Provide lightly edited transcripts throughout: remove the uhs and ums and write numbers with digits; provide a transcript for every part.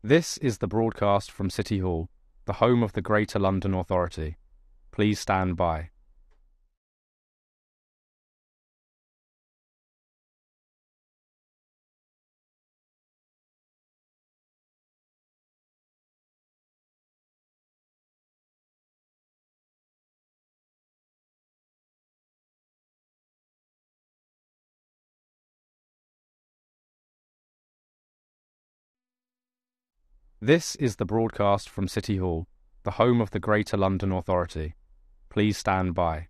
This is the broadcast from City Hall, the home of the Greater London Authority. Please stand by. This is the broadcast from City Hall, the home of the Greater London Authority. Please stand by.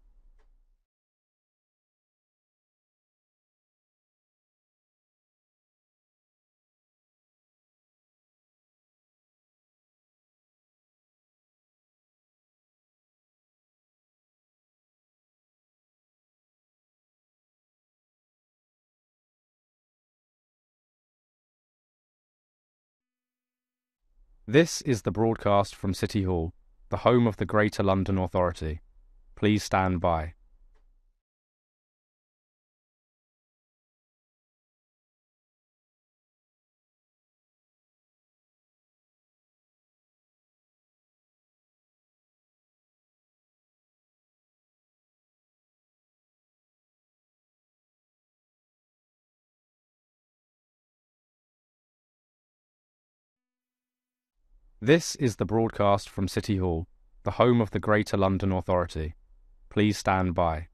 This is the broadcast from City Hall, the home of the Greater London Authority. Please stand by. This is the broadcast from City Hall, the home of the Greater London Authority. Please stand by.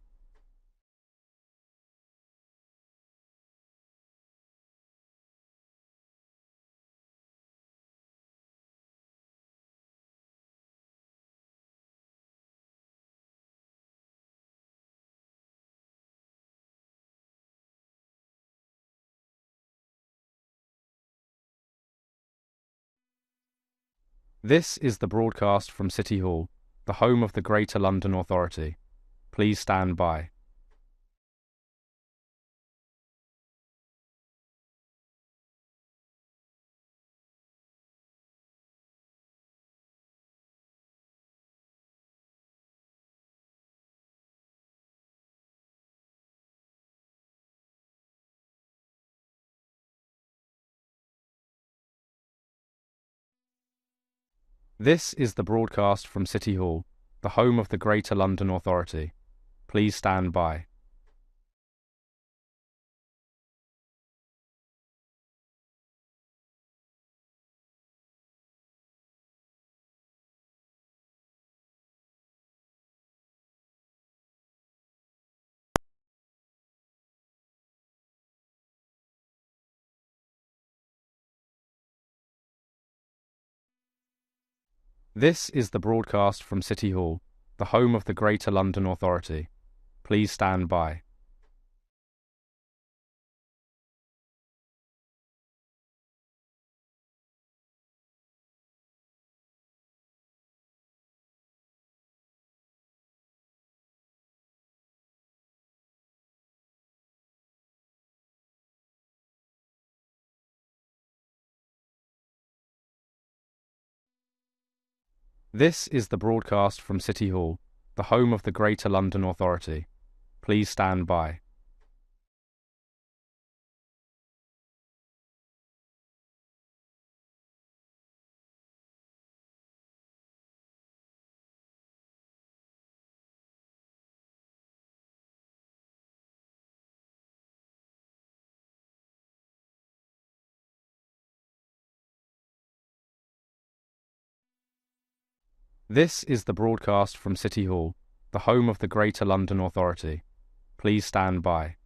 This is the broadcast from City Hall, the home of the Greater London Authority. Please stand by. This is the broadcast from City Hall, the home of the Greater London Authority. Please stand by. This is the broadcast from City Hall, the home of the Greater London Authority. Please stand by. This is the broadcast from City Hall, the home of the Greater London Authority. Please stand by. This is the broadcast from City Hall, the home of the Greater London Authority. Please stand by.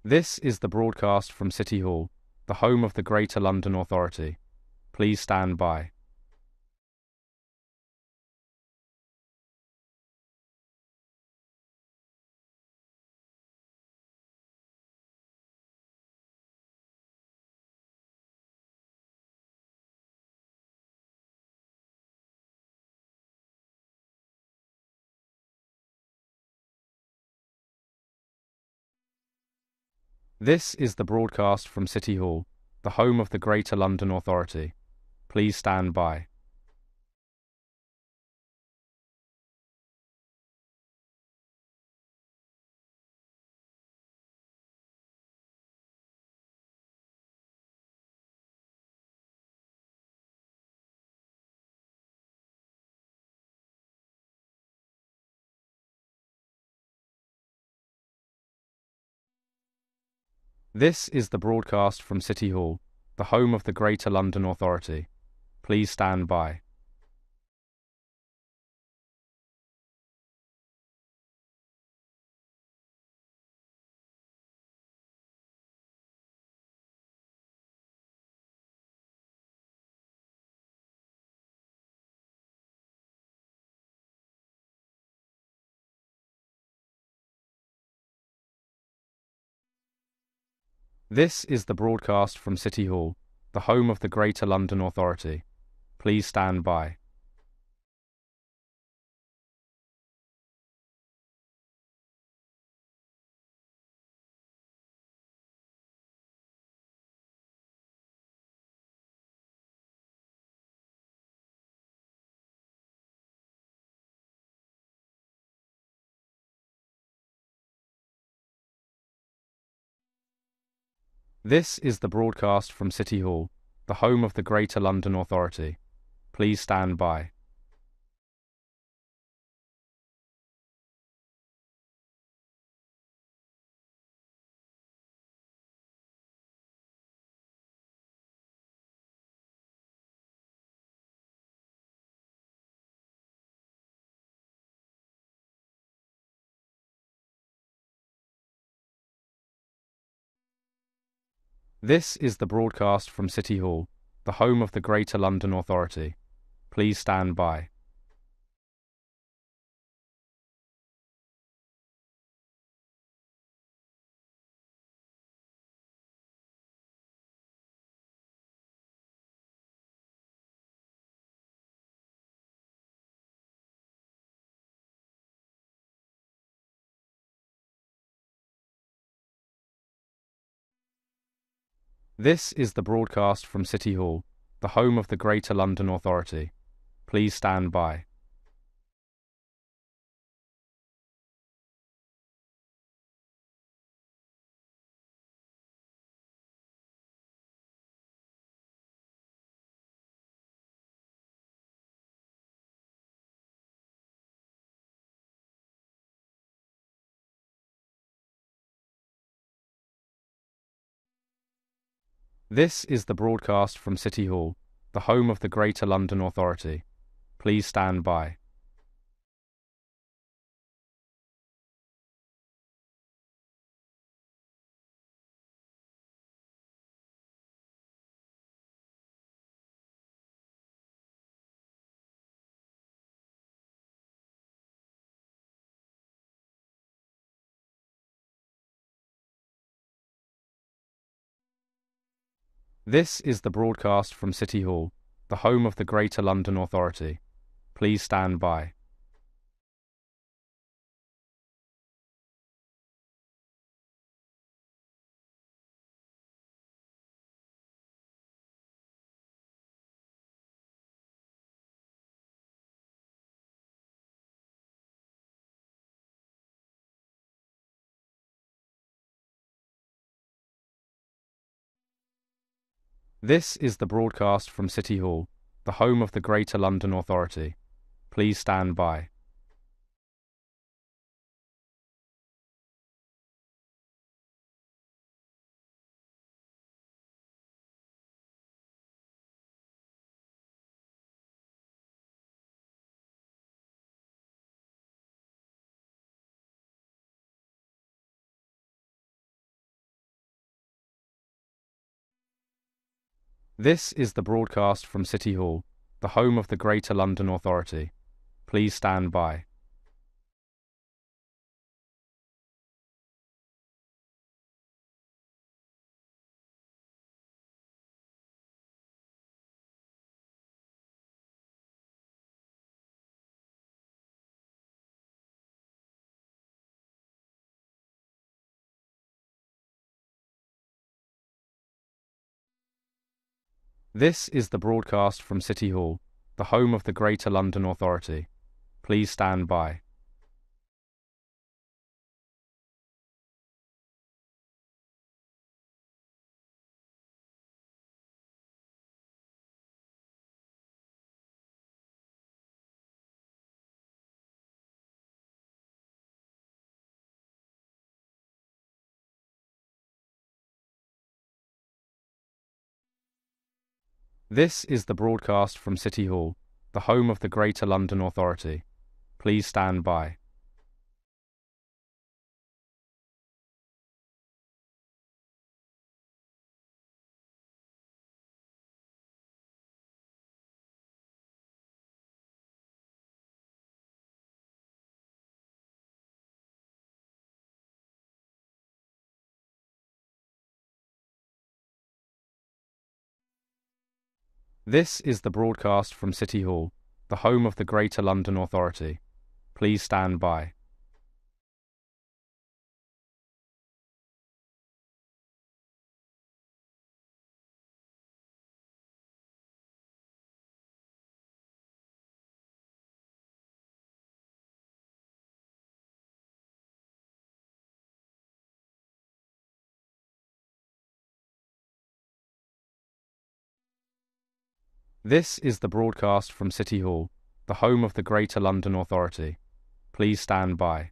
This is the broadcast from City Hall, the home of the Greater London Authority. Please stand by. This is the broadcast from City Hall, the home of the Greater London Authority. Please stand by. This is the broadcast from City Hall, the home of the Greater London Authority. Please stand by. This is the broadcast from City Hall, the home of the Greater London Authority. Please stand by. This is the broadcast from City Hall, the home of the Greater London Authority. Please stand by. This is the broadcast from City Hall, the home of the Greater London Authority. Please stand by. This is the broadcast from City Hall, the home of the Greater London Authority. Please stand by. This is the broadcast from City Hall, the home of the Greater London Authority. Please stand by. This is the broadcast from City Hall, the home of the Greater London Authority. Please stand by. This is the broadcast from City Hall, the home of the Greater London Authority. Please stand by. This is the broadcast from City Hall, the home of the Greater London Authority. Please stand by. This is the broadcast from City Hall, the home of the Greater London Authority. Please stand by. This is the broadcast from City Hall, the home of the Greater London Authority. Please stand by. This is the broadcast from City Hall, the home of the Greater London Authority. Please stand by. This is the broadcast from City Hall, the home of the Greater London Authority. Please stand by.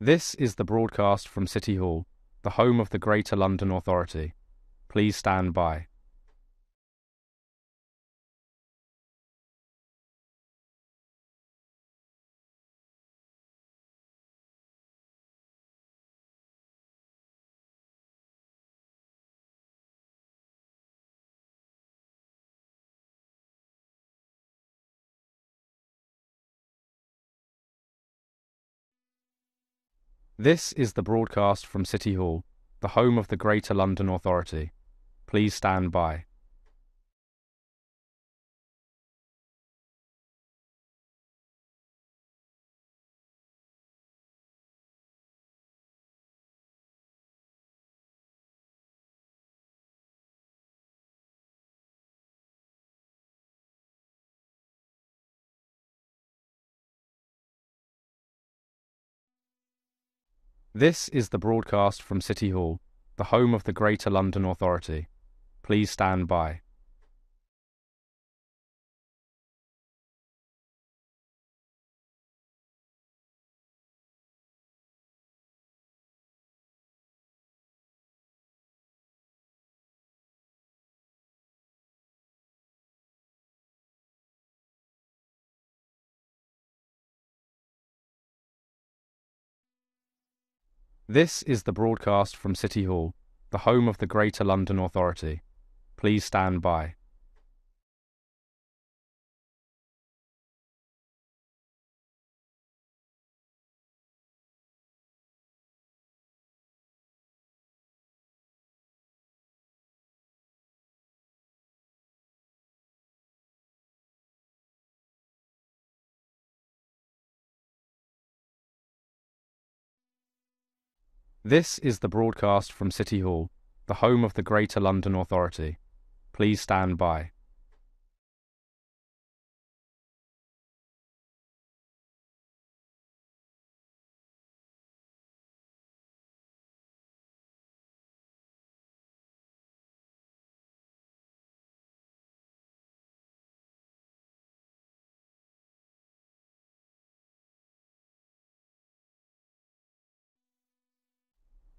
This is the broadcast from City Hall, the home of the Greater London Authority. Please stand by. This is the broadcast from City Hall, the home of the Greater London Authority. Please stand by. This is the broadcast from City Hall, the home of the Greater London Authority. Please stand by. This is the broadcast from City Hall, the home of the Greater London Authority. Please stand by. This is the broadcast from City Hall, the home of the Greater London Authority. Please stand by.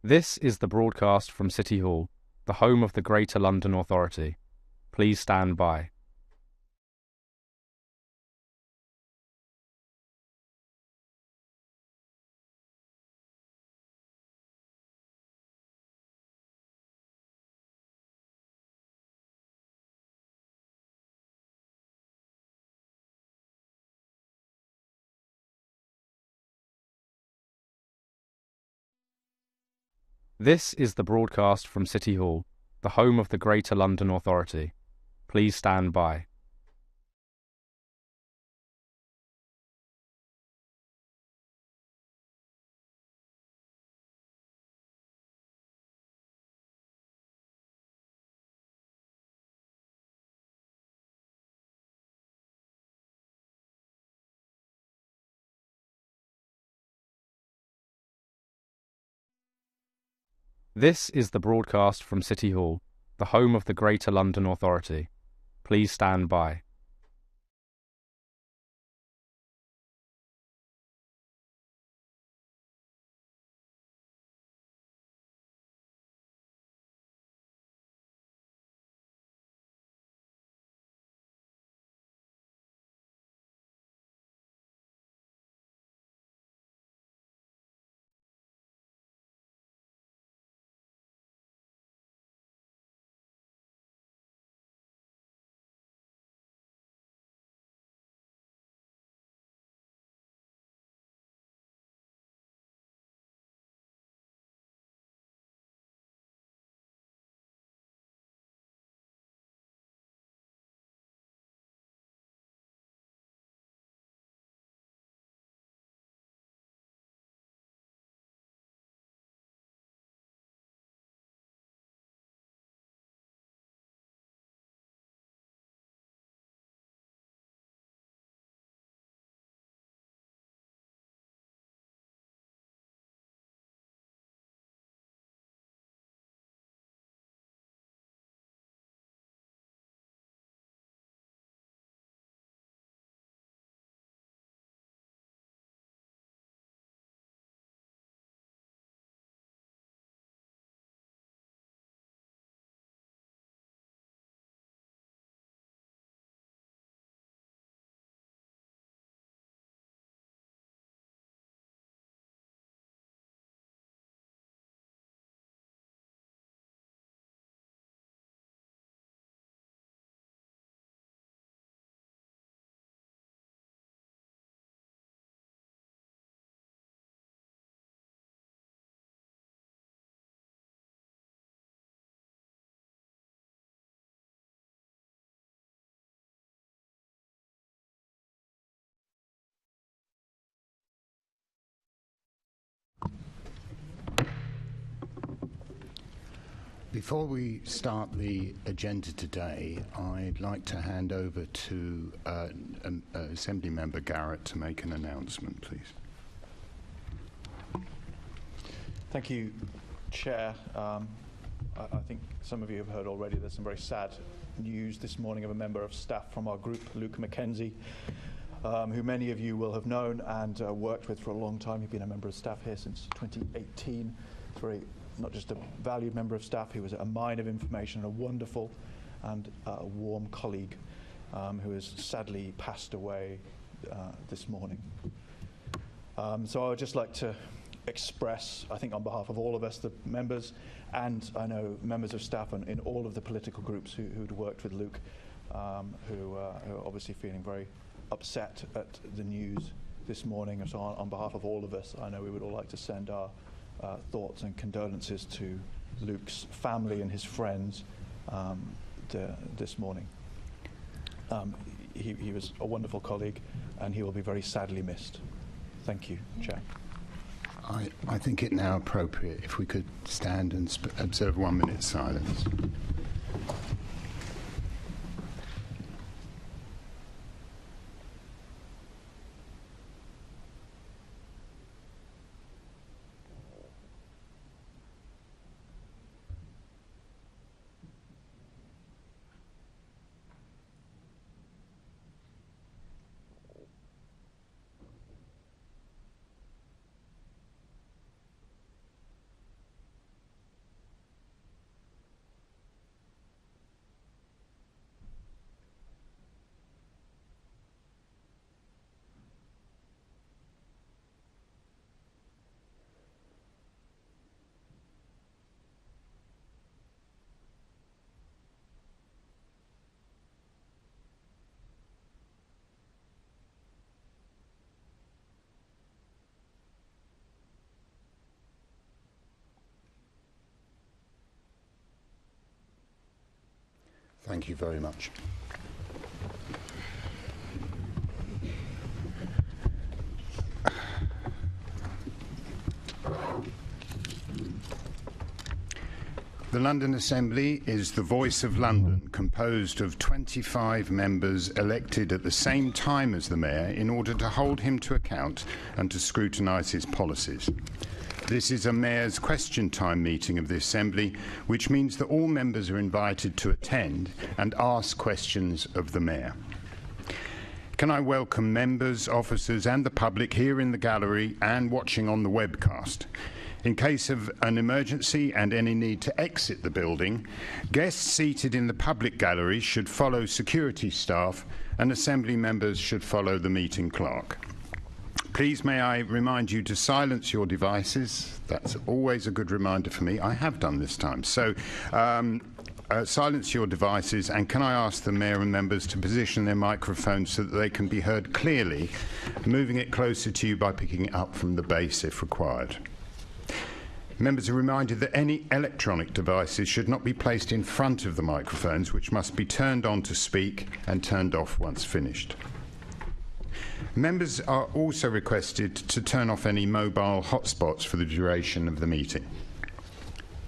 This is the broadcast from City Hall, the home of the Greater London Authority. Please stand by. This is the broadcast from City Hall, the home of the Greater London Authority. Please stand by. This is the broadcast from City Hall, the home of the Greater London Authority. Please stand by. Before we start the agenda today, I'd like to hand over to Assembly Member Garrett to make an announcement, please. Thank you, Chair. I think some of you have heard already there's some very sad news this morning of a member of staff from our group, Luke Mackenzie, who many of you will have known and worked with for a long time. He's been a member of staff here since 2018. Very not just a valued member of staff, he was a mine of information and a wonderful and warm colleague who has sadly passed away this morning. So I would just like to express, I think on behalf of all of us, the members, and I know members of staff and in all of the political groups who'd worked with Luke, who are obviously feeling very upset at the news this morning. And so on behalf of all of us, I know we would all like to send our thoughts and condolences to Luke's family and his friends this morning. He was a wonderful colleague and he will be very sadly missed. Thank you, Chair. I think it now appropriate if we could stand and observe 1 minute's silence. Thank you very much. The London Assembly is the voice of London, composed of 25 members elected at the same time as the Mayor in order to hold him to account and to scrutinise his policies. This is a Mayor's question time meeting of the Assembly, which means that all members are invited to attend and ask questions of the Mayor. Can I welcome members, officers and the public here in the gallery and watching on the webcast. In case of an emergency and any need to exit the building, guests seated in the public gallery should follow security staff and Assembly members should follow the meeting clerk. Please may I remind you to silence your devices. That's always a good reminder for me. I have done this time. So silence your devices, and can I ask the Mayor and members to position their microphones so that they can be heard clearly, moving it closer to you by picking it up from the base if required. Members are reminded that any electronic devices should not be placed in front of the microphones, which must be turned on to speak and turned off once finished. Members are also requested to turn off any mobile hotspots for the duration of the meeting.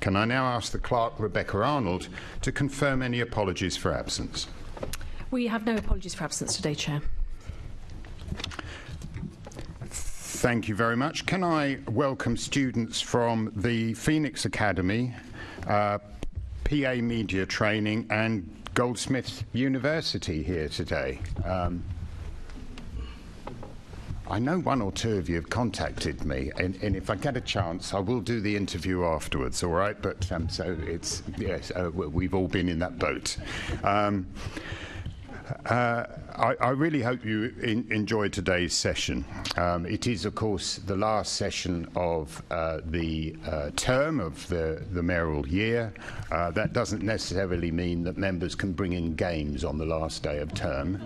Can I now ask the Clerk, Rebecca Arnold, to confirm any apologies for absence? We have no apologies for absence today, Chair. Thank you very much. Can I welcome students from the Phoenix Academy, PA Media Training and Goldsmiths University here today? I know one or two of you have contacted me, and if I get a chance, I will do the interview afterwards, all right? But so it's, yes, we've all been in that boat. I really hope you enjoyed today's session. It is, of course, the last session of the term of the mayoral year. That doesn't necessarily mean that members can bring in games on the last day of term.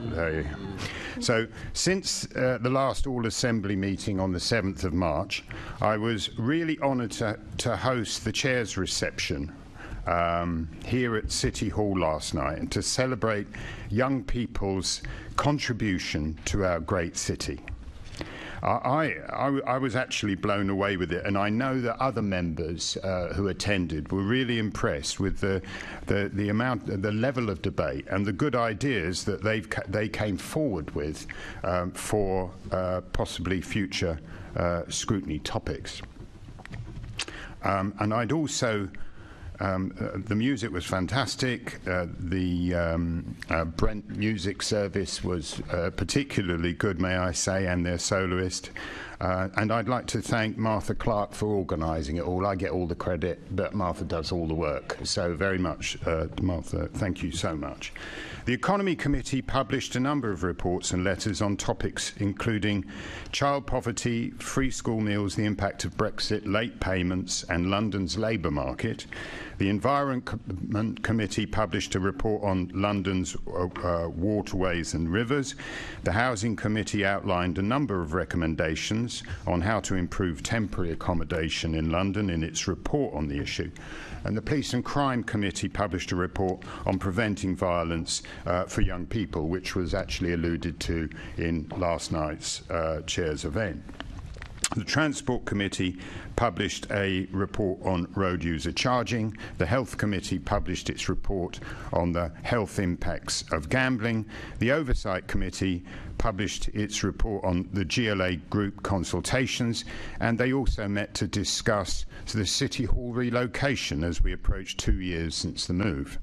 So since the last all-assembly meeting on the 7th of March, I was really honoured to host the Chair's reception here at City Hall last night, and to celebrate young people's contribution to our great city. I was actually blown away with it, and I know that other members who attended were really impressed with the level of debate and the good ideas that they came forward with for possibly future scrutiny topics. And I'd also the music was fantastic. The Brent Music Service was particularly good, may I say, and their soloist. And I'd like to thank Martha Clark for organising it all. I get all the credit, but Martha does all the work. So very much, Martha, thank you so much. The Economy Committee published a number of reports and letters on topics including child poverty, free school meals, the impact of Brexit, late payments, and London's labour market. The Environment Committee published a report on London's waterways and rivers. The Housing Committee outlined a number of recommendations on how to improve temporary accommodation in London in its report on the issue. And the Police and Crime Committee published a report on preventing violence for young people, which was actually alluded to in last night's Chair's event. The Transport Committee published a report on road user charging. The Health Committee published its report on the health impacts of gambling. The Oversight Committee published its report on the GLA group consultations, and they also met to discuss the City Hall relocation as we approach 2 years since the move.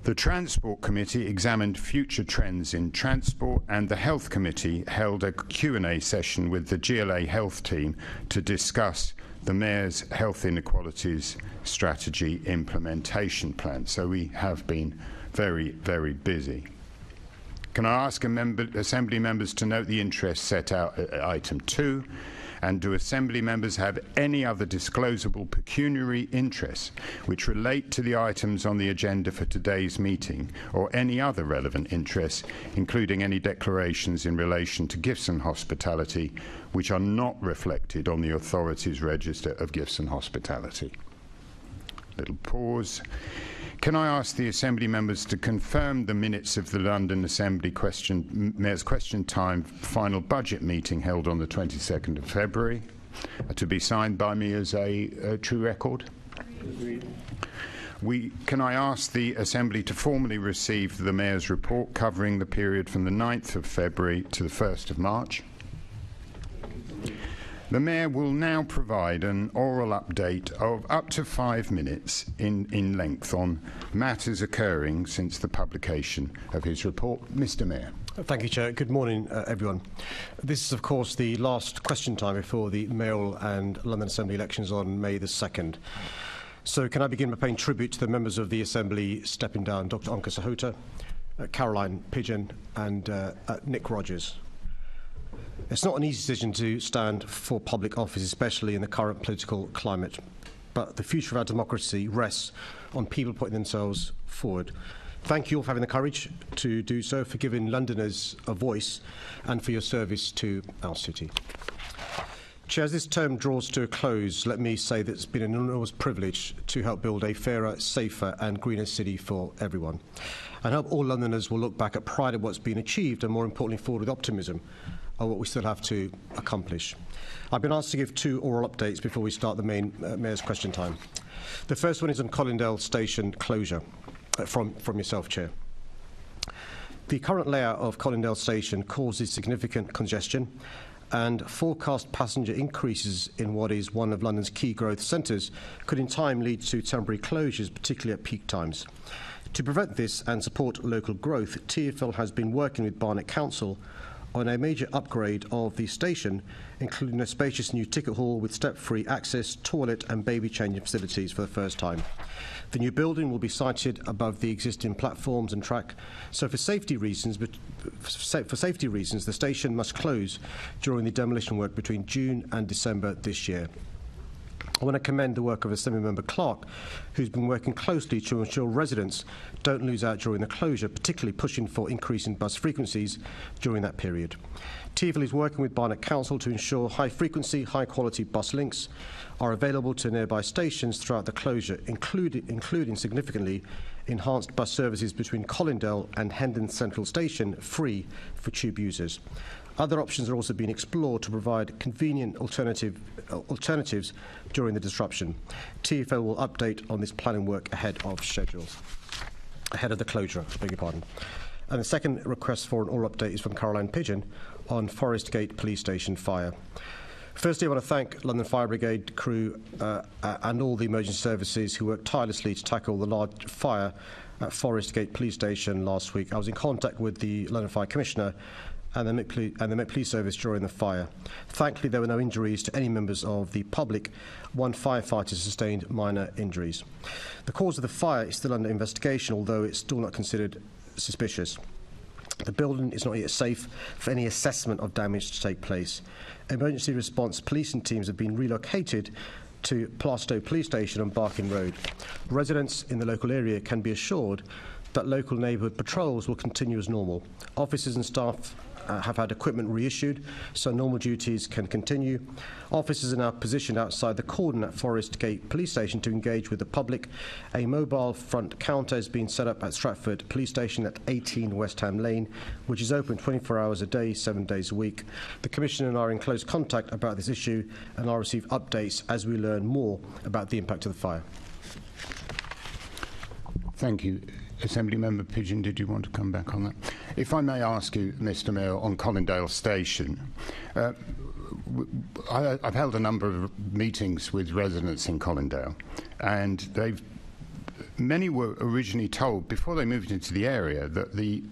The Transport Committee examined future trends in transport, and the Health Committee held a Q&A session with the GLA Health team to discuss the Mayor's Health Inequalities Strategy Implementation Plan. So we have been very, very busy. Can I ask Assembly members to note the interest set out at item 2? And do Assembly members have any other disclosable pecuniary interests which relate to the items on the agenda for today's meeting, or any other relevant interests, including any declarations in relation to gifts and hospitality, which are not reflected on the authority's register of gifts and hospitality? Little pause. Can I ask the Assembly members to confirm the minutes of the London Assembly Mayor's Question Time final budget meeting held on the 22nd of February, to be signed by me as a true record? Agreed. Can I ask the Assembly to formally receive the Mayor's report covering the period from the 9th of February to the 1st of March? The Mayor will now provide an oral update of up to 5 minutes in length on matters occurring since the publication of his report. Mr. Mayor. Thank you, Chair. Good morning, everyone. This is, of course, the last question time before the Mayoral and London Assembly elections on May the 2nd. So can I begin by paying tribute to the members of the Assembly stepping down, Dr. Anka Sahota, Caroline Pigeon and Nick Rogers. It's not an easy decision to stand for public office, especially in the current political climate, but the future of our democracy rests on people putting themselves forward. Thank you all for having the courage to do so, for giving Londoners a voice and for your service to our city. Chair, as this term draws to a close, let me say that it's been an enormous privilege to help build a fairer, safer and greener city for everyone. And I hope all Londoners will look back at pride of what's been achieved and, more importantly, forward with optimism of what we still have to accomplish. I've been asked to give 2 oral updates before we start the main Mayor's Question Time. The first one is on Colindale Station closure, from yourself, Chair. The current layout of Colindale Station causes significant congestion and forecast passenger increases in what is one of London's key growth centres could in time lead to temporary closures, particularly at peak times. To prevent this and support local growth, TfL has been working with Barnet Council on a major upgrade of the station, including a spacious new ticket hall with step-free access, toilet and baby changing facilities for the first time. The new building will be sited above the existing platforms and track, so for safety reasons, the station must close during the demolition work between June and December this year. I want to commend the work of Assemblymember Clark, who's been working closely to ensure residents don't lose out during the closure, particularly pushing for increasing bus frequencies during that period. TfL is working with Barnet Council to ensure high-frequency, high-quality bus links are available to nearby stations throughout the closure, including significantly enhanced bus services between Colindale and Hendon Central Station, free for tube users. Other options are also being explored to provide convenient alternatives during the disruption. TfL will update on this planning work ahead of the closure, I beg your pardon. And the second request for an oral update is from Caroline Pigeon on Forest Gate Police Station fire. Firstly, I want to thank London Fire Brigade crew and all the emergency services who worked tirelessly to tackle the large fire at Forest Gate Police Station last week. I was in contact with the London Fire Commissioner and the Met Police Service during the fire. Thankfully, there were no injuries to any members of the public. One firefighter sustained minor injuries. The cause of the fire is still under investigation, although it's still not considered suspicious. The building is not yet safe for any assessment of damage to take place. Emergency response policing teams have been relocated to Plaistow Police Station on Barking Road. Residents in the local area can be assured that local neighbourhood patrols will continue as normal. Officers and staff have had equipment reissued, so normal duties can continue. Officers are now positioned outside the cordon at Forest Gate Police Station to engage with the public. A mobile front counter has been set up at Stratford Police Station at 18 West Ham Lane, which is open 24 hours a day, 7 days a week. The Commissioner and I are in close contact about this issue, and I'll receive updates as we learn more about the impact of the fire. Thank you. Assemblymember Pigeon, did you want to come back on that? If I may ask you, Mr. Mayor, on Colindale Station, I've held a number of meetings with residents in Colindale, and many were originally told before they moved into the area that the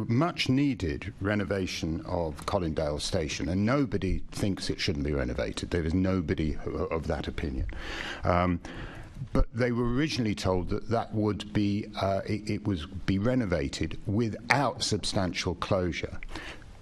much needed renovation of Colindale Station, and nobody thinks it shouldn't be renovated. There is nobody of that opinion. But they were originally told that would be it would be renovated without substantial closure.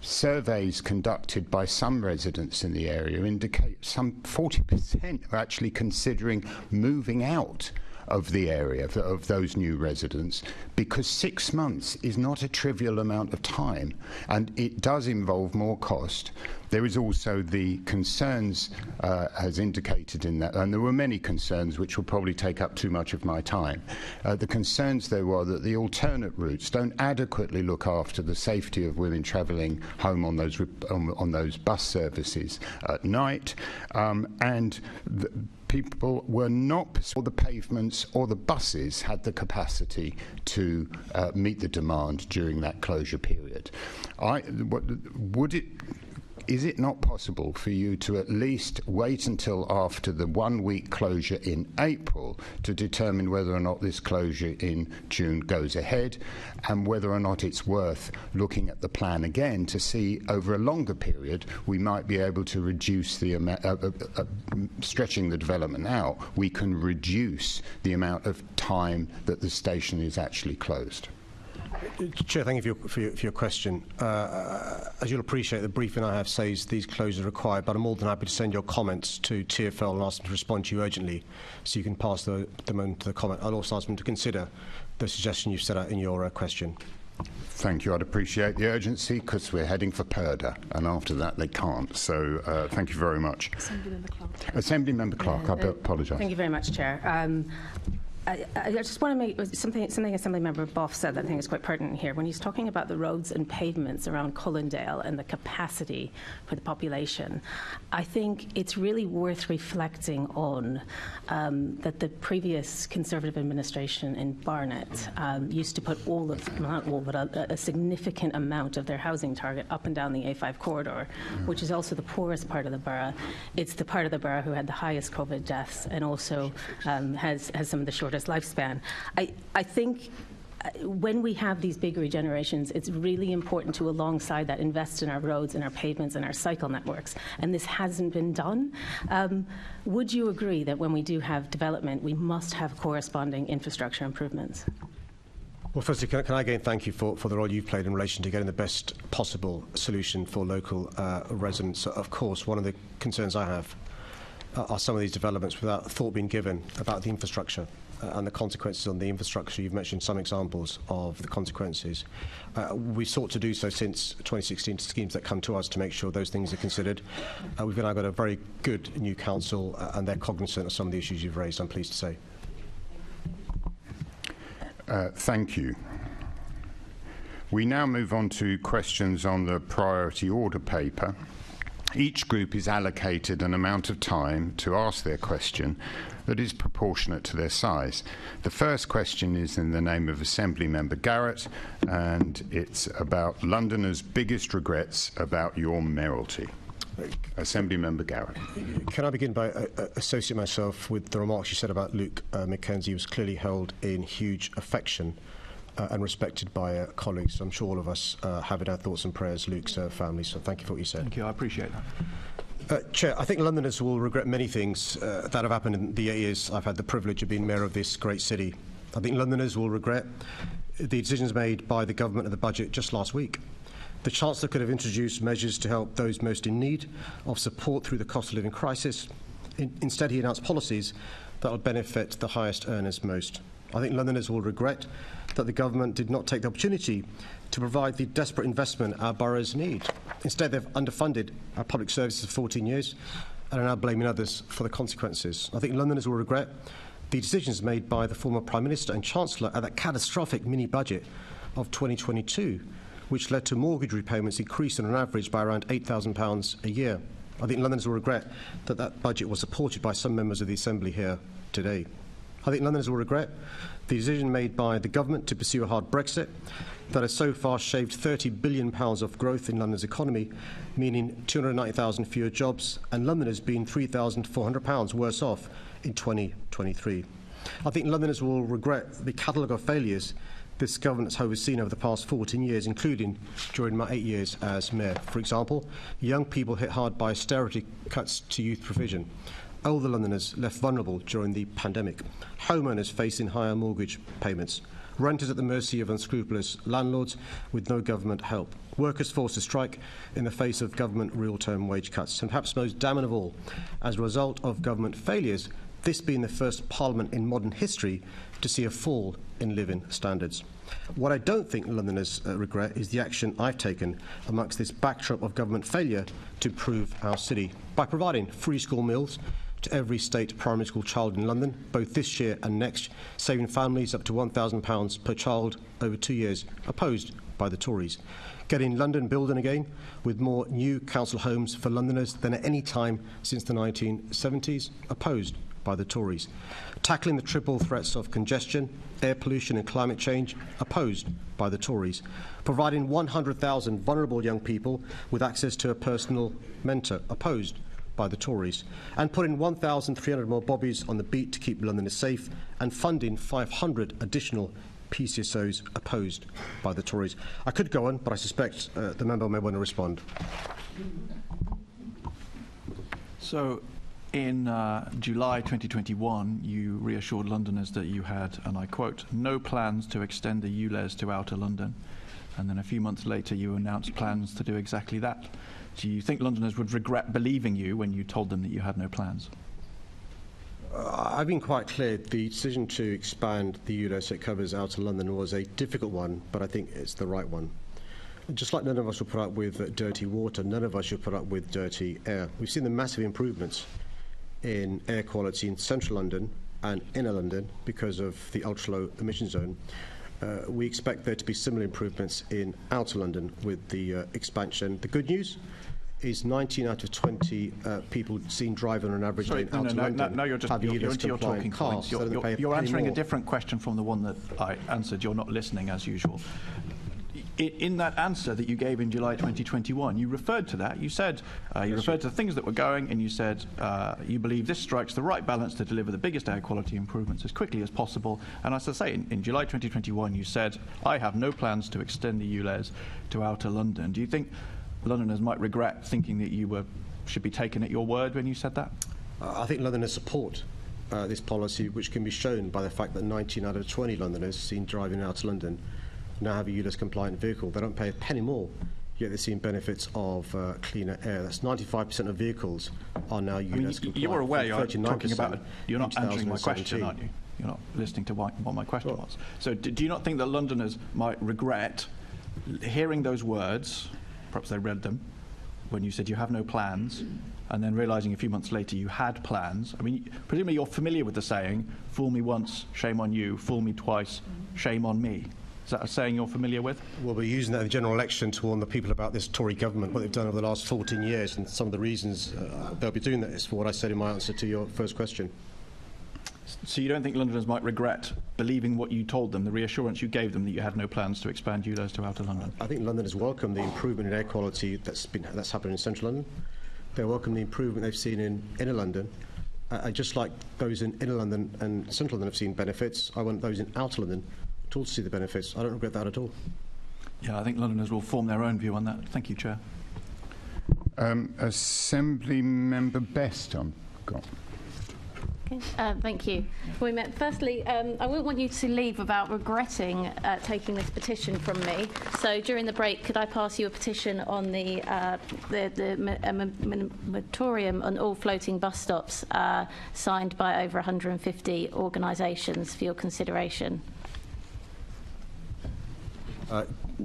Surveys conducted by some residents in the area indicate some 40% are actually considering moving out of the area, of those new residents, because 6 months is not a trivial amount of time, and it does involve more cost. There is also the concerns, as indicated in that, and there were many concerns which will probably take up too much of my time. The concerns there were that the alternate routes don't adequately look after the safety of women travelling home on those bus services at night, and people were not, or the pavements or the buses had the capacity to meet the demand during that closure period. Is it not possible for you to at least wait until after the 1 week closure in April to determine whether or not this closure in June goes ahead, and whether or not it's worth looking at the plan again to see over a longer period we might be able to reduce the amount, stretching the development out, we can reduce the amount of time that the station is actually closed? Chair, thank you for your question. As you'll appreciate, the briefing I have says these closures are required, but I'm more than happy to send your comments to TfL and ask them to respond to you urgently, so you can pass them on to the comment. I'll also ask them to consider the suggestion you've set out in your question. Thank you. I'd appreciate the urgency, because we're heading for Purda, and after that they can't. So thank you very much. Assembly-Member Clark. Assembly-Member Clark, I apologise. Thank you very much, Chair. I just want to make something Assembly-Member Boff said that I think is quite pertinent here. When he's talking about the roads and pavements around Cullendale and the capacity for the population, I think it's really worth reflecting on that the previous Conservative administration in Barnet used to put a significant amount of their housing target up and down the A5 corridor, which is also the poorest part of the borough. It's the part of the borough who had the highest COVID deaths and also has some of the shortest lifespan. I think when we have these big regenerations, it's really important to, alongside that, invest in our roads and our pavements and our cycle networks. And this hasn't been done. Would you agree that when we do have development, we must have corresponding infrastructure improvements? Well, firstly, can I again thank you for the role you've played in relation to getting the best possible solution for local residents. Of course, one of the concerns I have are some of these developments without thought being given about the infrastructure and the consequences on the infrastructure. You've mentioned some examples of the consequences. We've sought to do so since 2016 schemes that come to us to make sure those things are considered. We've now got a very good new council and they're cognizant of some of the issues you've raised, I'm pleased to say. Thank you. We now move on to questions on the priority order paper. Each group is allocated an amount of time to ask their question that is proportionate to their size. The first question is in the name of Assembly-Member Garrett, and it's about Londoners' biggest regrets about your mayoralty. Assembly-Member Garrett. Can I begin by associating myself with the remarks you said about Luke Mackenzie, who was clearly held in huge affection and respected by colleagues. So I'm sure all of us have in our thoughts and prayers Luke's family. So thank you for what you said. Thank you. I appreciate that. Chair, I think Londoners will regret many things that have happened in the 8 years I've had the privilege of being mayor of this great city. I think Londoners will regret the decisions made by the government of the budget just last week. The Chancellor could have introduced measures to help those most in need of support through the cost of living crisis. Instead, he announced policies that will benefit the highest earners most. I think Londoners will regret that the government did not take the opportunity to provide the desperate investment our boroughs need. Instead, they've underfunded our public services for 14 years and are now blaming others for the consequences. I think Londoners will regret the decisions made by the former Prime Minister and Chancellor at that catastrophic mini-budget of 2022, which led to mortgage repayments increasing on average by around £8,000 a year. I think Londoners will regret that that budget was supported by some members of the Assembly here today. I think Londoners will regret the decision made by the government to pursue a hard Brexit that has so far shaved £30 billion of growth in London's economy, meaning 290,000 fewer jobs, and Londoners being £3,400 worse off in 2023. I think Londoners will regret the catalogue of failures this government has overseen over the past 14 years, including during my 8 years as mayor. For example, young people hit hard by austerity cuts to youth provision, older Londoners left vulnerable during the pandemic, homeowners facing higher mortgage payments, renters at the mercy of unscrupulous landlords with no government help, workers forced to strike in the face of government real-term wage cuts, and perhaps most damning of all, as a result of government failures, this being the first Parliament in modern history to see a fall in living standards. What I don't think Londoners regret is the action I've taken amongst this backdrop of government failure to improve our city by providing free school meals to every state primary school child in London, both this year and next, saving families up to £1,000 per child over 2 years, opposed by the Tories. Getting London building again with more new council homes for Londoners than at any time since the 1970s, opposed by the Tories. Tackling the triple threats of congestion, air pollution and climate change, opposed by the Tories. Providing 100,000 vulnerable young people with access to a personal mentor, opposed by the Tories. And putting 1,300 more bobbies on the beat to keep Londoners safe, and funding 500 additional PCSOs, opposed by the Tories. I could go on, but I suspect the member may want to respond. So, in July 2021, you reassured Londoners that you had, and I quote, no plans to extend the ULEZ to Outer London. And then a few months later, you announced plans to do exactly that. Do you think Londoners would regret believing you when you told them that you had no plans? I've been quite clear. The decision to expand the ULEZ so it covers Outer London was a difficult one, but I think it's the right one. Just like none of us will put up with dirty water, none of us should put up with dirty air. We've seen the massive improvements in air quality in central London and inner London because of the ultra-low emission zone. We expect there to be similar improvements in outer London with the expansion. The good news is 19 out of 20 people seen driving on average in outer London. No, you're into your talking points. You're answering a different question from the one that I answered. You're not listening as usual. In that answer that you gave in July 2021, you referred to that. You said you referred to the things that were going, and you said you believe this strikes the right balance to deliver the biggest air quality improvements as quickly as possible. And as I say, in July 2021, you said, I have no plans to extend the ULEZ to Outer London. Do you think Londoners might regret thinking that you should be taken at your word when you said that? I think Londoners support this policy, which can be shown by the fact that 19 out of 20 Londoners seen driving in Outer London now have a ULEZ compliant vehicle. They don't pay a penny more, yet they're seeing benefits of cleaner air. That's 95% of vehicles are now ULEZ compliant. You were aware you're talking about, you're not answering my question, aren't you? You're not listening to what my question was. So do you not think that Londoners might regret hearing those words, perhaps they read them, when you said you have no plans, and then realising a few months later you had plans? I mean, presumably you're familiar with the saying, fool me once, shame on you, fool me twice, shame on me. Is that a saying you're familiar with? Well, we're using that in the general election to warn the people about this Tory government, what they've done over the last 14 years, and some of the reasons they'll be doing that is for what I said in my answer to your first question. So you don't think Londoners might regret believing what you told them, the reassurance you gave them that you had no plans to expand ULEZ to Outer London? I think Londoners welcome the improvement in air quality that's happened in central London. They welcome the improvement they've seen in inner London. Just like those in inner London and central London have seen benefits, I want those in outer London to also see the benefits. I don't regret that at all. Yeah, I think Londoners will form their own view on that. Thank you, Chair. Assembly Member Best, got. Okay, thank you. Firstly, I wouldn't want you to leave without regretting taking this petition from me. So during the break, could I pass you a petition on the moratorium on all floating bus stops signed by over 150 organisations for your consideration?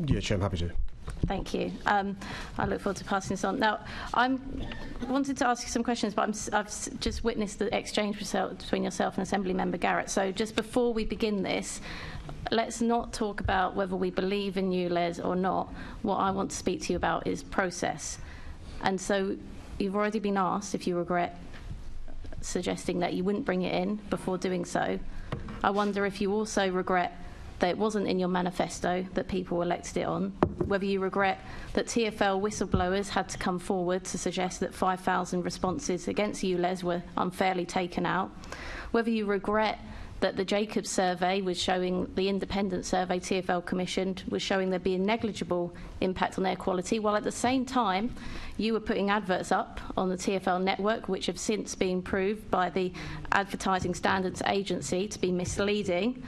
Yeah, Chair, I'm happy to. Thank you. I look forward to passing this on. Now, I wanted to ask you some questions, but I've just witnessed the exchange between yourself and Assembly Member Garrett. So just before we begin this, let's not talk about whether we believe in ULEZ or not. What I want to speak to you about is process. And so you've already been asked if you regret suggesting that you wouldn't bring it in before doing so. I wonder if you also regret that it wasn't in your manifesto that people elected it on, whether you regret that TfL whistleblowers had to come forward to suggest that 5,000 responses against ULEZ were unfairly taken out, whether you regret that the Jacobs survey was showing, the independent survey TfL commissioned, was showing there'd be a negligible impact on air quality, while at the same time you were putting adverts up on the TfL network, which have since been proved by the Advertising Standards Agency to be misleading.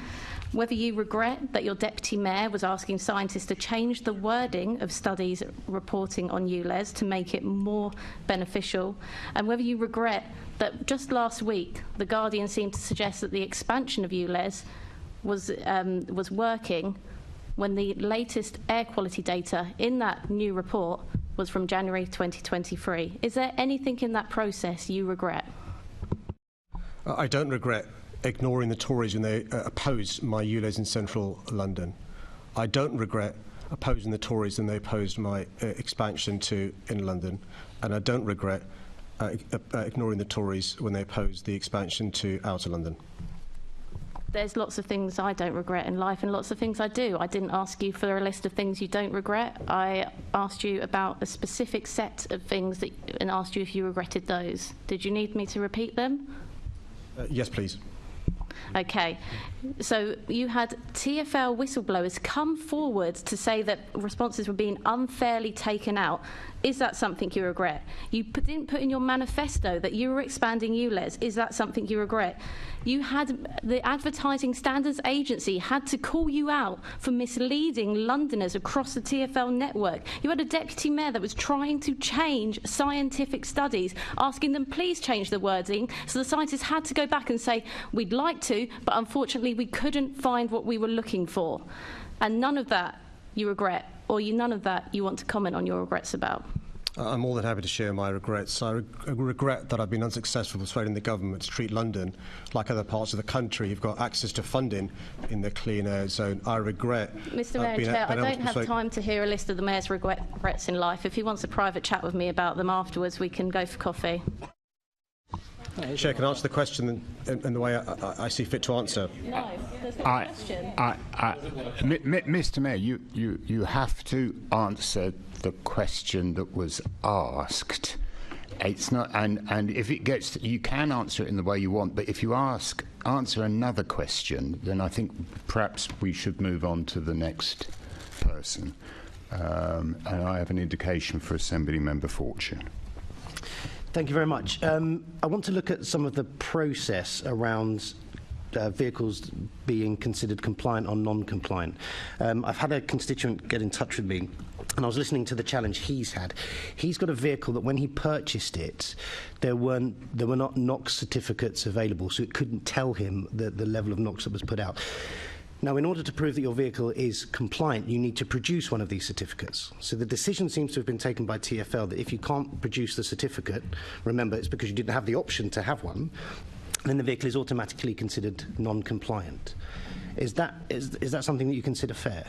whether you regret that your deputy mayor was asking scientists to change the wording of studies reporting on ULEZ to make it more beneficial, and whether you regret that just last week The Guardian seemed to suggest that the expansion of ULEZ was working when the latest air quality data in that new report was from January 2023. Is there anything in that process you regret? I don't regret ignoring the Tories when they opposed my ULEZ in central London. I don't regret opposing the Tories when they opposed my expansion to in London. And I don't regret ignoring the Tories when they opposed the expansion to outer London. There's lots of things I don't regret in life and lots of things I do. I didn't ask you for a list of things you don't regret. I asked you about a specific set of things and asked you if you regretted those. Did you need me to repeat them? Yes, please. Okay, so you had TfL whistleblowers come forward to say that responses were being unfairly taken out. Is that something you regret? You didn't put in your manifesto that you were expanding ULEZ. Is that something you regret? You had the Advertising Standards Agency had to call you out for misleading Londoners across the TfL network. You had a deputy mayor that was trying to change scientific studies, asking them please change the wording. So the scientists had to go back and say, we'd like to, but unfortunately we couldn't find what we were looking for. And none of that you regret, or none of that you want to comment on your regrets about. I'm more than happy to share my regrets. I regret that I've been unsuccessful persuading the government to treat London like other parts of the country. You've got access to funding in the clean air zone. I regret... Mr Mayor and Chair, I don't have time to hear a list of the Mayor's regrets in life. If he wants a private chat with me about them afterwards, we can go for coffee. Chair, can I answer the question in the way I see fit to answer? No, there's no question. Mr Mayor, you have to answer the question that was asked. It's not, and if it gets, you can answer it in the way you want, but if you answer another question, then I think perhaps we should move on to the next person. And I have an indication for Assembly Member Fortune. Thank you very much. I want to look at some of the process around vehicles being considered compliant or non-compliant. I've had a constituent get in touch with me, and I was listening to the challenge he's had. He's got a vehicle that when he purchased it, there were not NOx certificates available, so it couldn't tell him the level of NOx that was put out. Now, in order to prove that your vehicle is compliant, you need to produce one of these certificates. So the decision seems to have been taken by TfL that if you can't produce the certificate, remember, it's because you didn't have the option to have one, then the vehicle is automatically considered non-compliant. Is that something that you consider fair?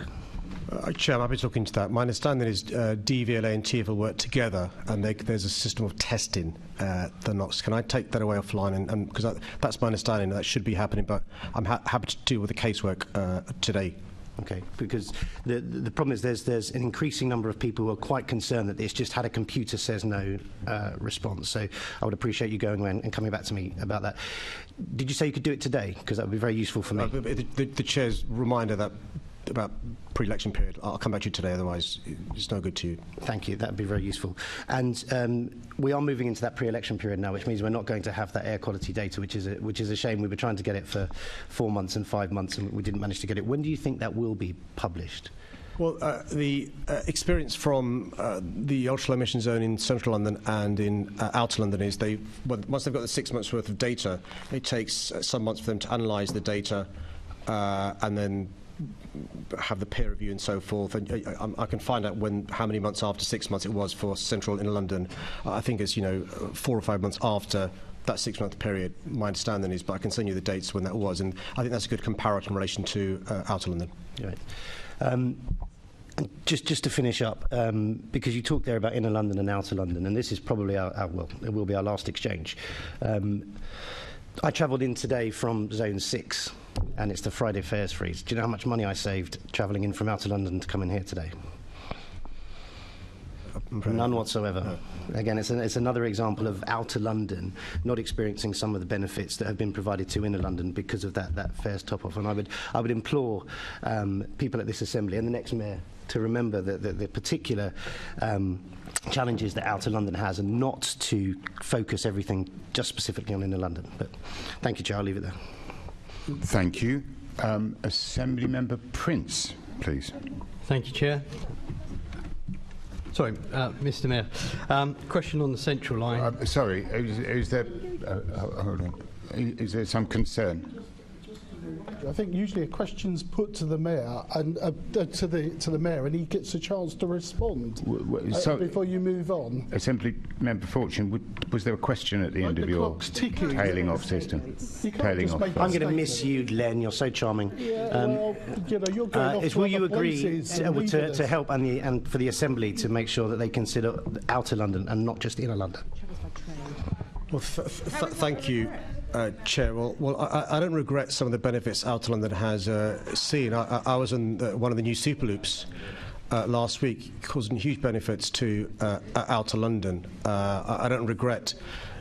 Chair, I'm happy to look into that. My understanding is DVLA and TfL work together, and there's a system of testing the NOx. Can I take that away offline? And because that's my understanding, that should be happening, but I'm happy to deal with the casework today. Okay, because the problem is there's an increasing number of people who are quite concerned that it's just had a computer says no response. So I would appreciate you going around and coming back to me about that. Did you say you could do it today? Because that would be very useful for me. The Chair's reminder that about pre-election period. I'll come back to you today, otherwise it's no good to you. Thank you, that would be very useful. And we are moving into that pre-election period now, which means we're not going to have that air quality data, which is a shame. We were trying to get it for 4 months and 5 months, and we didn't manage to get it. When do you think that will be published? Well, the experience from the ultra-low emission zone in central London and in outer London is once they've got the 6 months worth of data, it takes some months for them to analyse the data and then have the peer review and so forth. And I can find out how many months after 6 months it was for central in London. I think it's 4 or 5 months after that 6 month period. My understanding is, but I can send you the dates when that was, and I think that's a good comparator in relation to outer London. Right. Just to finish up, because you talked there about inner London and outer London, and this is probably it will be our last exchange. I travelled in today from Zone 6, and it's the Friday fares freeze. Do you know how much money I saved travelling in from outer London to come in here today? None whatsoever. No. Again, it's another example of outer London not experiencing some of the benefits that have been provided to inner London because of that fares top-off. And I would implore people at this Assembly and the next Mayor to remember the particular challenges that outer London has, and not to focus everything just specifically on inner London. But thank you, Chair. I'll leave it there. Thank you. Assembly Member Prince, please. Thank you, Chair. Sorry, Mr. Mayor. Question on the central line. Sorry, is there? Hold on. Is there some concern? I think usually a question's put to the mayor and to the mayor, and he gets a chance to respond before you move on. Assembly Member Fortune, was there a question at the end of your tailing off system? Tailing off. I'm going to miss you, Len. You're so charming. Well, you know, you're going off to will other you agree places to help and for the Assembly to make sure that they consider outer London and not just inner London? Well, thank you, Chair. Well, I don't regret some of the benefits Outer London has seen. I was in one of the new Superloops last week, causing huge benefits to Outer London. I don't regret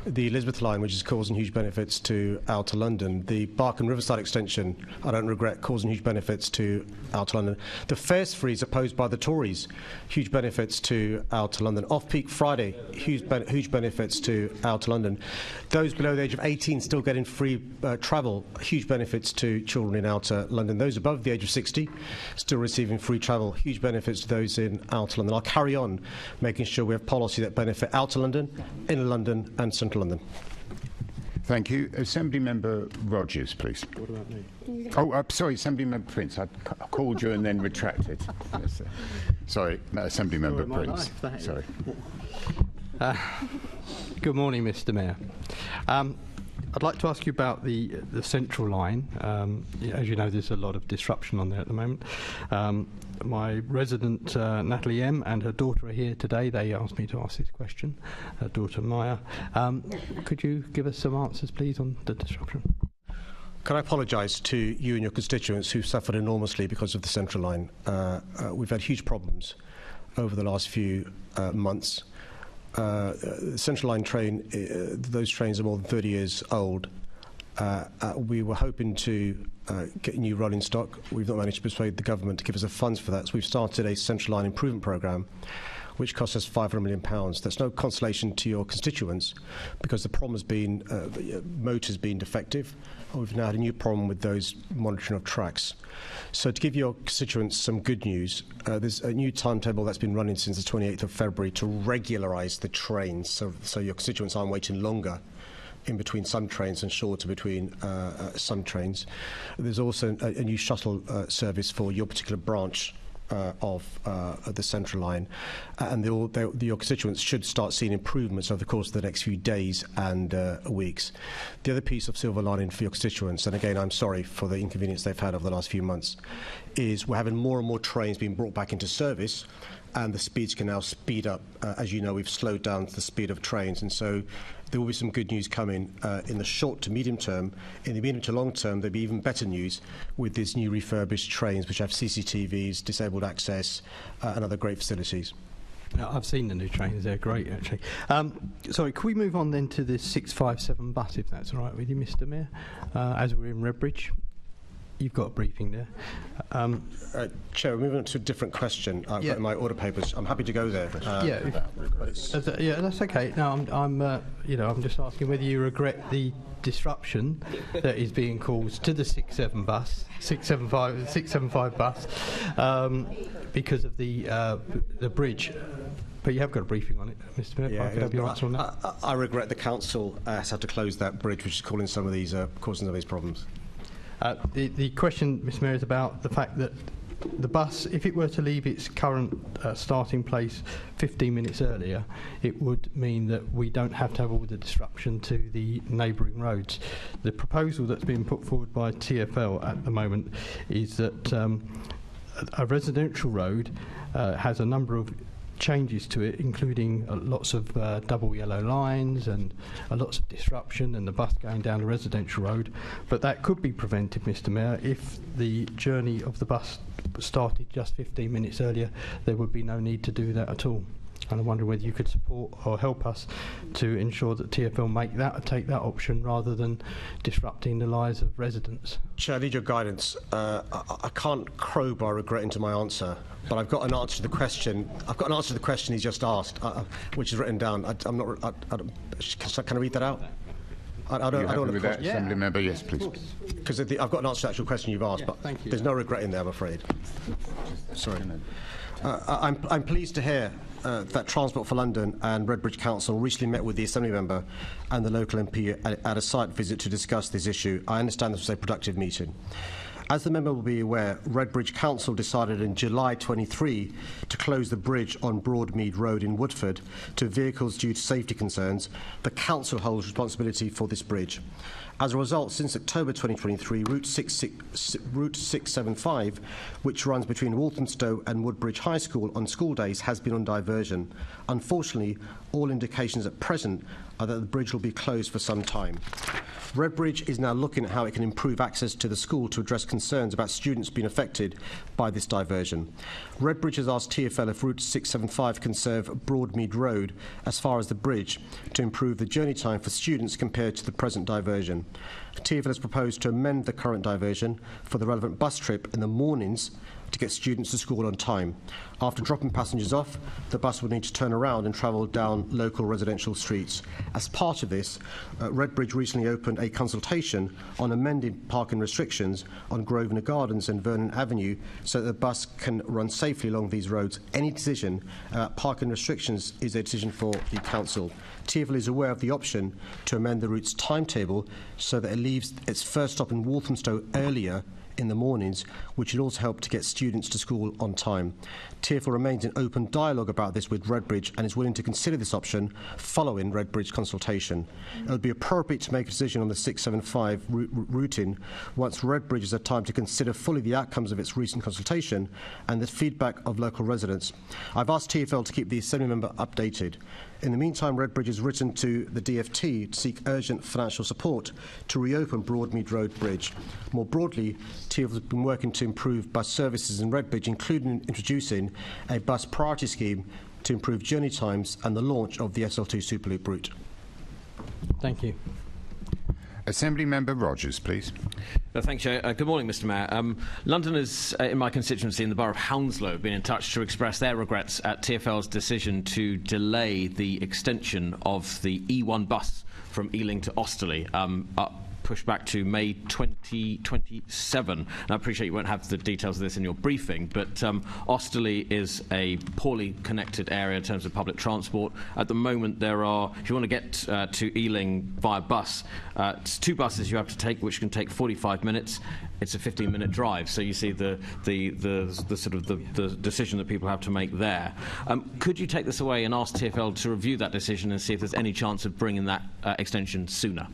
the Elizabeth line, which is causing huge benefits to Outer London. The Bark and Riverside extension, I don't regret, causing huge benefits to Outer London. The fares freeze opposed by the Tories, huge benefits to Outer London. Off-peak Friday, huge benefits to Outer London. Those below the age of 18 still getting free travel, huge benefits to children in Outer London. Those above the age of 60 still receiving free travel, huge benefits to those in Outer London. I'll carry on making sure we have policy that benefit Outer London, Inner London and Central London. Thank you. Assembly Member Rogers, please. What about me? Oh, sorry, Assembly Member Prince. I called you and then retracted. Yes, sorry, Assembly Member Prince. Sorry. Good morning, Mr. Mayor. I'd like to ask you about the central line. As you know, there's a lot of disruption on there at the moment. My resident, Natalie M, and her daughter are here today. They asked me to ask this question, her daughter Maya. Could you give us some answers, please, on the disruption? Can I apologise to you and your constituents who suffered enormously because of the central line? We've had huge problems over the last few months. The Central Line train, those trains are more than 30 years old. We were hoping to get new rolling stock. We've not managed to persuade the government to give us the funds for that. So we've started a Central Line improvement programme, which costs us £500 million. That's no consolation to your constituents, because the problem has been motors being defective. We've now had a new problem with those monitoring of tracks. So to give your constituents some good news, there's a new timetable that's been running since the 28th of February to regularise the trains, so your constituents aren't waiting longer in between some trains and shorter between some trains. There's also a new shuttle service for your particular branch of the Central Line, and your constituents should start seeing improvements over the course of the next few days and weeks. The other piece of silver lining for your constituents, and again I'm sorry for the inconvenience they've had over the last few months, is we're having more and more trains being brought back into service, and the speeds can now speed up. As you know, we've slowed down the speed of trains, and so there will be some good news coming in the short to medium term. In the medium to long term, there'll be even better news with these new refurbished trains, which have CCTVs, disabled access, and other great facilities. I've seen the new trains, they're great actually. Sorry, can we move on then to the 657 bus, if that's all right with you, Mr. Mayor, as we're in Redbridge? You've got a briefing there. Chair, we're moving on to a different question. I've got in my order papers. I'm happy to go there. Yeah, that's okay. No, I'm just asking whether you regret the disruption that is being caused to the 675 bus because of the bridge. But you have got a briefing on it, Mr. Mayor. Yeah, I could have your answer on that. I regret the council has had to close that bridge, which is causing some of these problems. The question, Mr. Mayor, is about the fact that the bus, if it were to leave its current starting place 15 minutes earlier, it would mean that we don't have to have all the disruption to the neighbouring roads. The proposal that's been put forward by TfL at the moment is that a residential road has a number of changes to it, including lots of double yellow lines and lots of disruption and the bus going down a residential road. But that could be prevented, Mr. Mayor, if the journey of the bus started just 15 minutes earlier. There would be no need to do that at all. And I wonder whether you could support or help us to ensure that TfL take that option rather than disrupting the lives of residents. Chair, I need your guidance. I can't crowbar regret into my answer, but I've got an answer to the question. I've got an answer to the question he's just asked, which is written down. Can I read that out? I don't want to... with that, Assembly Member? Yes, please. Because I've got an answer to the actual question you've asked, but there's no regret in there, I'm afraid. Sorry. I'm pleased to hear that Transport for London and Redbridge Council recently met with the Assembly Member and the local MP at a site visit to discuss this issue. I understand this was a productive meeting. As the member will be aware, Redbridge Council decided in July 23 to close the bridge on Broadmead Road in Woodford to vehicles due to safety concerns. The council holds responsibility for this bridge. As a result, since October 2023, Route 675, which runs between Walthamstow and Woodbridge High School on school days, has been on diversion. Unfortunately, all indications at present are that the bridge will be closed for some time. Redbridge is now looking at how it can improve access to the school to address concerns about students being affected by this diversion. Redbridge has asked TfL if Route 675 can serve Broadmead Road as far as the bridge to improve the journey time for students compared to the present diversion. TfL has proposed to amend the current diversion for the relevant bus trip in the mornings to get students to school on time. After dropping passengers off, the bus would need to turn around and travel down local residential streets. As part of this, Redbridge recently opened a consultation on amending parking restrictions on Grosvenor Gardens and Vernon Avenue so that the bus can run safely along these roads. Any decision about parking restrictions is a decision for the council. TfL is aware of the option to amend the route's timetable so that it leaves its first stop in Walthamstow earlier in the mornings, which would also help to get students to school on time. TfL remains in open dialogue about this with Redbridge and is willing to consider this option following Redbridge consultation. It would be appropriate to make a decision on the 675 routing once Redbridge has had time to consider fully the outcomes of its recent consultation and the feedback of local residents. I've asked TfL to keep the Assembly Member updated. In the meantime, Redbridge has written to the DfT to seek urgent financial support to reopen Broadmead Road Bridge. More broadly, TfL has been working to improve bus services in Redbridge, including introducing a bus priority scheme to improve journey times and the launch of the SL2 Superloop route. Thank you. Assembly Member Rogers, please. Thanks, Chair. Good morning, Mr Mayor. Londoners in my constituency in the borough of Hounslow have been in touch to express their regrets at TfL's decision to delay the extension of the E1 bus from Ealing to Osterley, pushed back to May 2027. And I appreciate you won't have the details of this in your briefing, but Osterley is a poorly connected area in terms of public transport. At the moment, there are, if you want to get to Ealing via bus, it's 2 buses you have to take, which can take 45 minutes. It's a 15-minute drive, so you see the sort of the decision that people have to make there. Could you take this away and ask TfL to review that decision and see if there's any chance of bringing that extension sooner?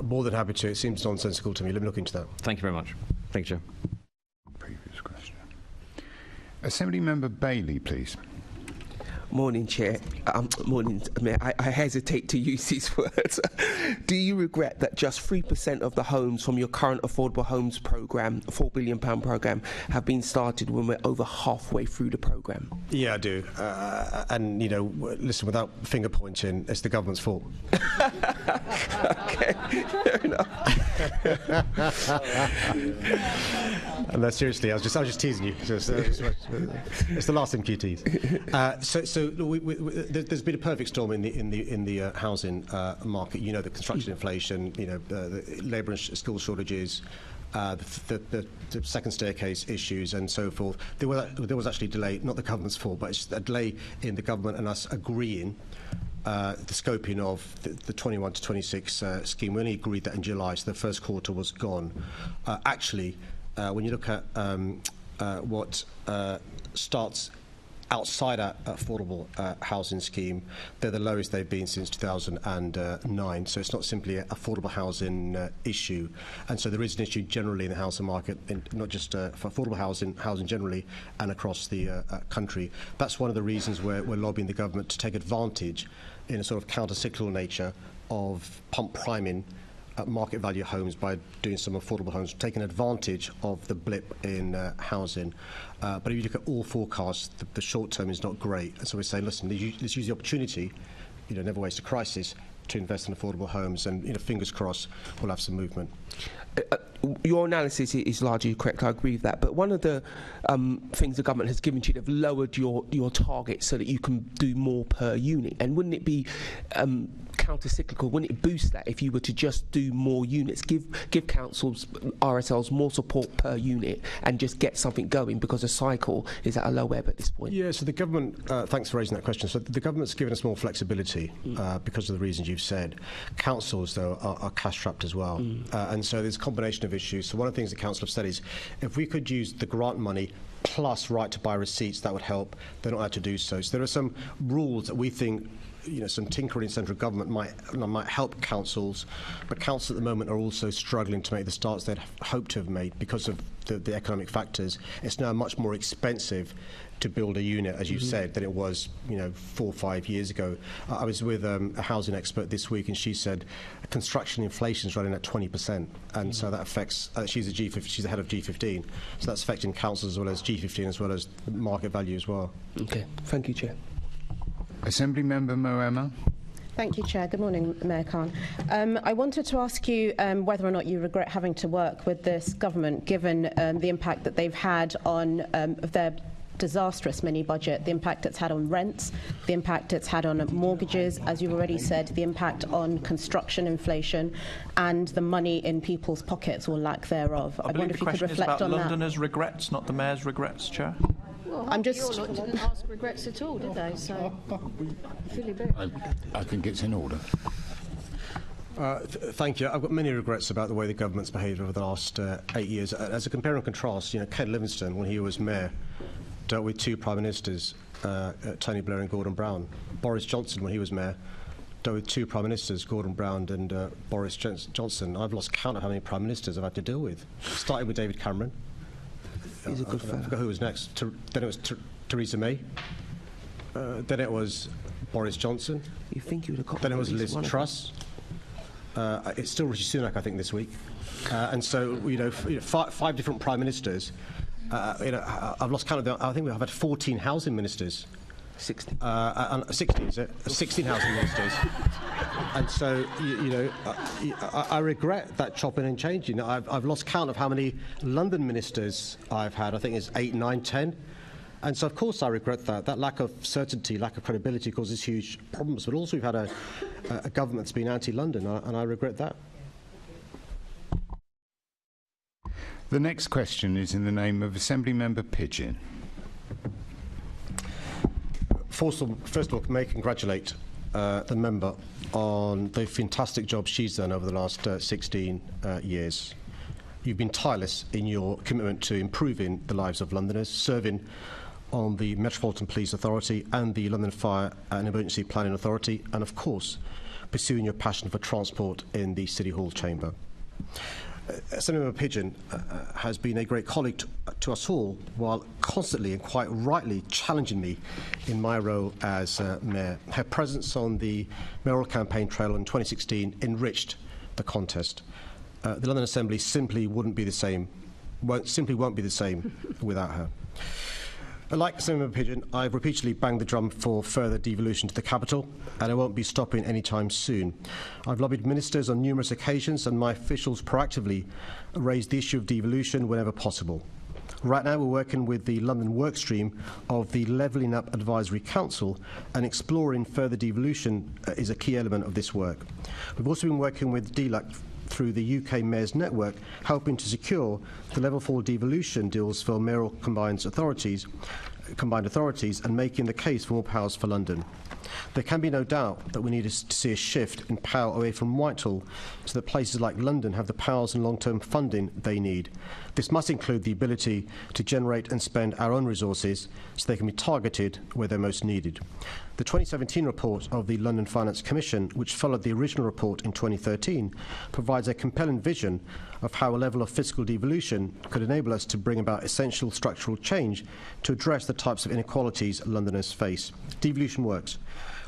More than happy to. It seems nonsensical to me. Let me look into that. Thank you very much. Thank you, Chair. Previous question. Assembly Member Bailey, please. Morning, Chair. Morning, Mayor. I hesitate to use these words. Do you regret that just 3% of the homes from your current Affordable Homes programme, £4 billion programme, have been started when we're over halfway through the programme? Yeah, I do. And, you know, listen, without finger pointing, it's the government's fault. Okay, fair enough. No, seriously, I was just teasing you. It's the last MQTs. So there's been a perfect storm in the housing market. You know, the construction inflation, you know, the labour and school shortages, the second staircase issues and so forth. There was actually a delay, not the government's fault, but it's a delay in the government and us agreeing the scoping of the 21 to 26 scheme. We only agreed that in July, so the first quarter was gone. Actually, when you look at what starts outside our affordable housing scheme, they're the lowest they've been since 2009. So it's not simply an affordable housing issue. And so there is an issue generally in the housing market, not just for affordable housing generally and across the country. That's one of the reasons we're lobbying the government to take advantage in a sort of counter-cyclical nature of pump priming market value homes by doing some affordable homes, taking advantage of the blip in housing. But if you look at all forecasts, the short term is not great. And so we're saying, listen, let's use the opportunity, you know, never waste a crisis, to invest in affordable homes, and fingers crossed we'll have some movement. Your analysis is largely correct, I agree with that, but one of the things the government has given to you, they've lowered your target so that you can do more per unit, and wouldn't it be counter-cyclical, wouldn't it boost that if you were to just do more units, give councils, RSLs more support per unit and just get something going, because the cycle is at a low ebb at this point? Yeah, so the government, thanks for raising that question, so the government's given us more flexibility because of the reasons you've said. Councils, though, are cash-strapped as well, and so there's a combination of issues. So one of the things the council have said is if we could use the grant money plus right to buy receipts, that would help. They're not allowed to do so. So there are some rules that we think, some tinkering in central government might help councils, but councils at the moment are also struggling to make the starts they'd hoped to have made because of the economic factors. It's now much more expensive to build a unit, as you said, than it was 4 or 5 years ago. I was with a housing expert this week, and she said construction inflation is running at 20%, and so that affects. She's the head of G15, so that's affecting councils as well as G15 as well as the market value as well. Okay, thank you, Chair. Assembly Member Moema. Thank you, Chair. Good morning, Mayor Khan. I wanted to ask you whether or not you regret having to work with this government, given the impact that they've had on their disastrous mini-budget, the impact it's had on rents, the impact it's had on mortgages, as you've already said, the impact on construction inflation, and the money in people's pockets or lack thereof. I wonder if you could reflect on that. The question is about Londoners' regrets, not the Mayor's regrets, Chair. Well, your lot didn't ask regrets at all, did they? So, I think it's in order. Thank you. I've got many regrets about the way the government's behaved over the last 8 years. As a compare and contrast, Ken Livingstone, when he was mayor, dealt with 2 prime ministers, Tony Blair and Gordon Brown. Boris Johnson, when he was mayor, dealt with 2 prime ministers, Gordon Brown and Boris Johnson. I've lost count of how many prime ministers I've had to deal with. Started with David Cameron. He's a good fellow. I forgot who was next. Then it was Theresa May. Then it was Boris Johnson. You think you would have got? Then it was Liz Truss. It's still Rishi Sunak, I think, this week. And so, 5 different prime ministers. I've lost count of them. I think I've had 14 housing ministers. 16. 16, is it? 16 housing ministers. And so, I regret that chopping and changing. I've lost count of how many London ministers I've had. I think it's 8, 9, 10. And so, of course, I regret that. That lack of certainty, lack of credibility causes huge problems. But also, we've had a government that's been anti-London, and I regret that. The next question is in the name of Assembly Member Pigeon. First of all, may I congratulate the member on the fantastic job she's done over the last 16 years. You've been tireless in your commitment to improving the lives of Londoners, serving on the Metropolitan Police Authority and the London Fire and Emergency Planning Authority, and of course, pursuing your passion for transport in the City Hall chamber. Senator Pigeon has been a great colleague to us all, while constantly and quite rightly challenging me in my role as Mayor. Her presence on the mayoral campaign trail in 2016 enriched the contest. The London Assembly simply won't be the same without her. Like Senator Pigeon, I've repeatedly banged the drum for further devolution to the capital, and I won't be stopping anytime soon. I've lobbied ministers on numerous occasions, and my officials proactively raised the issue of devolution whenever possible. Right now, we're working with the London workstream of the Levelling Up Advisory Council, and exploring further devolution is a key element of this work. We've also been working with DLUC through the UK Mayors Network, helping to secure the Level 4 devolution deals for mayoral combined authorities, and making the case for more powers for London. There can be no doubt that we need to see a shift in power away from Whitehall so that places like London have the powers and long-term funding they need. This must include the ability to generate and spend our own resources so they can be targeted where they're most needed. The 2017 report of the London Finance Commission, which followed the original report in 2013, provides a compelling vision of how a level of fiscal devolution could enable us to bring about essential structural change to address the types of inequalities Londoners face. Devolution works.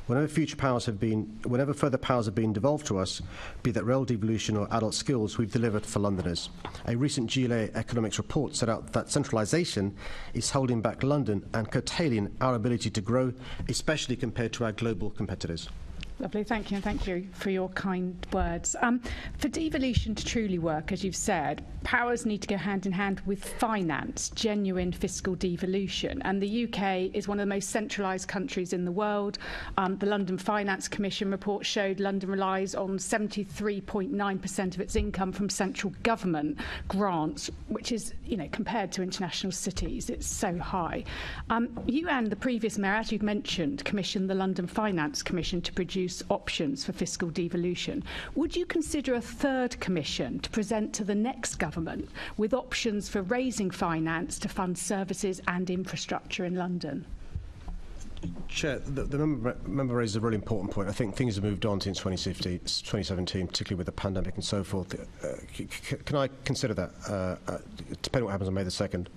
Whenever further powers have been devolved to us, be that rail devolution or adult skills, we've delivered for Londoners. A recent GLA economics report set out that centralisation is holding back London and curtailing our ability to grow, especially compared to our global competitors. Lovely, thank you, and thank you for your kind words. For devolution to truly work, as you've said, powers need to go hand in hand with finance, genuine fiscal devolution. And the UK is one of the most centralised countries in the world. The London Finance Commission report showed London relies on 73.9% of its income from central government grants, which is, compared to international cities, it's so high. You and the previous mayor, as you've mentioned, commissioned the London Finance Commission to produce options for fiscal devolution. Would you consider a third commission to present to the next government with options for raising finance to fund services and infrastructure in London? Chair, the member raises a really important point. I think things have moved on since 2017, particularly with the pandemic and so forth. Can I consider that, depending on what happens on May the 2nd?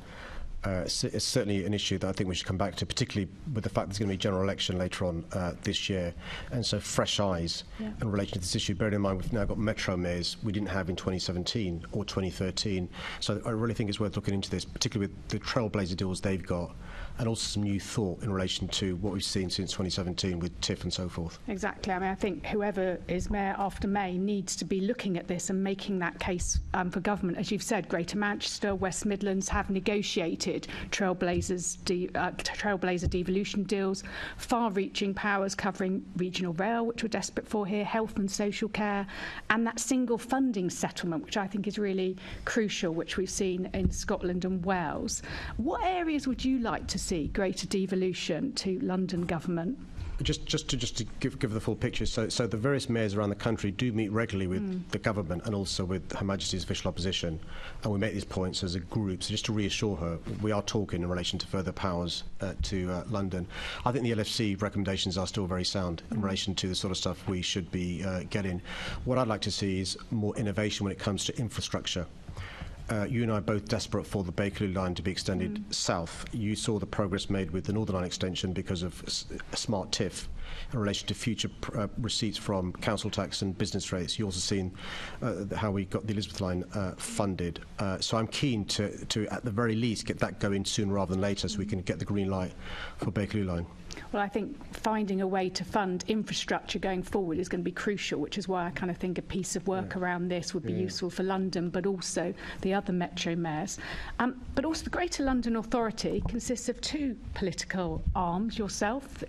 It's certainly an issue that I think we should come back to, particularly with the fact there's going to be a general election later on this year, and so fresh eyes in relation to this issue. Bearing in mind we've now got metro mayors we didn't have in 2017 or 2013, so I really think it's worth looking into this, particularly with the trailblazer deals they've got, and also some new thought in relation to what we've seen since 2017 with TIF and so forth. Exactly. I mean, I think whoever is mayor after May needs to be looking at this and making that case for government. As you've said, Greater Manchester, West Midlands have negotiated trailblazer devolution deals, far-reaching powers covering regional rail, which we're desperate for here, health and social care, and that single funding settlement, which I think is really crucial, which we've seen in Scotland and Wales. What areas would you like to see greater devolution to London government? Just to give the full picture, so the various mayors around the country do meet regularly with the government and also with Her Majesty's official opposition, and we make these points as a group. So just to reassure her, we are talking in relation to further powers to London. I think the LFC recommendations are still very sound in relation to the sort of stuff we should be getting. What I'd like to see is more innovation when it comes to infrastructure. You and I are both desperate for the Bakerloo line to be extended south. You saw the progress made with the Northern Line extension because of a smart TIF in relation to future receipts from council tax and business rates. You've also seen how we got the Elizabeth line funded. So I'm keen to, at the very least, get that going sooner rather than later so we can get the green light for Bakerloo line. Well, I think finding a way to fund infrastructure going forward is going to be crucial, which is why I kind of think a piece of work around this would be useful for London, but also the other metro mayors. But also the Greater London Authority consists of two political arms, yourself,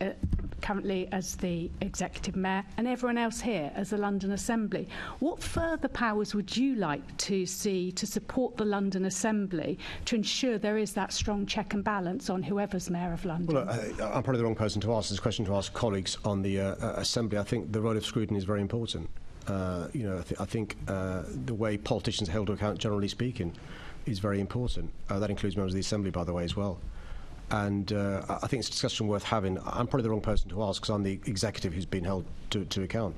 currently as the executive mayor, and everyone else here as the London Assembly. What further powers would you like to see to support the London Assembly to ensure there is that strong check and balance on whoever's mayor of London? Well, I'm probably the wrong person to ask this question, to ask colleagues on the Assembly. I think the role of scrutiny is very important. I think the way politicians are held to account, generally speaking, is very important. That includes members of the Assembly, by the way, as well. And I think it's a discussion worth having. I'm probably the wrong person to ask because I'm the executive who's been held to account.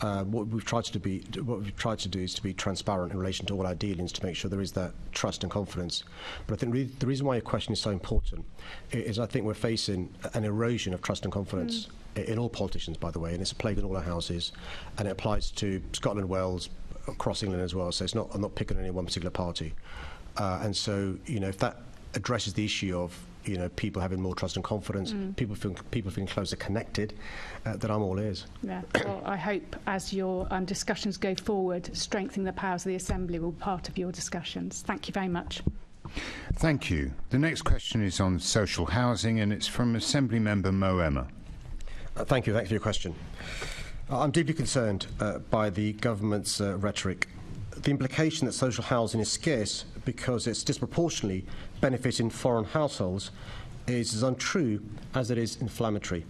What we've tried to do is to be transparent in relation to all our dealings to make sure there is that trust and confidence. But I think the reason why your question is so important is I think we're facing an erosion of trust and confidence in all politicians, by the way, and it's a plague in all our houses, and it applies to Scotland, Wales, across England as well. So it's not, I'm not picking on any one particular party. And so, if that addresses the issue of people having more trust and confidence, people feeling closer connected, then I'm all ears. Yeah, well, I hope as your discussions go forward, strengthening the powers of the Assembly will be part of your discussions. Thank you very much. Thank you. The next question is on social housing, and it's from Assembly Member Mo Emma. Thank you. Thanks for your question. I'm deeply concerned by the government's rhetoric. The implication that social housing is scarce because it's disproportionately benefiting foreign households is as untrue as it is inflammatory.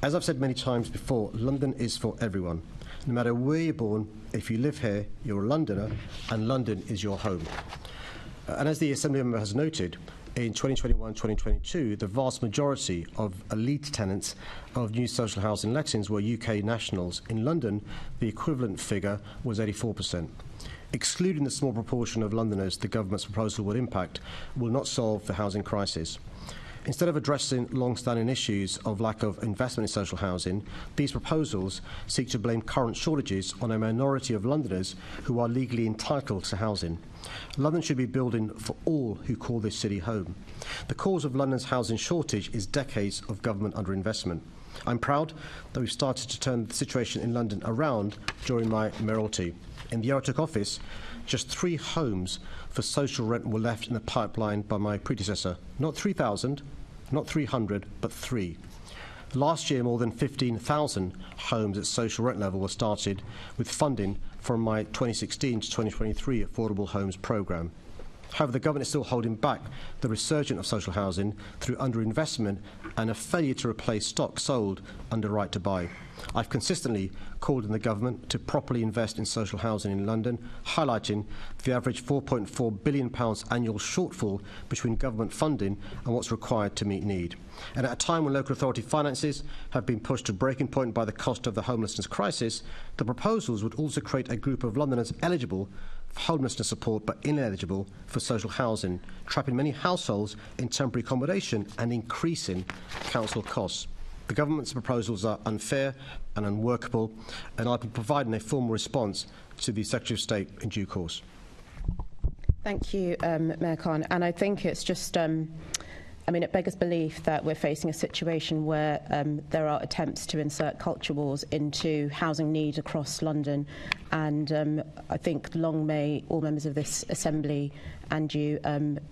As I've said many times before, London is for everyone. No matter where you're born, if you live here, you're a Londoner, and London is your home. And as the Assembly member has noted, in 2021-2022, the vast majority of elite tenants of new social housing lettings were UK nationals. In London, the equivalent figure was 84%. Excluding the small proportion of Londoners the government's proposal would impact will not solve the housing crisis. Instead of addressing long-standing issues of lack of investment in social housing, these proposals seek to blame current shortages on a minority of Londoners who are legally entitled to housing. London should be building for all who call this city home. The cause of London's housing shortage is decades of government underinvestment. I'm proud that we've started to turn the situation in London around during my mayoralty. In the year I took office, just 3 homes for social rent were left in the pipeline by my predecessor. Not 3,000, not 300, but 3. Last year, more than 15,000 homes at social rent level were started with funding from my 2016 to 2023 Affordable Homes programme. However, the government is still holding back the resurgence of social housing through underinvestment and a failure to replace stock sold under right to buy. I've consistently called on the government to properly invest in social housing in London, highlighting the average £4.4 billion annual shortfall between government funding and what's required to meet need. And at a time when local authority finances have been pushed to breaking point by the cost of the homelessness crisis, the proposals would also create a group of Londoners eligible for homelessness support but ineligible for social housing, trapping many households in temporary accommodation and increasing council costs. The government's proposals are unfair and unworkable, and I'll be providing a formal response to the Secretary of State in due course. Thank you, Mayor Khan. And I think it's just, it beggars belief that we're facing a situation where there are attempts to insert culture wars into housing needs across London. And I think long may all members of this Assembly and you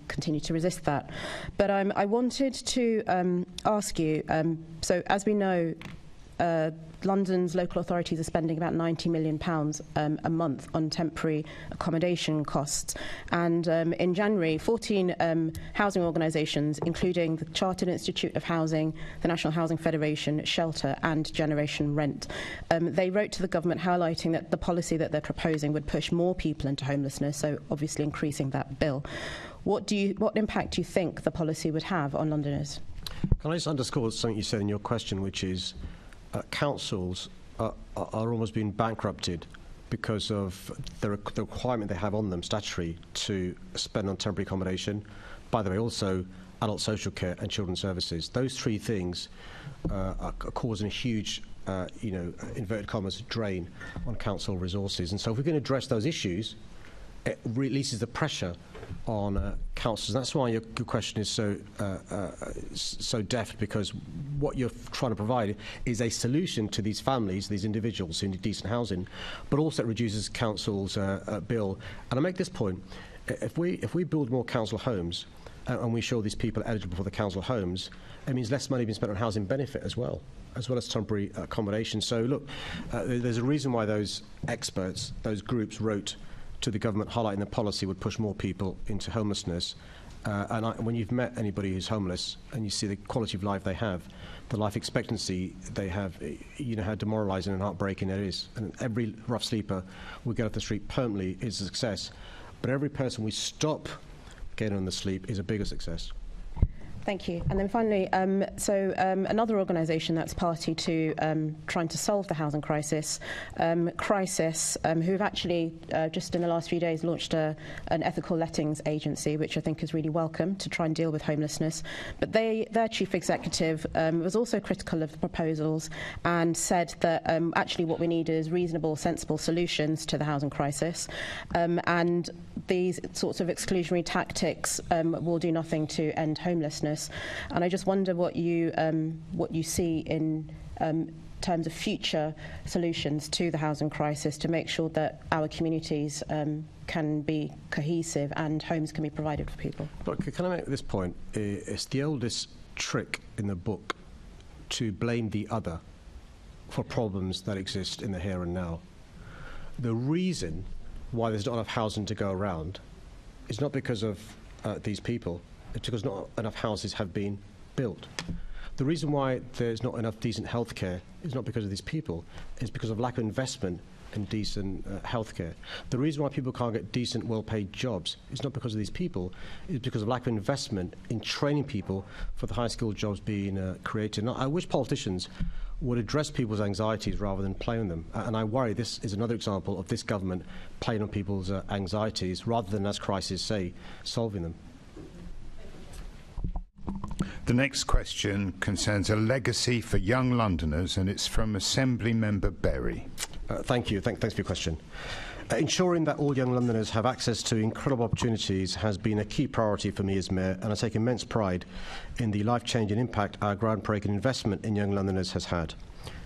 continue to resist that. But I wanted to ask you, so as we know, London's local authorities are spending about £90 million a month on temporary accommodation costs. And in January, 14 housing organisations, including the Chartered Institute of Housing, the National Housing Federation, Shelter and Generation Rent, they wrote to the government highlighting that the policy that they're proposing would push more people into homelessness, so obviously increasing that bill. What impact do you think the policy would have on Londoners? Can I just underscore something you said in your question, which is councils are almost being bankrupted because of the requirement they have on them, statutory, to spend on temporary accommodation. By the way, also adult social care and children's services. Those 3 things are causing a huge, inverted commas, drain on council resources. And so if we're going to address those issues, it releases the pressure on councils. And that's why your question is so deft, because what you're trying to provide is a solution to these families, these individuals who need decent housing, but also it reduces councils' bill. And I make this point: if we build more council homes and we show these people eligible for the council homes, it means less money being spent on housing benefit as well as temporary accommodation. So look, there's a reason why those experts, those groups, wrote to the government highlighting the policy would push more people into homelessness. When you've met anybody who's homeless and you see the quality of life they have, the life expectancy they have, you know how demoralising and heartbreaking it is. And every rough sleeper we get off the street permanently is a success. But every person we stop getting on the sleep is a bigger success. Thank you. And then finally, another organisation that's party to trying to solve the housing crisis, Crisis, who have actually just in the last few days launched an ethical lettings agency, which I think is really welcome to try and deal with homelessness. But their chief executive was also critical of the proposals and said that actually what we need is reasonable, sensible solutions to the housing crisis. And these sorts of exclusionary tactics will do nothing to end homelessness. And I just wonder what you see in terms of future solutions to the housing crisis to make sure that our communities can be cohesive and homes can be provided for people. Look, can I make this point? It's the oldest trick in the book to blame the other for problems that exist in the here and now. The reason why there's not enough housing to go around is not because of these people. It's because not enough houses have been built. The reason why there's not enough decent healthcare is not because of these people. It's because of lack of investment in decent healthcare. The reason why people can't get decent, well-paid jobs is not because of these people. It's because of lack of investment in training people for the high-skilled jobs being created. Now, I wish politicians would address people's anxieties rather than play on them. And I worry this is another example of this government playing on people's anxieties rather than, as crises say, solving them. The next question concerns a legacy for young Londoners, and it's from Assembly Member Berry. Thank you. Thanks for your question. Ensuring that all young Londoners have access to incredible opportunities has been a key priority for me as Mayor, and I take immense pride in the life-changing impact our groundbreaking investment in young Londoners has had.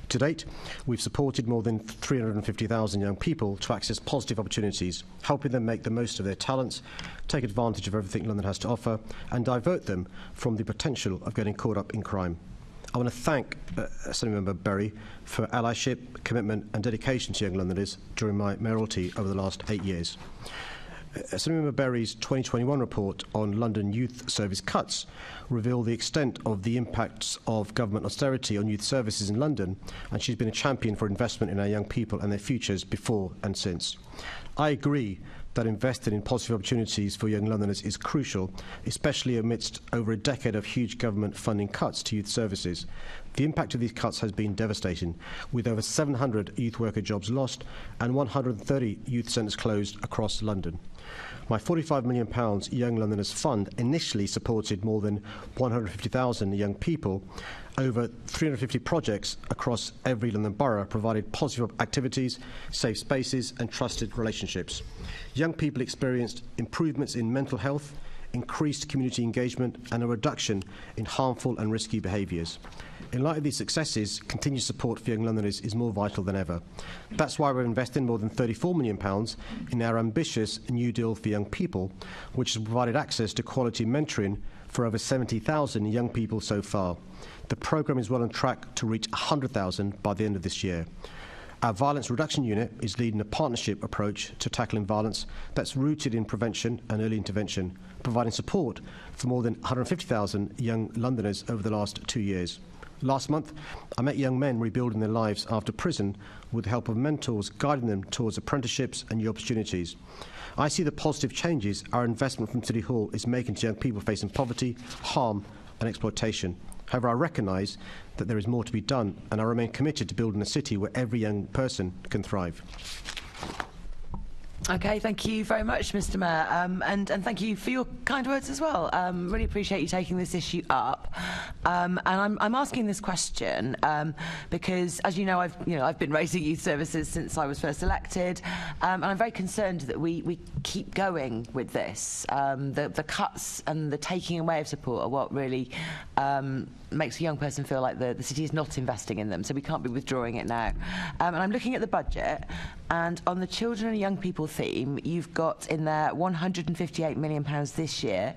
To date, we've supported more than 350,000 young people to access positive opportunities, helping them make the most of their talents, take advantage of everything London has to offer, and divert them from the potential of getting caught up in crime. I want to thank Assembly Member Berry for allyship, commitment and dedication to young Londoners during my mayoralty over the last 8 years. Assembly Member Berry's 2021 report on London youth service cuts revealed the extent of the impacts of government austerity on youth services in London, and she's been a champion for investment in our young people and their futures before and since. I agree that investing in positive opportunities for young Londoners is crucial, especially amidst over a decade of huge government funding cuts to youth services. The impact of these cuts has been devastating, with over 700 youth worker jobs lost and 130 youth centres closed across London. My £45 million Young Londoners Fund initially supported more than 150,000 young people. Over 350 projects across every London borough provided positive activities, safe spaces and trusted relationships. Young people experienced improvements in mental health, increased community engagement and a reduction in harmful and risky behaviours. In light of these successes, continued support for young Londoners is more vital than ever. That's why we're investing more than £34 million in our ambitious New Deal for Young People, which has provided access to quality mentoring for over 70,000 young people so far. The programme is well on track to reach 100,000 by the end of this year. Our Violence Reduction Unit is leading a partnership approach to tackling violence that's rooted in prevention and early intervention, providing support for more than 150,000 young Londoners over the last 2 years. Last month, I met young men rebuilding their lives after prison with the help of mentors guiding them towards apprenticeships and new opportunities. I see the positive changes our investment from City Hall is making to young people facing poverty, harm and exploitation. However, I recognise that there is more to be done, and I remain committed to building a city where every young person can thrive. Okay, thank you very much, Mr. Mayor, and thank you for your kind words as well. Really appreciate you taking this issue up. And I'm asking this question because, as you know, I've been raising youth services since I was first elected, and I'm very concerned that we keep going with this. The cuts and the taking away of support are what really makes a young person feel like the city is not investing in them, so we can't be withdrawing it now. And I'm looking at the budget, and on the children and young people theme, you've got in there £158 million this year.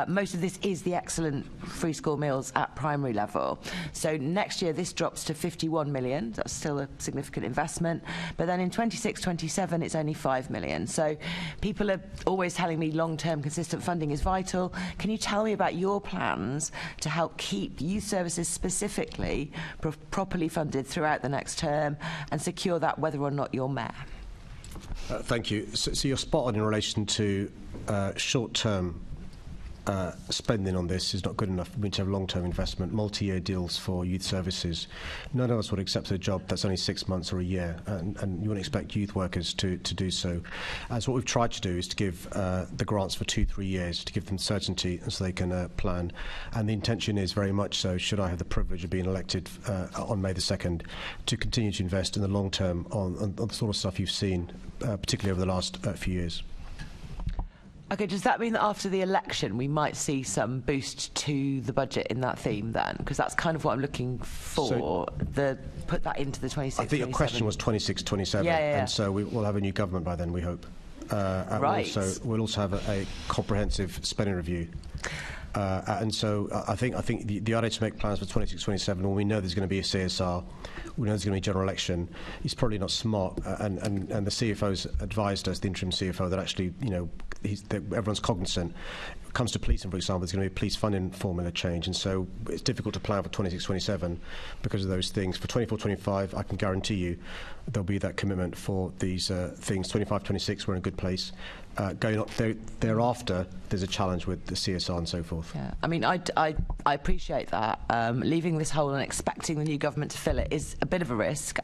Most of this is the excellent free school meals at primary level. So next year this drops to 51 million. That's still a significant investment. But then in 26-27 it's only 5 million. So people are always telling me long-term consistent funding is vital. Can you tell me about your plans to help keep youth services specifically properly funded throughout the next term and secure that whether or not you're mayor? Thank you. So you're spot on in relation to short-term spending on this is not good enough. We need to have long-term investment, multi-year deals for youth services. None of us would accept a job that's only 6 months or a year, and you wouldn't expect youth workers to do so. As what we've tried to do is to give the grants for 2-3 years to give them certainty so they can plan. And the intention is very much so, should I have the privilege of being elected on May the 2nd, to continue to invest in the long term on the sort of stuff you've seen, particularly over the last few years. Okay, does that mean that after the election we might see some boost to the budget in that theme then? Because that's kind of what I'm looking for, so put that into the 26-27. I think your question was 26-27, and so we'll have a new government by then, we hope. Right. We'll also have a comprehensive spending review. And so I think the idea to make plans for 26-27 when we know there's going to be a CSR, we know there's going to be a general election, is probably not smart. And the CFO's advised us, the interim CFO, that actually, that everyone's cognizant. When it comes to policing, for example, there's going to be a police funding formula change, and so it's difficult to plan for 26-27 because of those things. For 24-25, I can guarantee you there'll be that commitment for these things. 25-26, we're in a good place. Going up thereafter, there's a challenge with the CSR and so forth. Yeah, I mean, I appreciate that. Leaving this hole and expecting the new government to fill it is a bit of a risk.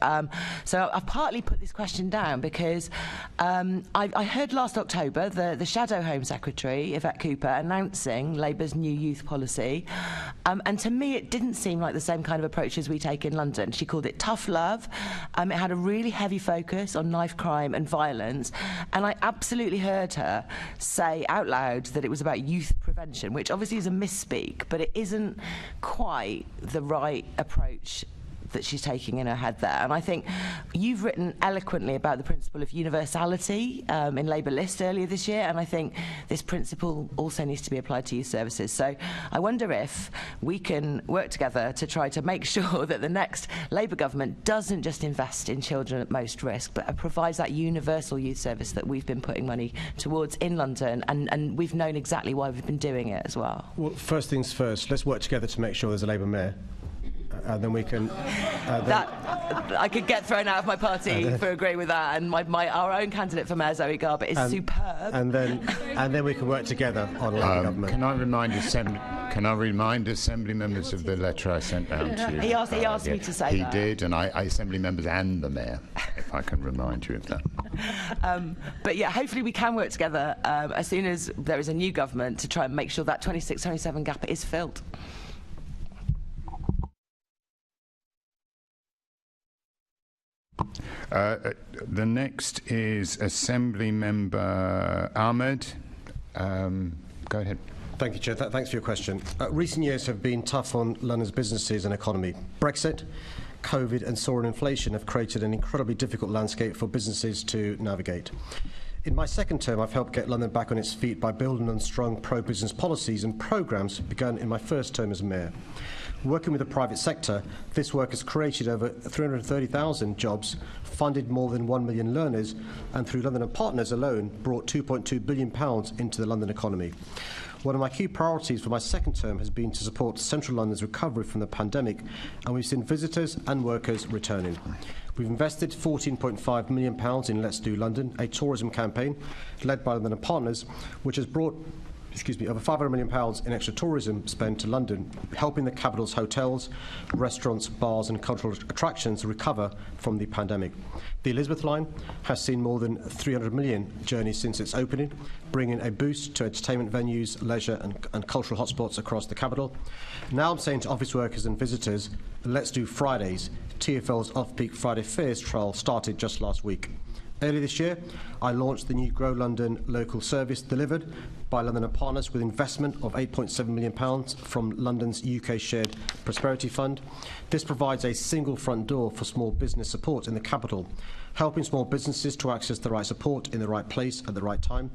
So I've partly put this question down because I heard last October the Shadow Home Secretary, Yvette Cooper, announcing Labour's new youth policy. And to me, it didn't seem like the same kind of approach as we take in London. She called it tough love. It had a really heavy focus on knife crime and violence. And I absolutely heard her say out loud that it was about youth prevention, which obviously is a misspeak, but it isn't quite the right approach that she's taking in her head there. And I think you've written eloquently about the principle of universality in Labour List earlier this year, and I think this principle also needs to be applied to youth services. So I wonder if we can work together to try to make sure that the next Labour government doesn't just invest in children at most risk, but provides that universal youth service that we've been putting money towards in London, and we've known exactly why we've been doing it as well. Well, first things first, let's work together to make sure there's a Labour mayor. And then we can... that I could get thrown out of my party for agreeing with that, and our own candidate for Mayor, Zoe Garbutt, is superb. And then we can work together on Labour government. Can I remind Assembly members of the letter I sent down to you? He asked me to say that. He did, and I Assembly members and the Mayor, if I can remind you of that. But yeah, hopefully we can work together as soon as there is a new government to try and make sure that 26-27 gap is filled. The next is Assembly Member Ahmed. Go ahead. Thank you, Chair. Thanks for your question. Recent years have been tough on London's businesses and economy. Brexit, COVID and soaring inflation have created an incredibly difficult landscape for businesses to navigate. In my second term, I've helped get London back on its feet by building on strong pro-business policies and programmes begun in my first term as Mayor. Working with the private sector, this work has created over 330,000 jobs, funded more than 1 million learners, and through London and Partners alone, brought £2.2 billion into the London economy. One of my key priorities for my second term has been to support Central London's recovery from the pandemic, and we've seen visitors and workers returning. We've invested £14.5 million in Let's Do London, a tourism campaign led by London and Partners, which has brought over £500 million in extra tourism spend to London, helping the capital's hotels, restaurants, bars and cultural attractions recover from the pandemic. The Elizabeth line has seen more than 300 million journeys since its opening, bringing a boost to entertainment venues, leisure and cultural hotspots across the capital. Now I'm saying to office workers and visitors, let's do Fridays. TfL's off-peak Friday Fares trial started just last week. Earlier this year, I launched the new Grow London local service delivered by London and Partners with investment of £8.7 million from London's UK Shared Prosperity Fund. This provides a single front door for small business support in the capital, helping small businesses to access the right support in the right place at the right time.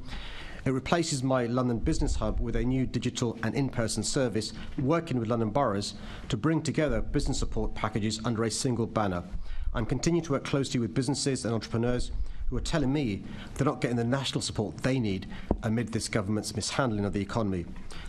It replaces my London Business Hub with a new digital and in-person service working with London boroughs to bring together business support packages under a single banner. I'm continuing to work closely with businesses and entrepreneurs who are telling me they're not getting the national support they need amid this government's mishandling of the economy.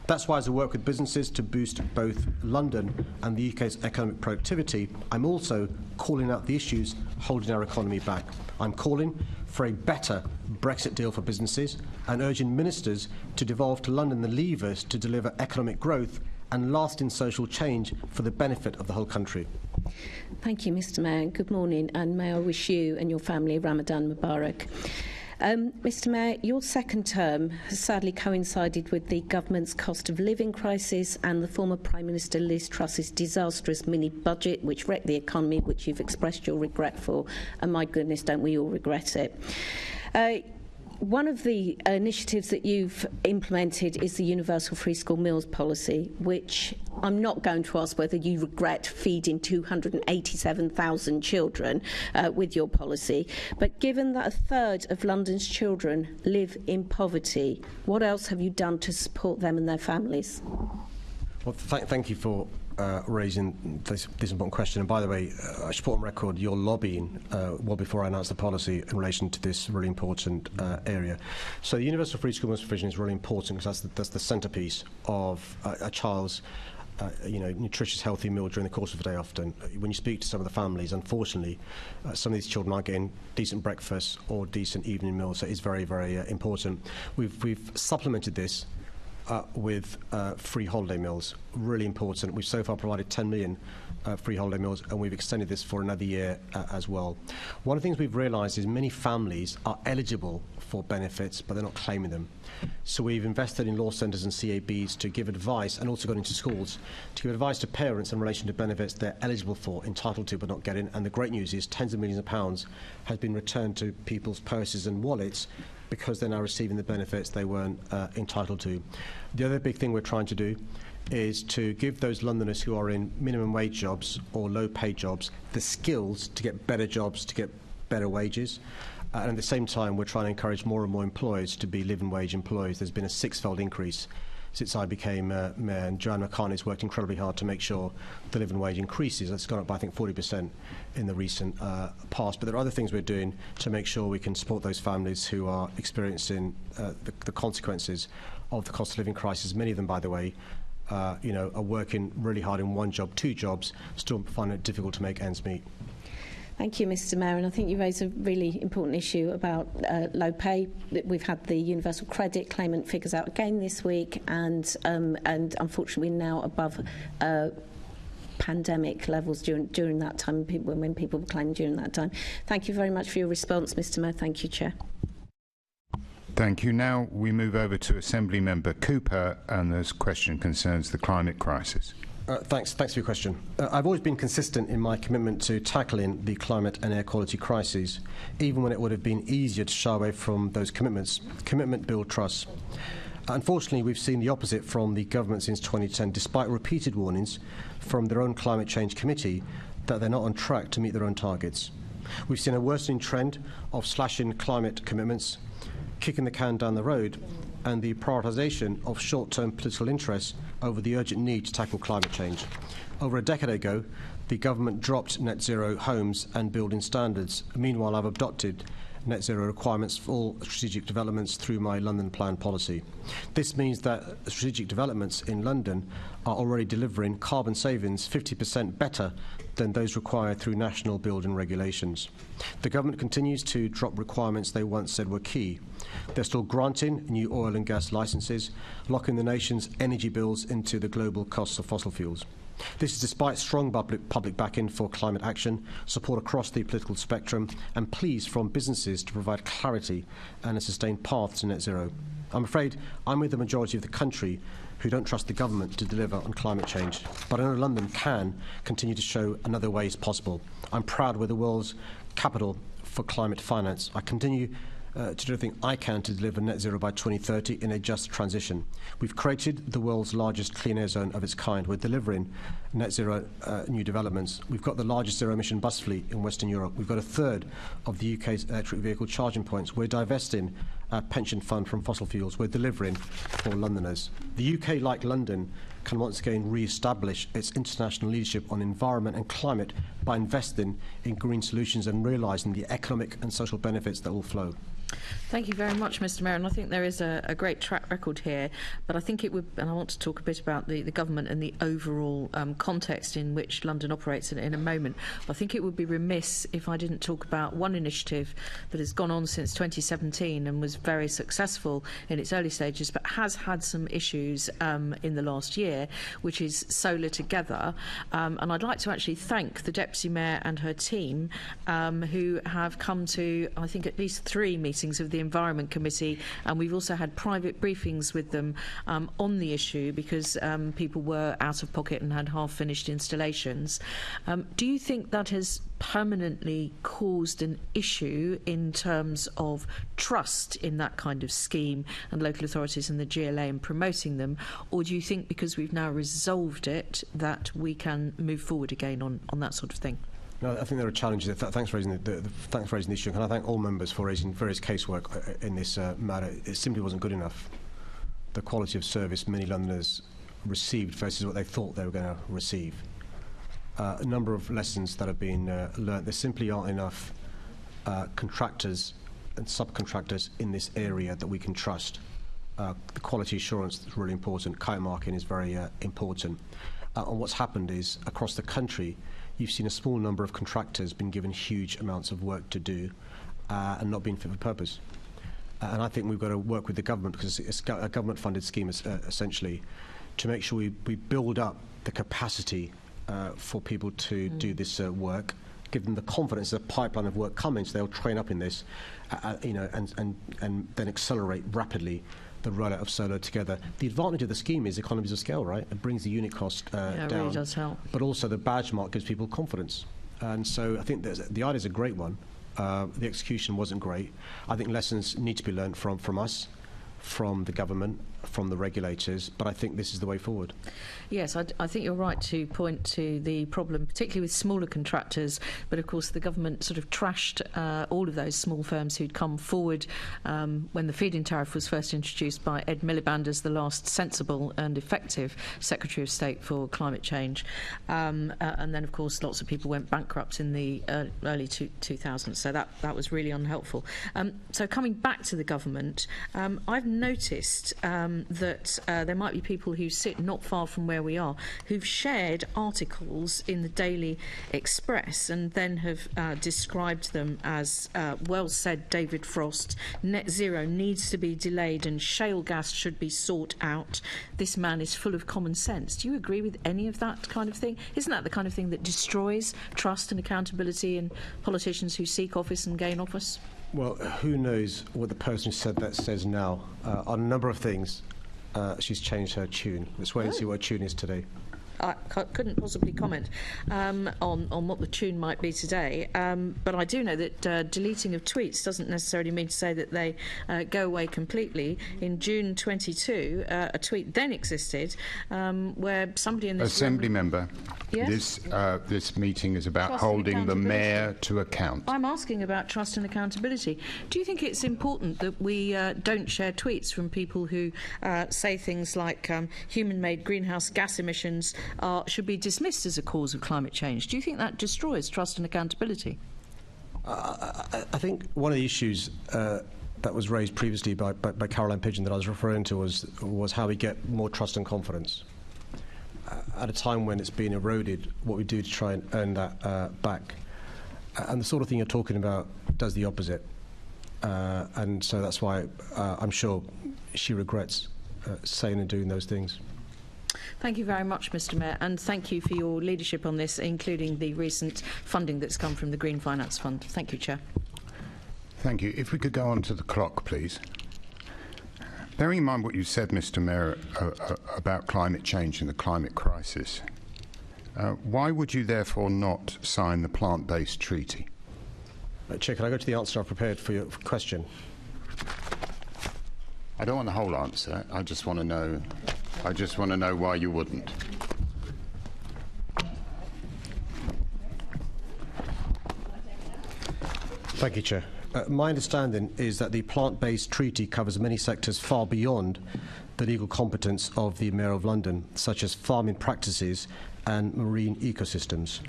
That's why, as I work with businesses to boost both London and the UK's economic productivity, I'm also calling out the issues holding our economy back. I'm calling for a better Brexit deal for businesses and urging ministers to devolve to London the levers to deliver economic growth and lasting social change for the benefit of the whole country. Thank you, Mr Mayor. Good morning, and may I wish you and your family Ramadan Mubarak. Mr Mayor, your second term has sadly coincided with the government's cost of living crisis and the former Prime Minister Liz Truss's disastrous mini-budget, which wrecked the economy, which you've expressed your regret for, and my goodness, don't we all regret it. One of the initiatives that you've implemented is the Universal Free School Meals policy, which I'm not going to ask whether you regret feeding 287,000 children with your policy, but given that a third of London's children live in poverty, what else have you done to support them and their families? Well, thank you for raising this important question. And by the way, I should put on record your lobbying well before I announced the policy in relation to this really important area. So the Universal Free School Meals provision is really important because that's the centrepiece of a child's nutritious, healthy meal during the course of the day. Often, when you speak to some of the families, unfortunately, some of these children aren't getting decent breakfast or decent evening meals. So it is very, very important. We've supplemented this with free holiday meals, really important. We've so far provided 10 million free holiday meals, and we've extended this for another year as well. One of the things we've realised is many families are eligible for benefits, but they're not claiming them. So we've invested in law centres and CABs to give advice, and also gone into schools to give advice to parents in relation to benefits they're eligible for, entitled to, but not getting. And the great news is tens of millions of pounds has been returned to people's purses and wallets because they're now receiving the benefits they weren't entitled to. The other big thing we're trying to do is to give those Londoners who are in minimum wage jobs or low paid jobs the skills to get better jobs, to get better wages. And at the same time, we're trying to encourage more and more employers to be living wage employees. There's been a six-fold increase since I became mayor, and Joanne McCartney's worked incredibly hard to make sure the living wage increases. That's gone up by, I think, 40% in the recent past. But there are other things we're doing to make sure we can support those families who are experiencing the consequences of the cost of living crisis. Many of them, by the way, are working really hard in one job, two jobs, still find it difficult to make ends meet. Thank you, Mr Mayor, and I think you raise a really important issue about low pay. We've had the universal credit claimant figures out again this week, and unfortunately now above pandemic levels during that time, when people were claiming during that time. Thank you very much for your response, Mr Mayor. Thank you, Chair. Thank you. Now we move over to Assembly Member Cooper, and this question concerns the climate crisis. Thanks for your question. I've always been consistent in my commitment to tackling the climate and air quality crises, even when it would have been easier to shy away from those commitments. Commitment builds trust. Unfortunately, we've seen the opposite from the government since 2010, despite repeated warnings from their own Climate Change Committee that they're not on track to meet their own targets. We've seen a worsening trend of slashing climate commitments, kicking the can down the road, and the prioritisation of short-term political interests over the urgent need to tackle climate change. Over a decade ago, the government dropped net zero homes and building standards. Meanwhile, I've adopted net zero requirements for all strategic developments through my London Plan policy. This means that strategic developments in London are already delivering carbon savings 50% better than those required through national building regulations. The government continues to drop requirements they once said were key. They're still granting new oil and gas licences, locking the nation's energy bills into the global costs of fossil fuels. This is despite strong public backing for climate action, support across the political spectrum, and pleas from businesses to provide clarity and a sustained path to net zero. I'm afraid I'm with the majority of the country who don't trust the government to deliver on climate change. But I know London can continue to show another way is possible. I'm proud we're the world's capital for climate finance. I continue to do everything I can to deliver net zero by 2030 in a just transition. We've created the world's largest clean air zone of its kind. We're delivering net zero new developments. We've got the largest zero emission bus fleet in Western Europe. We've got a third of the UK's electric vehicle charging points. We're divesting our pension fund from fossil fuels. We're delivering for Londoners. The UK, like London, can once again re-establish its international leadership on environment and climate by investing in green solutions and realising the economic and social benefits that will flow. Thank you very much, Mr Mayor, and I think there is a great track record here, but I think it would, and I want to talk a bit about the government and the overall context in which London operates in a moment. I think it would be remiss if I didn't talk about one initiative that has gone on since 2017 and was very successful in its early stages, but has had some issues in the last year, which is Solar Together. And I'd like to actually thank the Deputy Mayor and her team who have come to, I think, at least 3 meetings of the Environment Committee, and we've also had private briefings with them on the issue because people were out of pocket and had half-finished installations. Do you think that has permanently caused an issue in terms of trust in that kind of scheme and local authorities and the GLA in promoting them, or do you think because we've now resolved it that we can move forward again on that sort of thing? No, I think there are challenges. Thanks for raising the issue. And I thank all members for raising various casework in this matter. It simply wasn't good enough. The quality of service many Londoners received versus what they thought they were going to receive. A number of lessons that have been learnt. There simply aren't enough contractors and subcontractors in this area that we can trust. The quality assurance is really important. Kite marking is very important. And what's happened is, across the country, you've seen a small number of contractors being given huge amounts of work to do and not being fit for purpose. And I think we've got to work with the government, because it's a government-funded scheme essentially, to make sure we build up the capacity for people to do this work, give them the confidence, the pipeline of work coming, so they'll train up in this, and then accelerate rapidly the rollout of solar together. The advantage of the scheme is economies of scale, right? It brings the unit cost down. It really does help. But also the badge mark gives people confidence. And so I think the idea is a great one. The execution wasn't great. I think lessons need to be learned from us, from the government, from the regulators, but I think this is the way forward. Yes, I think you're right to point to the problem, particularly with smaller contractors, but of course the government sort of trashed all of those small firms who'd come forward when the feed-in tariff was first introduced by Ed Miliband as the last sensible and effective Secretary of State for Climate Change. And then, of course, lots of people went bankrupt in the early 2000s, so that was really unhelpful. So coming back to the government, I've noticed that there might be people who sit not far from where we are who've shared articles in the Daily Express and then have described them as, well said David Frost, net zero needs to be delayed and shale gas should be sought out. This man is full of common sense. Do you agree with any of that kind of thing? Isn't that the kind of thing that destroys trust and accountability in politicians who seek office and gain office? Well, who knows what the person who said that says now. On a number of things, she's changed her tune. Let's wait and see what her tune is today. I couldn't possibly comment on what the tune might be today, but I do know that deleting of tweets doesn't necessarily mean to say that they go away completely. In June 22, a tweet then existed where somebody in this Assembly room, member, yes? this meeting is about Trust holding the mayor to account. I'm asking about trust and accountability. Do you think it's important that we don't share tweets from people who say things like human-made greenhouse gas emissions should be dismissed as a cause of climate change? Do you think that destroys trust and accountability? I think one of the issues that was raised previously by Caroline Pigeon that I was referring to was how we get more trust and confidence. At a time when it's been eroded, what we do to try and earn that back. And the sort of thing you're talking about does the opposite. And so that's why I'm sure she regrets saying and doing those things. Thank you very much, Mr Mayor, and thank you for your leadership on this, including the recent funding that's come from the Green Finance Fund. Thank you, Chair. Thank you. If we could go on to the clock, please. Bearing in mind what you said, Mr Mayor, about climate change and the climate crisis, why would you therefore not sign the plant-based treaty? Chair, can I go to the answer I've prepared for your question? I don't want the whole answer. I just want to know. I just want to know why you wouldn't. Thank you, Chair. My understanding is that the plant-based treaty covers many sectors far beyond the legal competence of the Mayor of London, such as farming practices and marine ecosystems.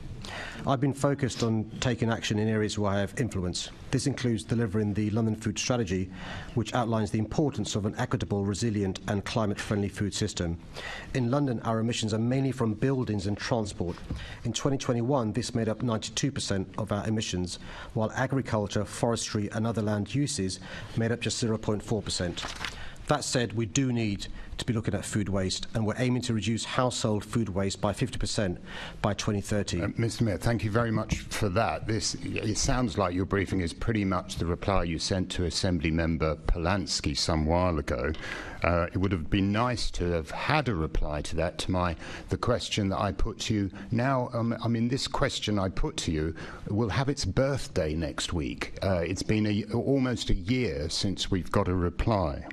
I've been focused on taking action in areas where I have influence. This includes delivering the London Food Strategy, which outlines the importance of an equitable, resilient and climate-friendly food system. In London, our emissions are mainly from buildings and transport. In 2021, this made up 92% of our emissions, while agriculture, forestry and other land uses made up just 0.4%. That said, we do need to be looking at food waste, and we're aiming to reduce household food waste by 50% by 2030. Mr Mayor, thank you very much for that. It sounds like your briefing is pretty much the reply you sent to Assembly Member Polanski some while ago. It would have been nice to have had a reply to that, to the question that I put to you. Now, this question I put to you will have its birthday next week. It's been almost a year since we've got a reply.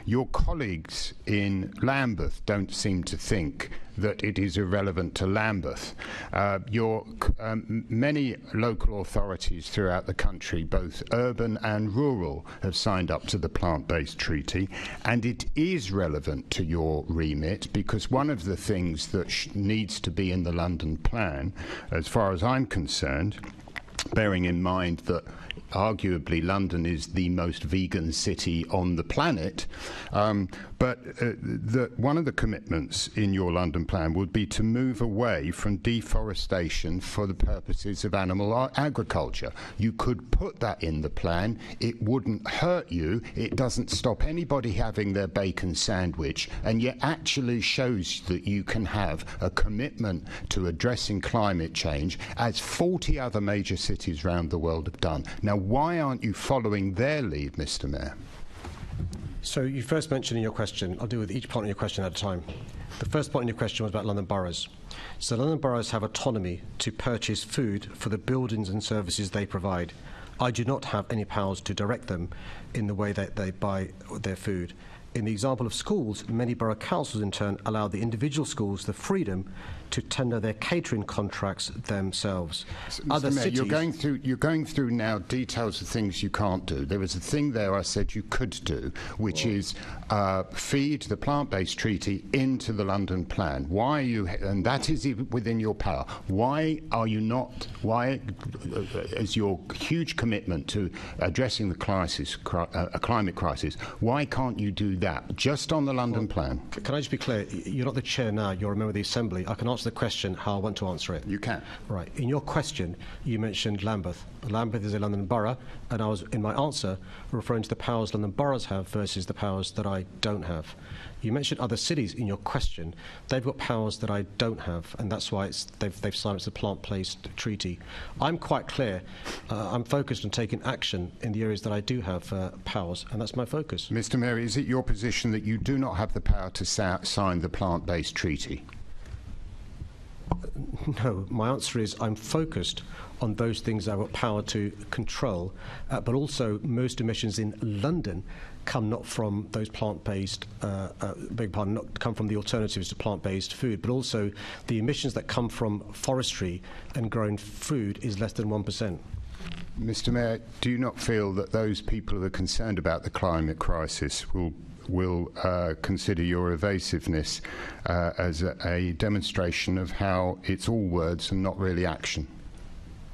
Your colleagues in Lambeth don't seem to think that it is irrelevant to Lambeth. Many local authorities throughout the country, both urban and rural, have signed up to the plant-based treaty, and it is relevant to your remit because one of the things that needs to be in the London plan, as far as I'm concerned, bearing in mind that arguably London is the most vegan city on the planet. But one of the commitments in your London plan would be to move away from deforestation for the purposes of animal agriculture. You could put that in the plan. It wouldn't hurt you. It doesn't stop anybody having their bacon sandwich, and yet actually shows that you can have a commitment to addressing climate change, as 40 other major cities around the world have done. Now, why aren't you following their lead, Mr. Mayor? So you first mentioned in your question, I'll deal with each part of your question at a time. The first part in your question was about London boroughs. So London boroughs have autonomy to purchase food for the buildings and services they provide. I do not have any powers to direct them in the way that they buy their food. In the example of schools, many borough councils in turn allow the individual schools the freedom to tender their catering contracts themselves. Mr. Mayor, you're going through now details of things you can't do. There was a thing there I said you could do, which is feed the plant-based treaty into the London plan. Why are you, and that is within your power. Why are you not? Why, as your huge commitment to addressing the climate crisis, why can't you do that just on the London plan? Can I just be clear? You're not the chair now. You're a member of the Assembly. I can answer the question how I want to answer it. You can. Right. In your question, you mentioned Lambeth. Lambeth is a London borough, and I was, in my answer, referring to the powers London boroughs have versus the powers that I don't have. You mentioned other cities in your question. They've got powers that I don't have, and that's why they've signed the plant-based treaty. I'm quite clear. I'm focused on taking action in the areas that I do have powers, and that's my focus. Mr. Mayor, is it your position that you do not have the power to sign the plant-based treaty? No, my answer is I'm focused on those things I've got power to control, but also most emissions in London come not from those plant-based, not come from the alternatives to plant-based food, but also the emissions that come from forestry and growing food is less than 1%. Mr. Mayor, do you not feel that those people who are concerned about the climate crisis will consider your evasiveness as a demonstration of how it's all words and not really action?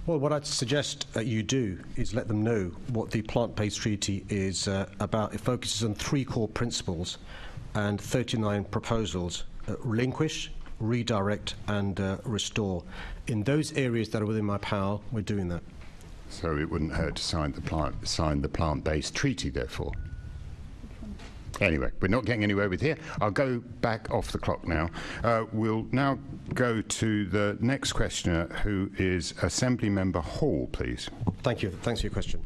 Well, what I'd suggest that you do is let them know what the plant-based treaty is about. It focuses on 3 core principles and 39 proposals: relinquish, redirect and restore. In those areas that are within my power, we're doing that. So it wouldn't hurt to sign the plant-based treaty, therefore? Anyway, we're not getting anywhere with here. I'll go back off the clock now. We'll now go to the next questioner, who is Assembly Member Hall, please. Thank you. Thanks for your question.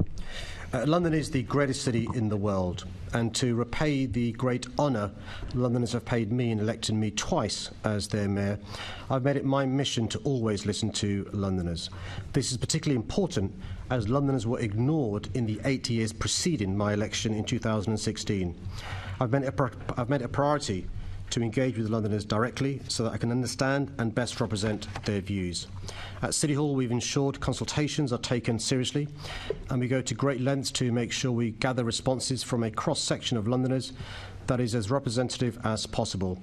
London is the greatest city in the world, and to repay the great honour Londoners have paid me in electing me twice as their mayor, I've made it my mission to always listen to Londoners. This is particularly important as Londoners were ignored in the 8 years preceding my election in 2016. I've made it a priority to engage with Londoners directly so that I can understand and best represent their views. At City Hall, we've ensured consultations are taken seriously, and we go to great lengths to make sure we gather responses from a cross-section of Londoners that is as representative as possible.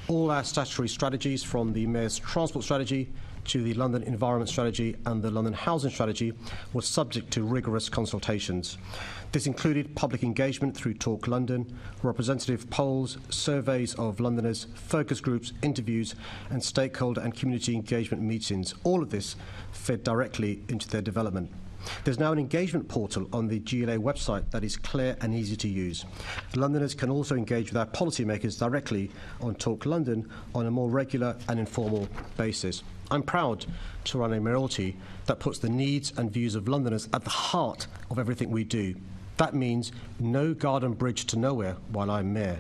All our statutory strategies, from the Mayor's Transport Strategy to the London Environment Strategy and the London Housing Strategy, was subject to rigorous consultations. This included public engagement through Talk London, representative polls, surveys of Londoners, focus groups, interviews, and stakeholder and community engagement meetings. All of this fed directly into their development. There's now an engagement portal on the GLA website that is clear and easy to use. Londoners can also engage with our policymakers directly on Talk London on a more regular and informal basis. I'm proud to run a mayoralty that puts the needs and views of Londoners at the heart of everything we do. That means no garden bridge to nowhere while I'm mayor.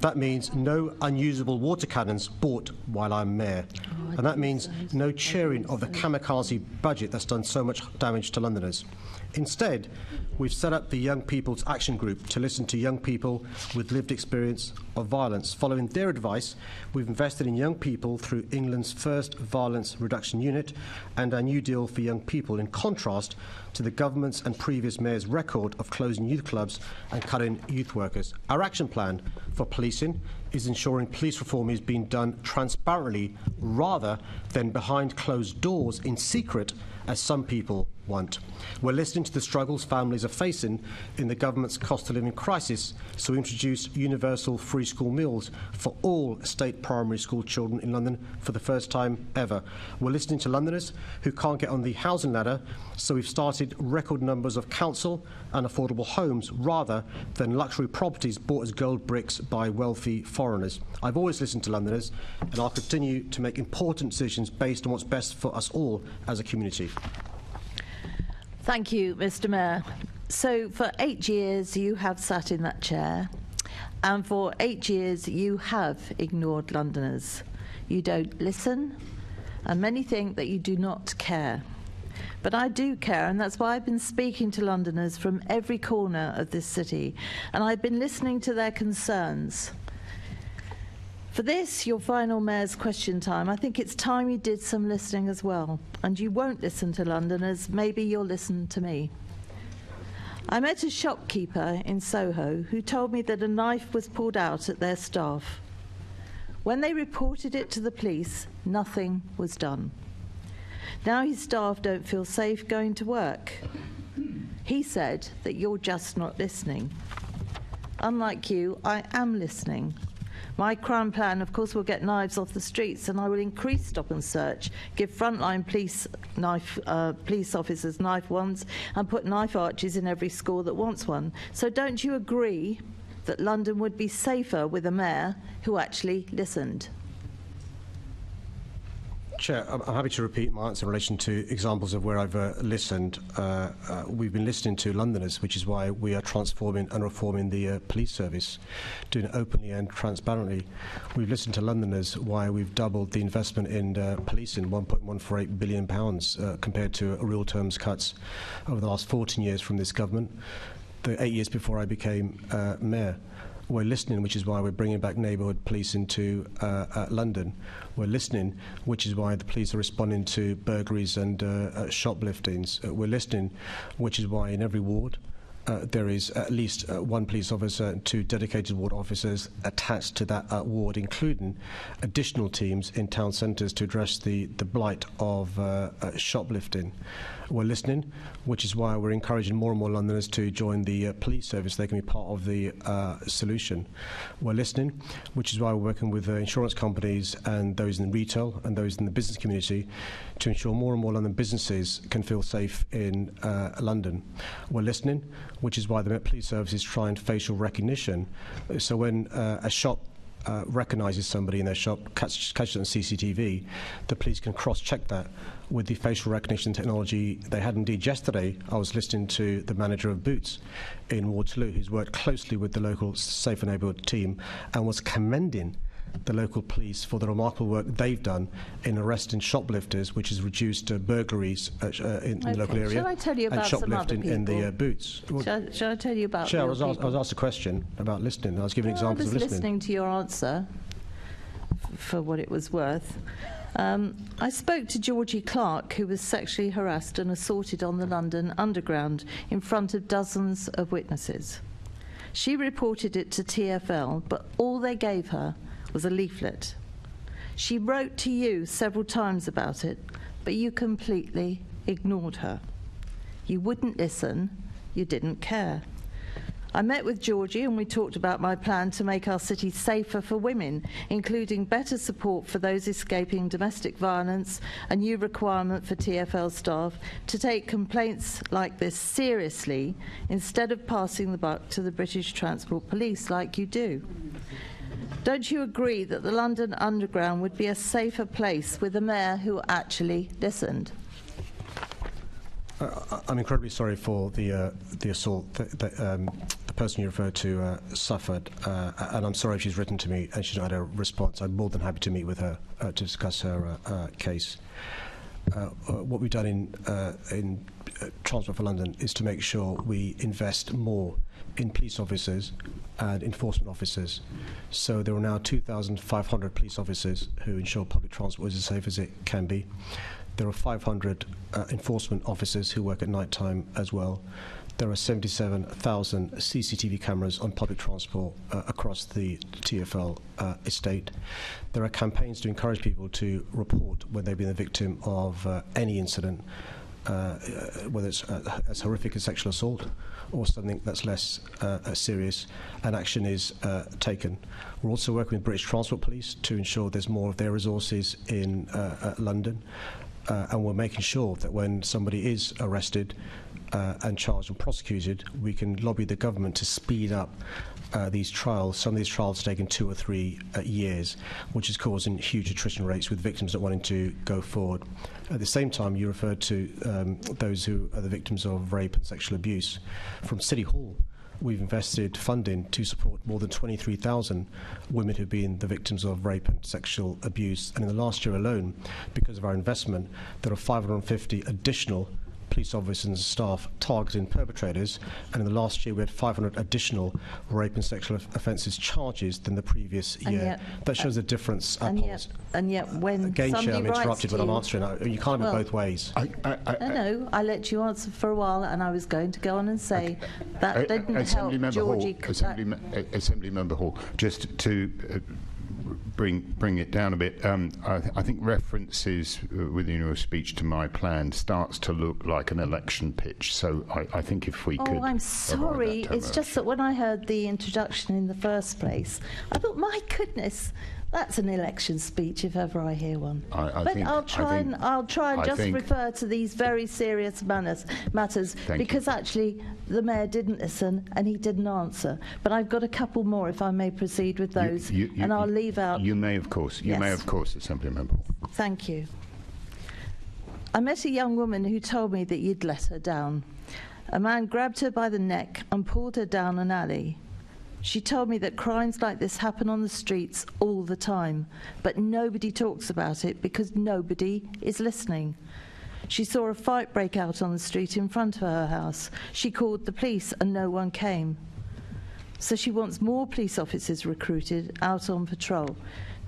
That means no unusable water cannons bought while I'm mayor. And that means no cheering of the kamikaze budget that's done so much damage to Londoners. Instead, we've set up the Young People's Action Group to listen to young people with lived experience of violence. Following their advice, we've invested in young people through England's first violence reduction unit and our new deal for young people, in contrast to the government's and previous mayors' record of closing youth clubs and cutting youth workers. Our action plan for policing, is ensuring police reform is being done transparently rather than behind closed doors in secret, as some people want. We're listening to the struggles families are facing in the government's cost of living crisis, so we introduced universal free school meals for all state primary school children in London for the first time ever. We're listening to Londoners who can't get on the housing ladder, so we've started record numbers of council and affordable homes rather than luxury properties bought as gold bricks by wealthy foreigners. I've always listened to Londoners, and I'll continue to make important decisions based on what's best for us all as a community. Thank you, Mr. Mayor. So for 8 years you have sat in that chair, and for 8 years you have ignored Londoners. You don't listen, and many think that you do not care. But I do care, and that's why I've been speaking to Londoners from every corner of this city, and I've been listening to their concerns. For this, your final Mayor's question time, I think it's time you did some listening as well. And you won't listen to Londoners, maybe you'll listen to me. I met a shopkeeper in Soho who told me that a knife was pulled out at their staff. When they reported it to the police, nothing was done. Now his staff don't feel safe going to work. He said that you're just not listening. Unlike you, I am listening. My crime plan, of course, will get knives off the streets, and I will increase stop and search, give frontline police officers knife wands, and put knife arches in every school that wants one. So don't you agree that London would be safer with a mayor who actually listened? Chair, I'm happy to repeat my answer in relation to examples of where I've listened. We've been listening to Londoners, which is why we are transforming and reforming the police service, doing it openly and transparently. We've listened to Londoners why we've doubled the investment in policing, £1.148 billion compared to real terms cuts over the last 14 years from this government, the 8 years before I became mayor. We're listening, which is why we're bringing back neighbourhood police into London. We're listening, which is why the police are responding to burglaries and shopliftings. We're listening, which is why in every ward there is at least one police officer and 2 dedicated ward officers attached to that ward, including additional teams in town centres to address the blight of shoplifting. We're listening, which is why we're encouraging more and more Londoners to join the police service. They can be part of the solution. We're listening, which is why we're working with insurance companies and those in retail and those in the business community to ensure more and more London businesses can feel safe in London. We're listening, which is why the Met Police Service is trying facial recognition. So when a shop recognises somebody in their shop, catches it on CCTV, the police can cross-check that with the facial recognition technology they had. Indeed, yesterday I was listening to the manager of Boots in Waterloo, who's worked closely with the local Safer Neighbourhood team and was commending the local police for the remarkable work they've done in arresting shoplifters, which has reduced burglaries in the local area. Shall I tell you about and some other shoplifting in the Boots. Shall I tell you about Chair, I real was asked a question about listening. I was giving examples of listening. I was listening to your answer for what it was worth. I spoke to Georgie Clark, who was sexually harassed and assaulted on the London Underground in front of dozens of witnesses. She reported it to TfL, but all they gave her was a leaflet. She wrote to you several times about it, but you completely ignored her. You wouldn't listen, you didn't care. I met with Georgie and we talked about my plan to make our city safer for women, including better support for those escaping domestic violence, a new requirement for TfL staff to take complaints like this seriously instead of passing the buck to the British Transport Police like you do. Don't you agree that the London Underground would be a safer place with a mayor who actually listened? I'm incredibly sorry for the assault that the person you referred to suffered, and I'm sorry if she's written to me and she's not had a response. I'm more than happy to meet with her to discuss her case. What we've done in Transport for London is to make sure we invest more in police officers and enforcement officers. So there are now 2,500 police officers who ensure public transport is as safe as it can be. There are 500 enforcement officers who work at night time as well. There are 77,000 CCTV cameras on public transport across the TfL estate. There are campaigns to encourage people to report when they've been the victim of any incident, whether it's as horrific as sexual assault or something that's less serious, and action is taken. We're also working with British Transport Police to ensure there's more of their resources in London, and we're making sure that when somebody is arrested and charged and prosecuted, we can lobby the government to speed up these trials. Some of these trials taking 2 or 3 years, which is causing huge attrition rates with victims not wanting to go forward. At the same time, you referred to those who are the victims of rape and sexual abuse. From City Hall, we've invested funding to support more than 23,000 women who've been the victims of rape and sexual abuse. And in the last year alone, because of our investment, there are 550 additional police officers and staff targeting perpetrators, and in the last year we had 500 additional rape and sexual offences charges than the previous year. That shows the difference. And yet when again, somebody Chair, I'm interrupted writes when I'm answering. You can't have it both ways. No, I let you answer for a while, and I was going to go on and say that didn't help Georgie. Assembly Member Hall, just to bring it down a bit. I think references within your speech to my plan starts to look like an election pitch. So I think if we could. Oh, I'm sorry. It's just that when I heard the introduction in the first place, I thought, my goodness, that's an election speech if ever I hear one. I'll try and just refer to these very serious matters because actually the Mayor didn't listen and he didn't answer. But I've got a couple more if I may proceed with those, and I'll leave out. You may, of course. You may, of course, Assembly Member. Thank you. I met a young woman who told me that you'd let her down. A man grabbed her by the neck and pulled her down an alley. She told me that crimes like this happen on the streets all the time, but nobody talks about it because nobody is listening. She saw a fight break out on the street in front of her house. She called the police and no one came. So she wants more police officers recruited out on patrol.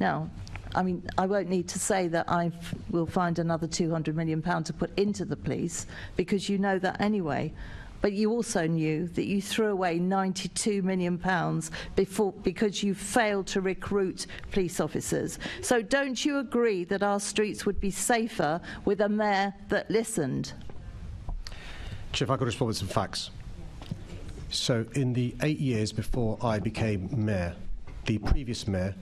Now, I mean, I won't need to say that I will find another £200 million to put into the police, because you know that anyway. But you also knew that you threw away £92 million because you failed to recruit police officers. So don't you agree that our streets would be safer with a mayor that listened? Chair, if I could respond with some facts. So in the 8 years before I became mayor, the previous mayor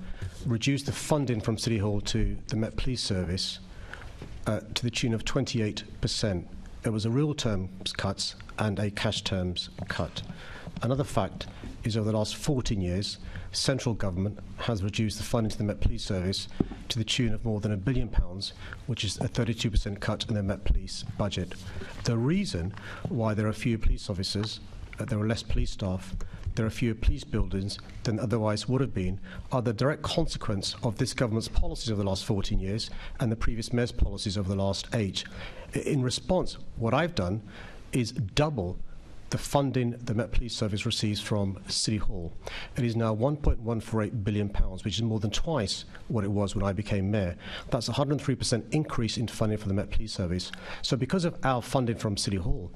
reduced the funding from City Hall to the Met Police Service to the tune of 28%. It was a real terms cut and a cash terms cut. Another fact is over the last 14 years, central government has reduced the funding to the Met Police Service to the tune of more than £1 billion, which is a 32% cut in the Met Police budget. The reason why there are fewer police officers, there are less police staff, there are fewer police buildings than otherwise would have been, are the direct consequence of this government's policies over the last 14 years and the previous mayor's policies over the last 8. In response, what I've done is double the funding the Met Police Service receives from City Hall. It is now £1.148 billion, which is more than twice what it was when I became mayor. That's a 103% increase in funding for the Met Police Service. So because of our funding from City Hall,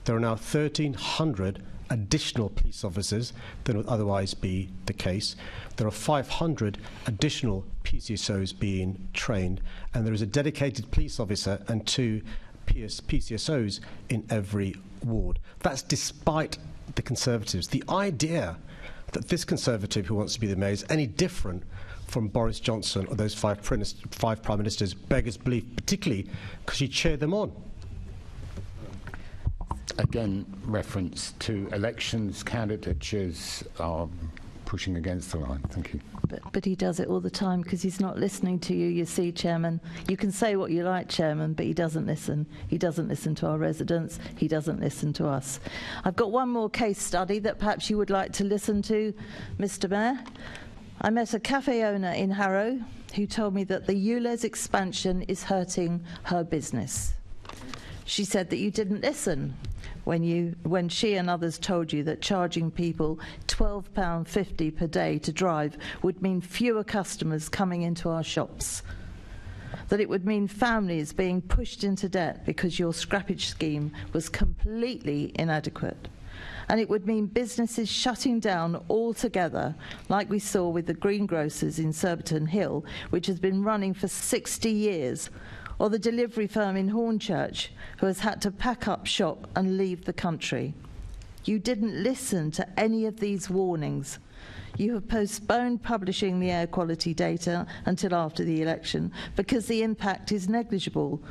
there are now 1,300 additional police officers than would otherwise be the case. There are 500 additional PCSOs being trained, and there is a dedicated police officer and 2 PCSOs in every ward. That's despite the Conservatives. The idea that this Conservative who wants to be the mayor is any different from Boris Johnson or those 5 Prime Ministers beggars belief, particularly because he chaired them on. Again, reference to elections, candidatures are pushing against the line. Thank you. But he does it all the time because he's not listening to you, see, Chairman. You can say what you like, Chairman, but he doesn't listen. He doesn't listen to our residents. He doesn't listen to us. I've got one more case study that perhaps you would like to listen to, Mr. Mayor. I met a cafe owner in Harrow who told me that the ULEZ expansion is hurting her business. She said that you didn't listen when she and others told you that charging people £12.50 per day to drive would mean fewer customers coming into our shops, that it would mean families being pushed into debt because your scrappage scheme was completely inadequate. And it would mean businesses shutting down altogether, like we saw with the greengrocers in Surbiton Hill, which has been running for 60 years, or the delivery firm in Hornchurch, who has had to pack up shop and leave the country. You didn't listen to any of these warnings. You have postponed publishing the air quality data until after the election because the impact is negligible.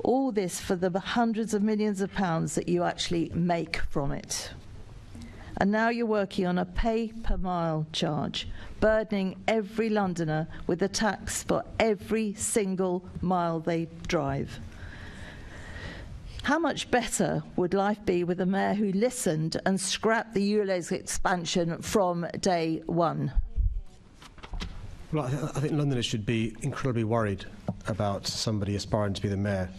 All this for the hundreds of millions of pounds that you actually make from it. And now you're working on a pay-per-mile charge, burdening every Londoner with a tax for every single mile they drive. How much better would life be with a mayor who listened and scrapped the ULEZ expansion from day one? Well, I think Londoners should be incredibly worried about somebody aspiring to be the mayor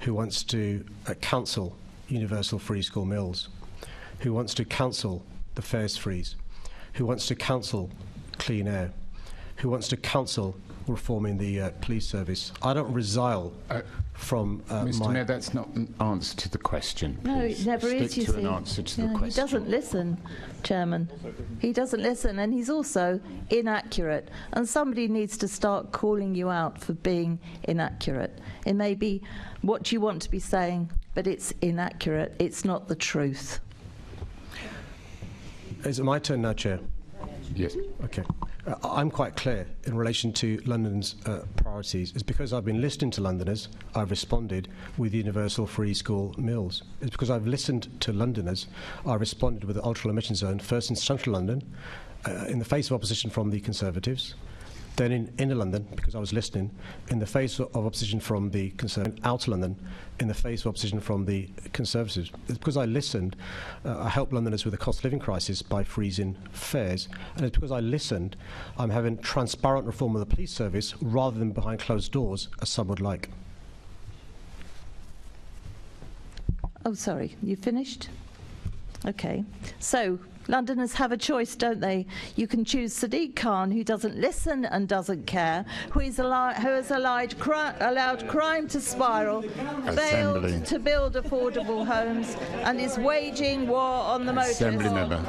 who wants to cancel universal free school meals, who wants to cancel the fares freeze, who wants to cancel clean air, who wants to cancel reforming the police service. I don't resile from Mr. Mayor, that's not an answer to the question. No, it never is, you see. Stick to an answer to the question. He doesn't listen, Chairman. He doesn't listen, and he's also inaccurate. And somebody needs to start calling you out for being inaccurate. It may be what you want to be saying, but it's inaccurate. It's not the truth. Is it my turn now, Chair? Yes. Okay. I'm quite clear in relation to London's priorities. It's because I've been listening to Londoners, I've responded with universal free school meals. It's because I've listened to Londoners, I responded with the ultra-low emission zone, first in central London, in the face of opposition from the Conservatives, then in inner London, because I was listening, in the face of opposition from the Conservatives, outer London, in the face of opposition from the Conservatives. It's because I listened, I helped Londoners with the cost of living crisis by freezing fares, and it's because I listened, I'm having transparent reform of the police service rather than behind closed doors, as some would like. Oh, sorry, you finished? Okay. So, Londoners have a choice, don't they? You can choose Sadiq Khan, who doesn't listen and doesn't care, who has allowed crime to spiral, failed to build affordable homes, and is waging war on the motorists. Assembly member.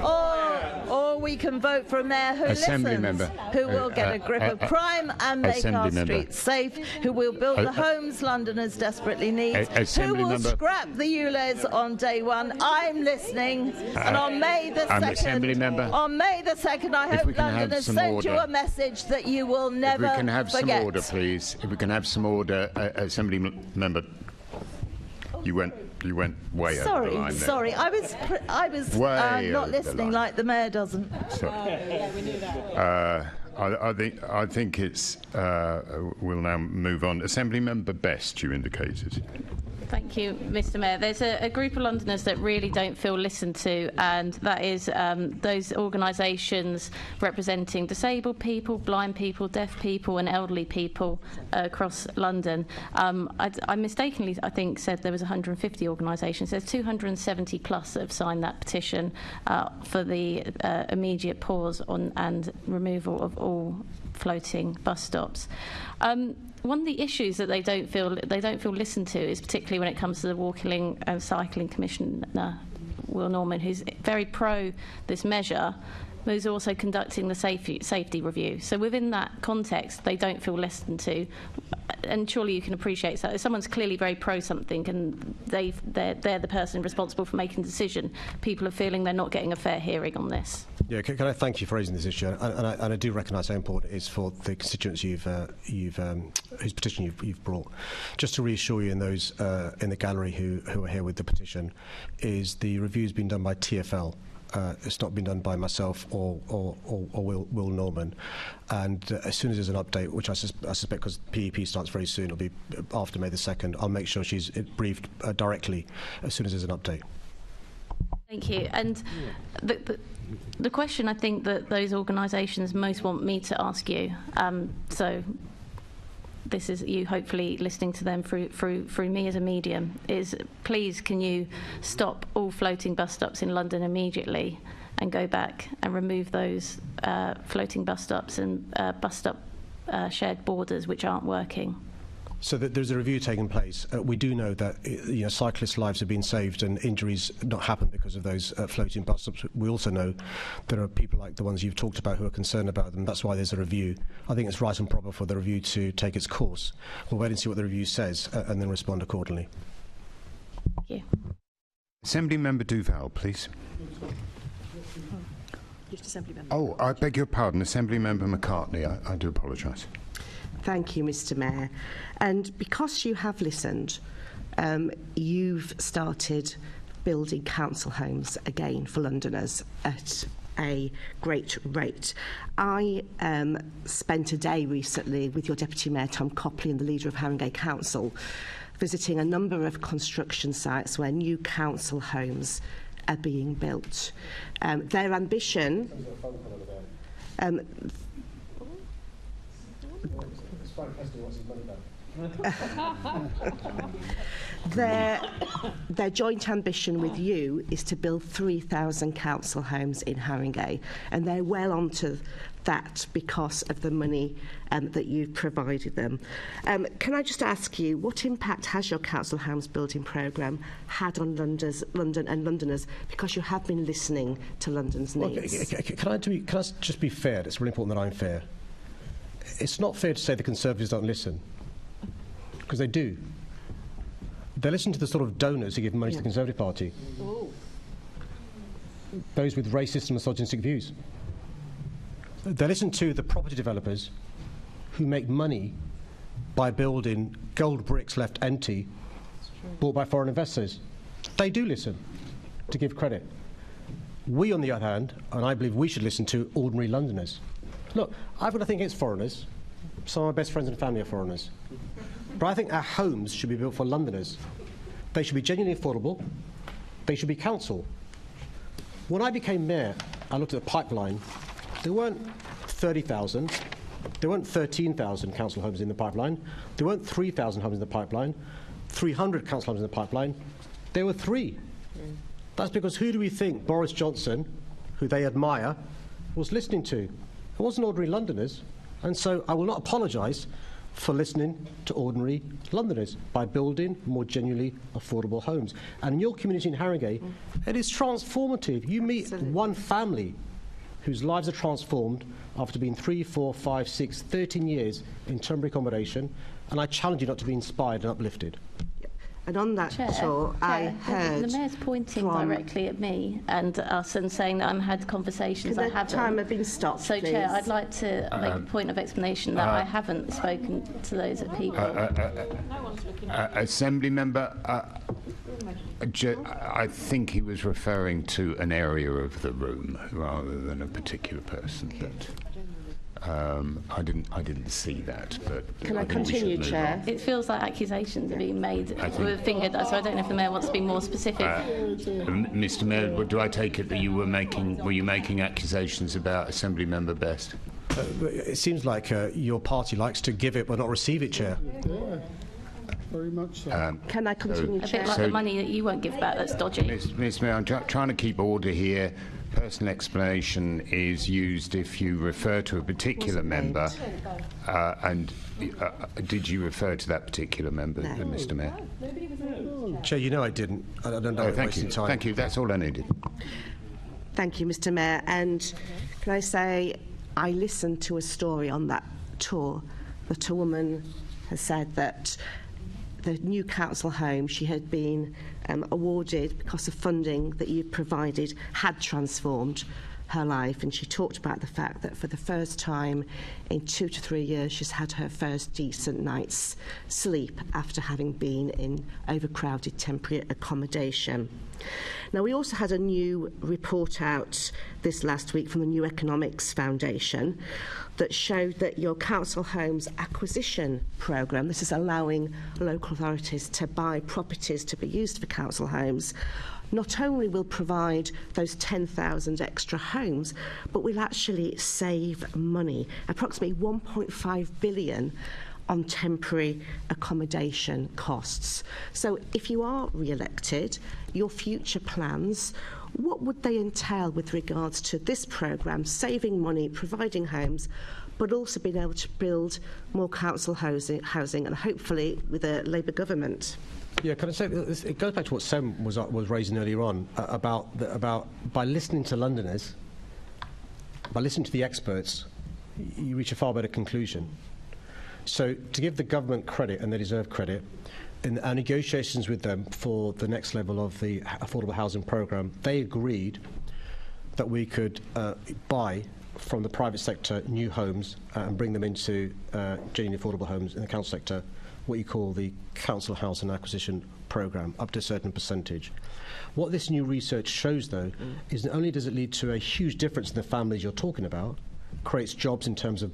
Or we can vote for a mayor who listens, who will get a grip of crime and make our streets safe, who will build the homes Londoners desperately need, who will scrap the ULEZ on day one. I'm listening, and on May the 2nd, Assembly member. On May the 2nd, I hope Londoners send you a message that you will never forget. If we can have some order, please. If we can have some order, Assembly member. You went way over the line there. Sorry, I was not listening like the mayor doesn't. I think it's. We'll now move on. Assembly member Best, you indicated. Thank you, Mr. Mayor. There's a group of Londoners that really don't feel listened to, and that is those organisations representing disabled people, blind people, deaf people and elderly people across London. I mistakenly, I think, said there was 150 organisations. There's 270 plus that have signed that petition for the immediate pause on and removal of all floating bus stops. One of the issues that they don't feel listened to is particularly when it comes to the Walking and Cycling Commissioner, Will Norman, who's very pro this measure, who's also conducting the safety review. So within that context, they don't feel listened to, and surely you can appreciate that. If someone's clearly very pro something and they're the person responsible for making the decision, people are feeling they're not getting a fair hearing on this. Yeah, can I thank you for raising this issue, and I do recognise how important it is for the constituents whose petition you've brought. Just to reassure you, and those in the gallery who are here with the petition, is the review's been done by TfL. It's not been done by myself or Will Norman. And as soon as there's an update, which I suspect because PEP starts very soon, it'll be after May the 2nd, I'll make sure she's briefed directly as soon as there's an update. Thank you. And the question I think that those organisations most want me to ask you, so this is you hopefully listening to them through me as a medium, is please can you stop all floating bus stops in London immediately and go back and remove those floating bus stops and bus stop shared borders which aren't working. So that there's a review taking place. We do know that cyclists' lives have been saved and injuries not happened because of those floating bus stops. We also know there are people like the ones you've talked about who are concerned about them. That's why there's a review. I think it's right and proper for the review to take its course. We'll wait and see what the review says and then respond accordingly. Thank you. Assembly Member Duval, please. Oh, I beg your pardon, Assembly Member McCartney. I do apologise. Thank you, Mr. Mayor. And because you have listened, you've started building council homes again for Londoners at a great rate. I spent a day recently with your Deputy Mayor Tom Copley and the leader of Haringey Council visiting a number of construction sites where new council homes are being built. Their ambition... Their joint ambition with you is to build 3,000 council homes in Haringey, and they're well onto that because of the money that you've provided them. Can I just ask you, what impact has your council homes building programme had on London and Londoners, because you have been listening to London's needs? Can I just be fair? It's really important that I'm fair. It's not fair to say the Conservatives don't listen, because they do. They listen to the sort of donors who give money to the Conservative Party. Ooh. Those with racist and misogynistic views. They listen to the property developers who make money by building gold bricks left empty, bought by foreign investors. They do listen, to give credit. We, on the other hand, and I believe we should listen to ordinary Londoners. Look, I've got nothing against foreigners. Some of my best friends and family are foreigners. But I think our homes should be built for Londoners. They should be genuinely affordable. They should be council. When I became mayor, I looked at the pipeline. There weren't 30,000. There weren't 13,000 council homes in the pipeline. There weren't 3,000 homes in the pipeline. 300 council homes in the pipeline. There were 3. That's because who do we think Boris Johnson, who they admire, was listening to? It wasn't ordinary Londoners. And so I will not apologise for listening to ordinary Londoners by building more genuinely affordable homes. And in your community in Haringey, it is transformative. You meet one family whose lives are transformed after being 3, 4, 5, 6, 13 years in temporary accommodation, and I challenge you not to be inspired and uplifted. And on that tour, I heard... The Mayor's pointing directly at me and us and saying that I've had conversations. I haven't. Time have been stopped, So, please. I'd like to make a point of explanation that I haven't spoken to those people. Assembly Member, I think he was referring to an area of the room rather than a particular person. I didn't see that, but can I continue, Chair? It feels like accusations are being made with finger, so I don't know if the Mayor wants to be more specific. Mr. Mayor, do I take it that you were making accusations about Assembly Member Best? It seems like your party likes to give it but not receive it, Chair. Yeah. Very much so. Can I continue, Chair? A bit like the money that you won't give back, that's dodgy. Ms. Mayor, I'm trying to keep order here. Personal explanation is used if you refer to a particular member. Did you refer to that particular member, Mr. Mayor? Chair, you know I didn't. I don't know. Thank you. Time. Thank you. That's all I needed. Thank you, Mr. Mayor. And can I say, I listened to a story on that tour that a woman has said that the new council home she had been awarded because of funding that you provided had transformed her life, and she talked about the fact that for the first time in 2 to 3 years she's had her first decent night's sleep after having been in overcrowded temporary accommodation. Now, we also had a new report out this last week from the New Economics Foundation that showed that your council homes acquisition programme, this is allowing local authorities to buy properties to be used for council homes, not only will provide those 10,000 extra homes, but will actually save money, approximately 1.5 billion on temporary accommodation costs. So if you are re-elected, your future plans, what would they entail with regards to this programme, saving money, providing homes, but also being able to build more council housing and hopefully with a Labour government. Yeah, can I say, it goes back to what Sam was raising earlier on about by listening to Londoners, by listening to the experts, you reach a far better conclusion. So to give the government credit, and they deserve credit, in our negotiations with them for the next level of the affordable housing programme, they agreed that we could buy from the private sector new homes and bring them into genuinely affordable homes in the council sector, what you call the council housing acquisition programme, up to a certain percentage. What this new research shows, though, is not only does it lead to a huge difference in the families you're talking about, creates jobs in terms of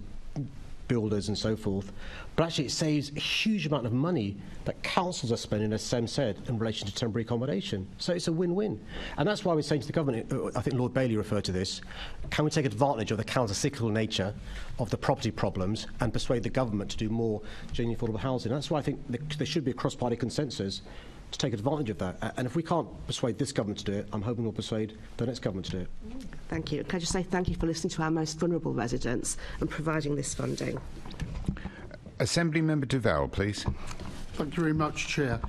builders and so forth, but actually it saves a huge amount of money that councils are spending, as Sam said, in relation to temporary accommodation. So it's a win-win. And that's why we're saying to the government, I think Lord Bailey referred to this, can we take advantage of the counter-cyclical nature of the property problems and persuade the government to do more genuinely affordable housing? That's why I think there should be a cross-party consensus to take advantage of that. And if we can't persuade this government to do it, I'm hoping we'll persuade the next government to do it. Thank you. Can I just say thank you for listening to our most vulnerable residents and providing this funding. Assembly Member Duval, please. Thank you very much, Chair.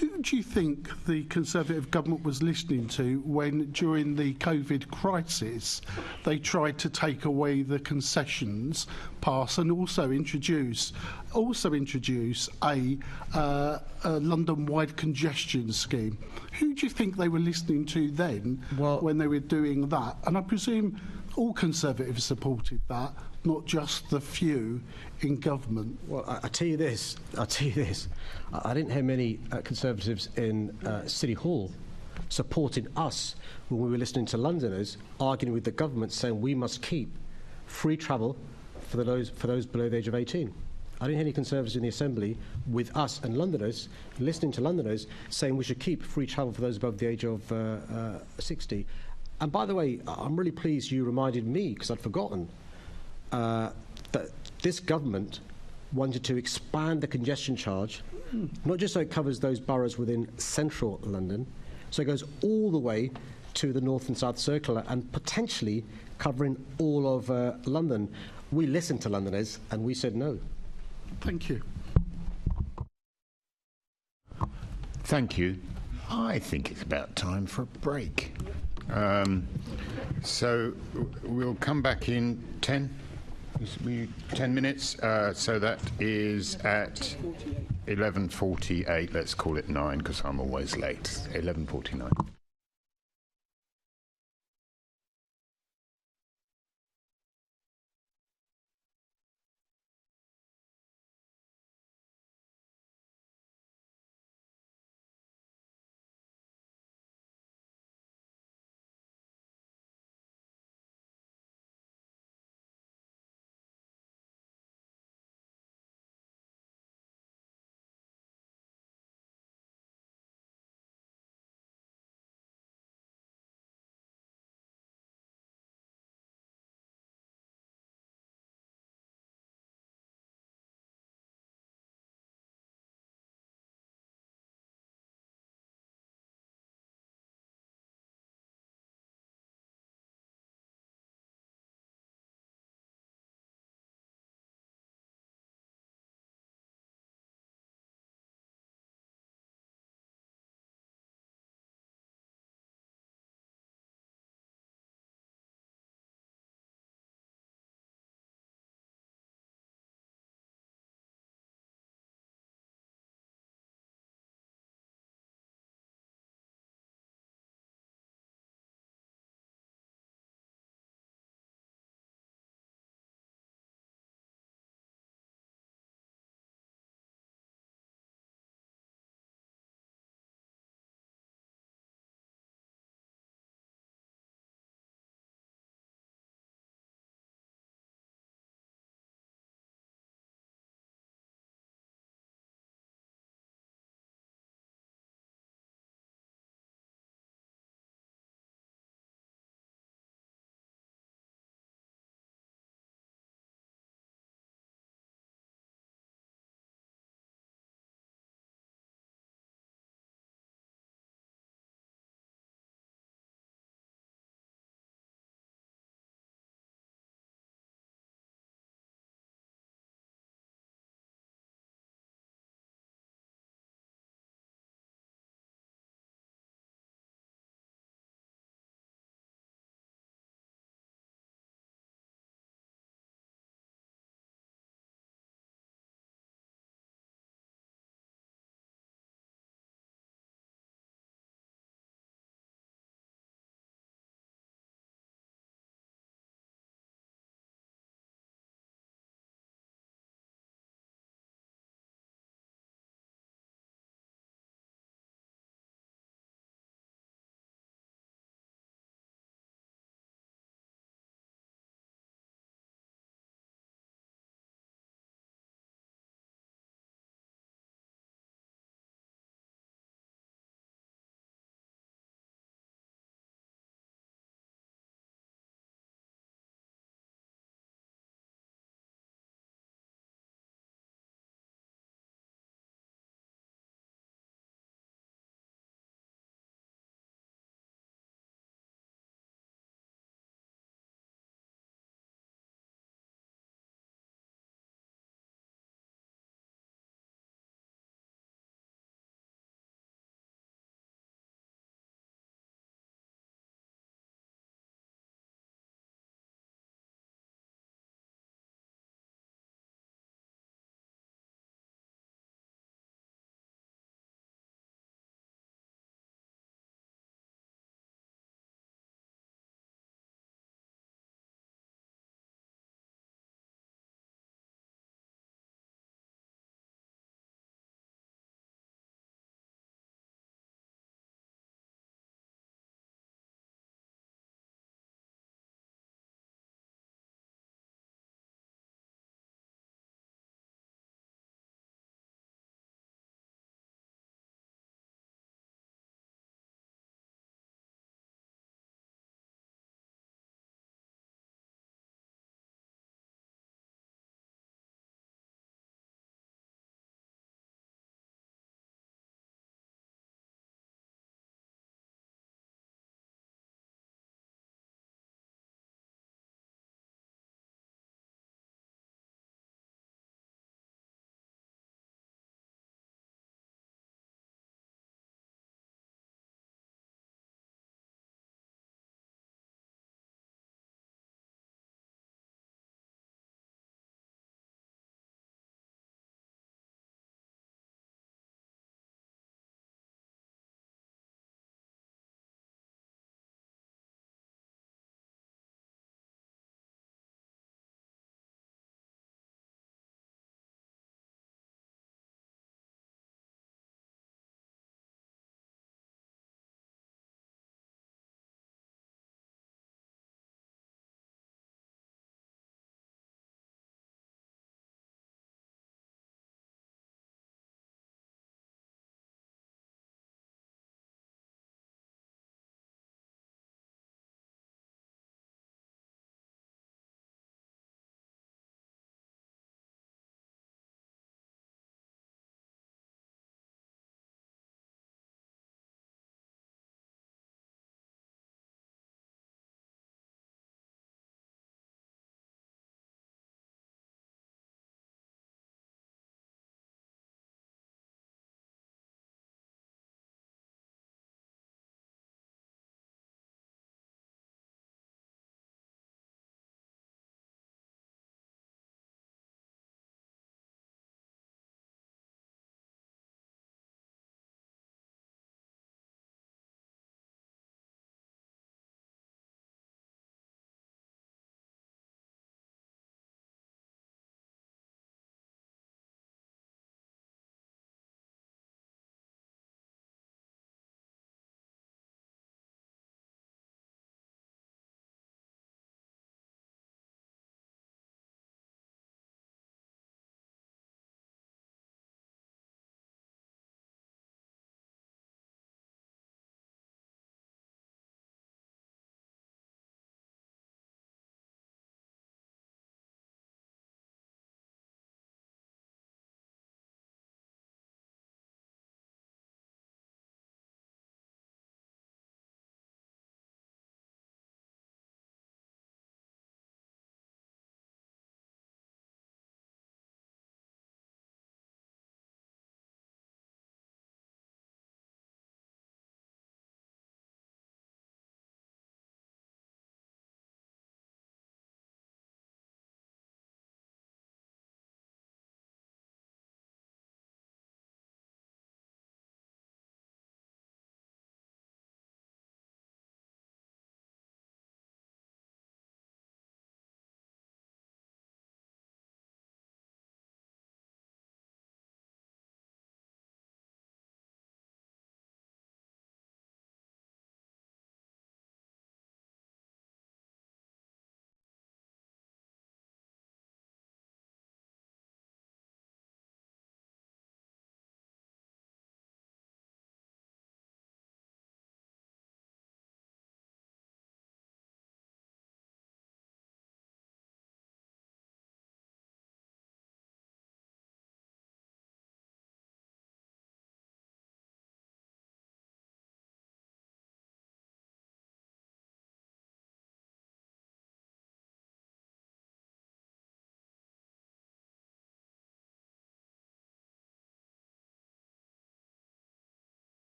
Who do you think the Conservative government was listening to when, during the COVID crisis, they tried to take away the concessions pass and also introduce a London-wide congestion scheme? Who do you think they were listening to then when they were doing that? And I presume all Conservatives supported that, not just the few in government. Well, I tell you this. I didn't hear many Conservatives in City Hall supporting us when we were listening to Londoners arguing with the government saying we must keep free travel for those below the age of 18. I didn't hear any Conservatives in the Assembly with us and Londoners listening to Londoners saying we should keep free travel for those above the age of 60. And by the way, I'm really pleased you reminded me, because I'd forgotten, that this government wanted to expand the congestion charge, not just so it covers those boroughs within central London, so it goes all the way to the North and South Circular and potentially covering all of London. We listened to Londoners and we said no. Thank you. Thank you. I think it's about time for a break. So we'll come back in 10 minutes. So that is at 11:48. Let's call it 9 because I'm always late. 11:49.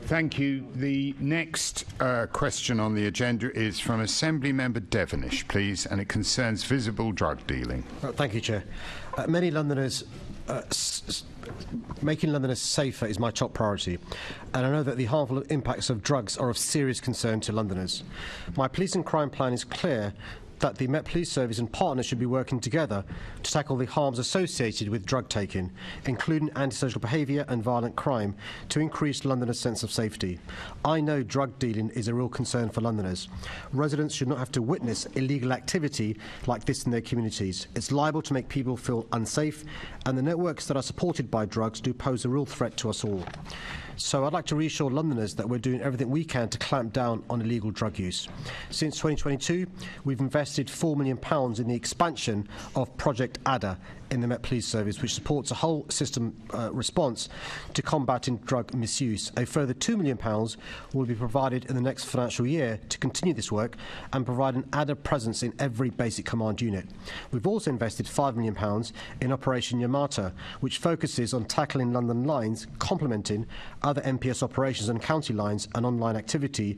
Thank you. The next question on the agenda is from Assembly Member Devenish, please, and it concerns visible drug dealing. Thank you, Chair. Many Londoners... making Londoners safer is my top priority, and I know that the harmful impacts of drugs are of serious concern to Londoners. My police and crime plan is clear that the Met Police Service and partners should be working together to tackle the harms associated with drug taking, including antisocial behaviour and violent crime, to increase Londoners' sense of safety. I know drug dealing is a real concern for Londoners. Residents should not have to witness illegal activity like this in their communities. It's liable to make people feel unsafe, and the networks that are supported by drugs do pose a real threat to us all. So I'd like to reassure Londoners that we're doing everything we can to clamp down on illegal drug use. Since 2022, we've invested £4 million in the expansion of Project Adder in the Met Police Service, which supports a whole system response to combating drug misuse. A further £2 million will be provided in the next financial year to continue this work and provide an Adder presence in every basic command unit. We've also invested £5 million in Operation Yamata, which focuses on tackling London lines, complementing other MPS operations on county lines and online activity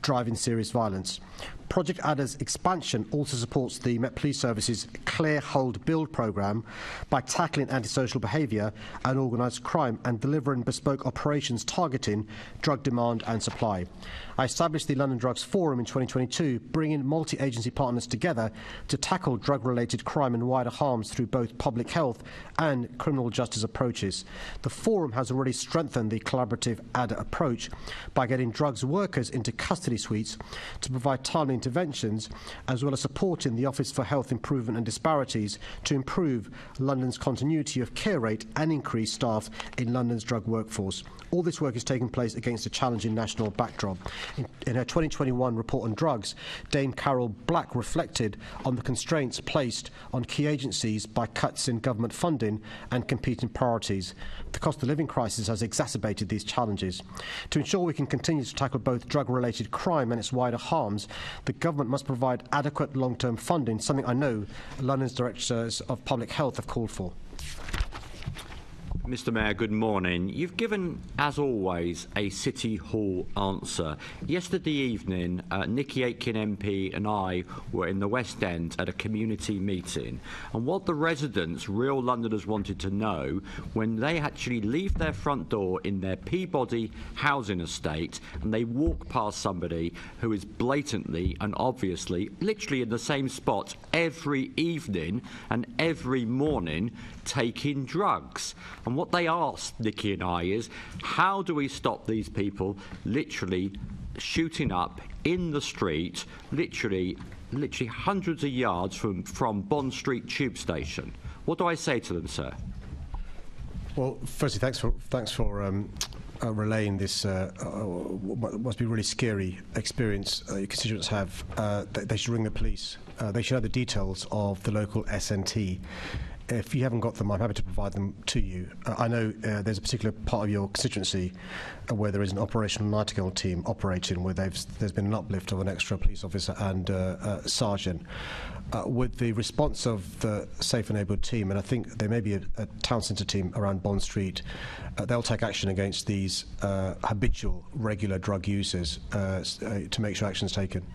driving serious violence. Project Adder's expansion also supports the Met Police Service's Clear Hold Build programme by tackling antisocial behaviour and organised crime and delivering bespoke operations targeting drug demand and supply. I established the London Drugs Forum in 2022, bringing multi-agency partners together to tackle drug-related crime and wider harms through both public health and criminal justice approaches. The Forum has already strengthened the collaborative Adder approach by getting drugs workers into custody suites to provide timely interventions, as well as supporting the Office for Health Improvement and Disparities to improve London's continuity of care rate and increase staff in London's drug workforce. All this work is taking place against a challenging national backdrop. In her 2021 report on drugs, Dame Carol Black reflected on the constraints placed on key agencies by cuts in government funding and competing priorities. The cost of living crisis has exacerbated these challenges. To ensure we can continue to tackle both drug-related crime and its wider harms, the government must provide adequate long-term funding, something I know London's Directors of Public Health have called for. Mr Mayor, good morning. You've given, as always, a City Hall answer. Yesterday evening, Nikki Aitken MP and I were in the West End at a community meeting. And what the residents, real Londoners, wanted to know, when they actually leave their front door in their Peabody housing estate and they walk past somebody who is blatantly and obviously, literally in the same spot every evening and every morning, taking drugs. And what they asked Nikki and I is, how do we stop these people literally shooting up in the street, literally hundreds of yards from Bond Street tube station? What do I say to them, sir? Well, firstly, thanks for relaying this what must be a really scary experience your constituents have. They should ring the police. They should have the details of the local SNT. If you haven't got them, I'm happy to provide them to you. I know there's a particular part of your constituency where there is an operational Nightingale team operating, where there's been an uplift of an extra police officer and sergeant. With the response of the Safe and Able team, and I think there may be a town centre team around Bond Street, they'll take action against these habitual, regular drug users to make sure action is taken.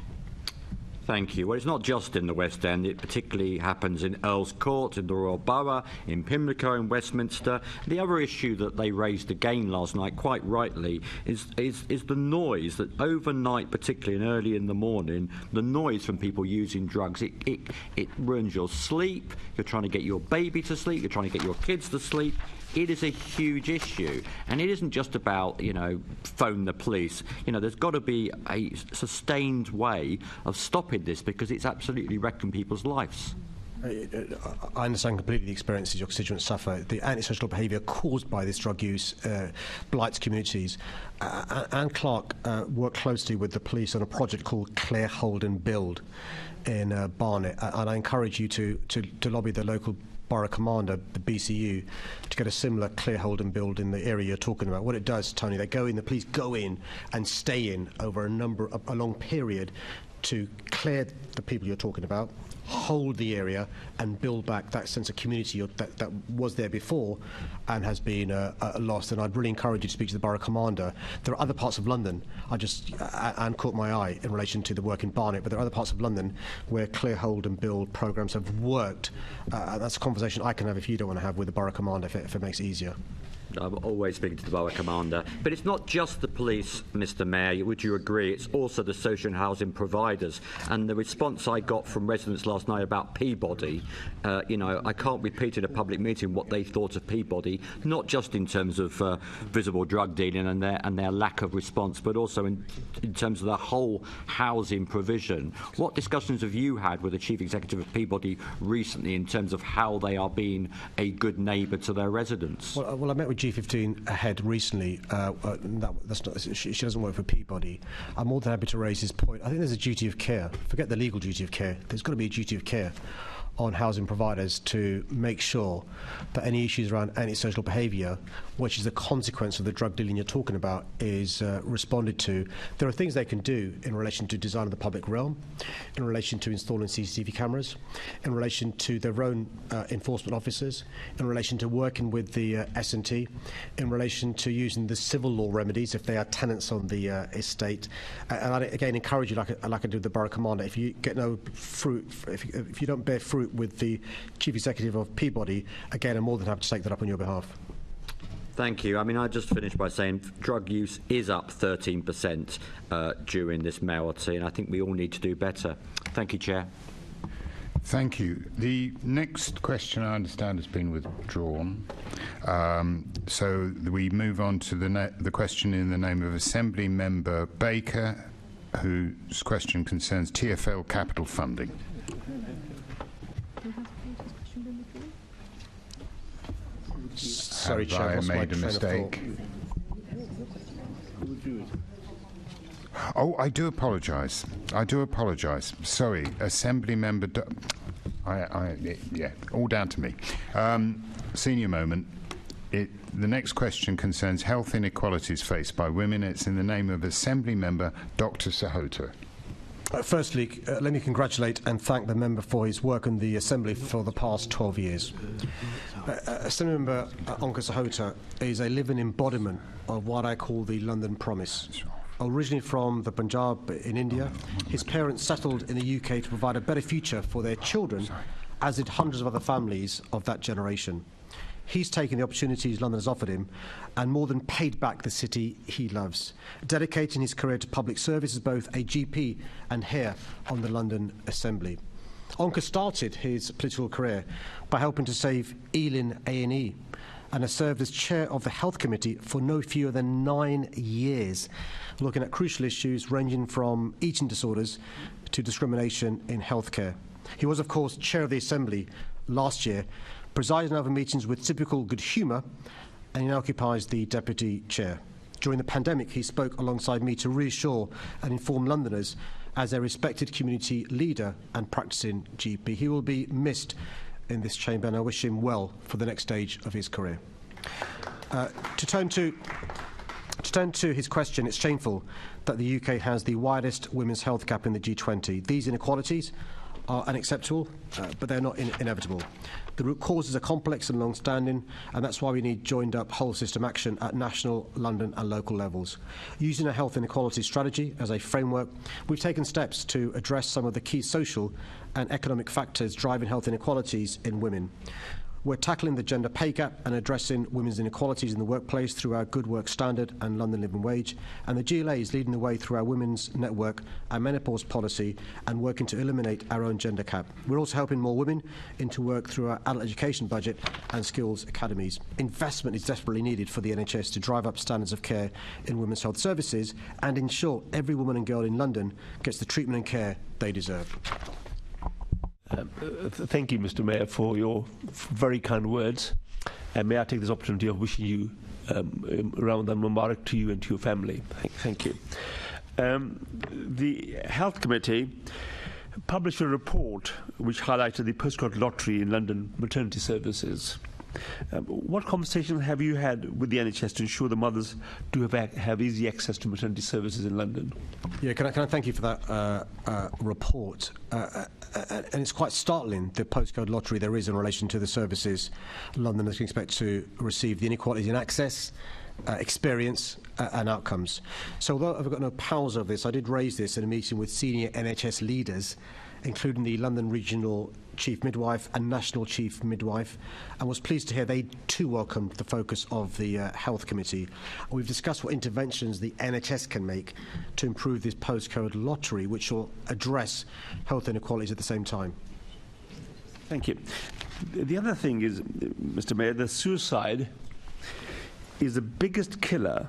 Thank you. Well, it's not just in the West End. It particularly happens in Earl's Court, in the Royal Borough, in Pimlico, in Westminster. The other issue that they raised again last night, quite rightly, is the noise that overnight, particularly and early in the morning, the noise from people using drugs. It ruins your sleep. You're trying to get your baby to sleep. You're trying to get your kids to sleep. It is a huge issue, and it isn't just about, phone the police. There's got to be a sustained way of stopping this, because it's absolutely wrecking people's lives. I understand completely the experiences your constituents suffer. The antisocial behaviour caused by this drug use blights communities. Anne Clark worked closely with the police on a project called Clear Hold and Build in Barnet, and I encourage you to lobby the local Borough Commander, the BCU, to get a similar Clear Hold and Build in the area you're talking about. What it does, Tony, the police go in and stay in over a long period to clear the people you're talking about, hold the area and build back that sense of community that was there before and has been lost. And I'd really encourage you to speak to the borough commander. There are other parts of London, Anne caught my eye in relation to the work in Barnet, but there are other parts of London where clear, hold and build programmes have worked. That's a conversation I can have if you don't want to have with the borough commander, if it makes it easier. I'm always speaking to the borough commander. But it's not just the police, Mr. Mayor, would you agree? It's also the social and housing providers. And the response I got from residents last night about Peabody, I can't repeat in a public meeting what they thought of Peabody, not just in terms of visible drug dealing and their lack of response, but also in terms of the whole housing provision. What discussions have you had with the Chief Executive of Peabody recently in terms of how they are being a good neighbour to their residents? Well, I met with G15 ahead recently. She doesn't work for Peabody. I'm more than happy to raise his point. I think there's a duty of care. Forget the legal duty of care. There's got to be a duty of care on housing providers to make sure that any issues around antisocial behaviour, which is a consequence of the drug dealing you're talking about, is responded to. There are things they can do in relation to design of the public realm, in relation to installing CCTV cameras, in relation to their own enforcement officers, in relation to working with the S&T, in relation to using the civil law remedies if they are tenants on the estate. And I again encourage you, like I do with the borough commander, if you get no fruit, if you don't bear fruit with the Chief Executive of Peabody, again, I'm more than happy to take that up on your behalf. Thank you. I mean, I just finished by saying drug use is up 13% during this mayoralty, and I think we all need to do better. Thank you, Chair. Thank you. The next question, I understand, has been withdrawn. So we move on to the question in the name of Assembly Member Baker, whose question concerns TfL capital funding. Sorry, Chair, I made a mistake. Oh, I do apologise. Sorry, Assembly Member. Yeah, all down to me. Senior moment. The next question concerns health inequalities faced by women. It's in the name of Assembly Member Dr. Sahota. Firstly, let me congratulate and thank the member for his work in the Assembly for the past 12 years. Assembly Member Onka Sahota is a living embodiment of what I call the London promise. Originally from the Punjab in India, his parents settled in the UK to provide a better future for their children, as did hundreds of other families of that generation. He's taken the opportunities London has offered him and more than paid back the city he loves, dedicating his career to public service as both a GP and here on the London Assembly. Onka started his political career by helping to save Ealing A&E and has served as chair of the Health Committee for no fewer than 9 years, looking at crucial issues ranging from eating disorders to discrimination in healthcare. He was, of course, chair of the Assembly last year, presiding over meetings with typical good humour, and he now occupies the deputy chair. During the pandemic, he spoke alongside me to reassure and inform Londoners as a respected community leader and practising GP. He will be missed in this chamber, and I wish him well for the next stage of his career. To turn to his question, it's shameful that the UK has the widest women's health gap in the G20. These inequalities are unacceptable, but they're not inevitable. The root causes are complex and long-standing, and that's why we need joined-up whole-system action at national, London and local levels. Using a health inequality strategy as a framework, we've taken steps to address some of the key social and economic factors driving health inequalities in women. We're tackling the gender pay gap and addressing women's inequalities in the workplace through our Good Work Standard and London Living Wage, and the GLA is leading the way through our Women's Network, our menopause policy, and working to eliminate our own gender cap. We're also helping more women into work through our adult education budget and skills academies. Investment is desperately needed for the NHS to drive up standards of care in women's health services and ensure every woman and girl in London gets the treatment and care they deserve. Thank you, Mr. Mayor, for your very kind words. And may I take this opportunity of wishing you Ramadan Mubarak to you and to your family. Thank you. The Health Committee published a report which highlighted the postcode lottery in London maternity services. What conversations have you had with the NHS to ensure the mothers do have easy access to maternity services in London? Yeah, can I thank you for that report? And it's quite startling, the postcode lottery there is in relation to the services Londoners can expect to receive, the inequalities in access, experience and outcomes. So although I've got no powers of this, I did raise this in a meeting with senior NHS leaders, including the London Regional Chief Midwife and National Chief Midwife, and was pleased to hear they too welcomed the focus of the Health Committee. We've discussed what interventions the NHS can make to improve this postcode lottery, which will address health inequalities at the same time. Thank you. The other thing is, Mr. Mayor, the suicide is the biggest killer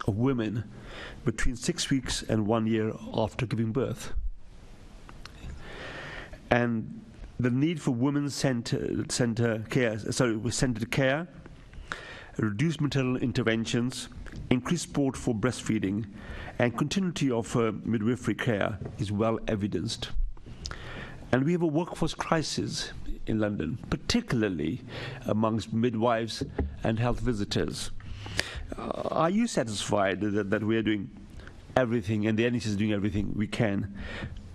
of women between 6 weeks and 1 year after giving birth. And the need for women-centered care, reduced maternal interventions, increased support for breastfeeding, and continuity of midwifery care is well evidenced. And we have a workforce crisis in London, particularly amongst midwives and health visitors. Are you satisfied that we are doing everything, and the NHS is doing everything we can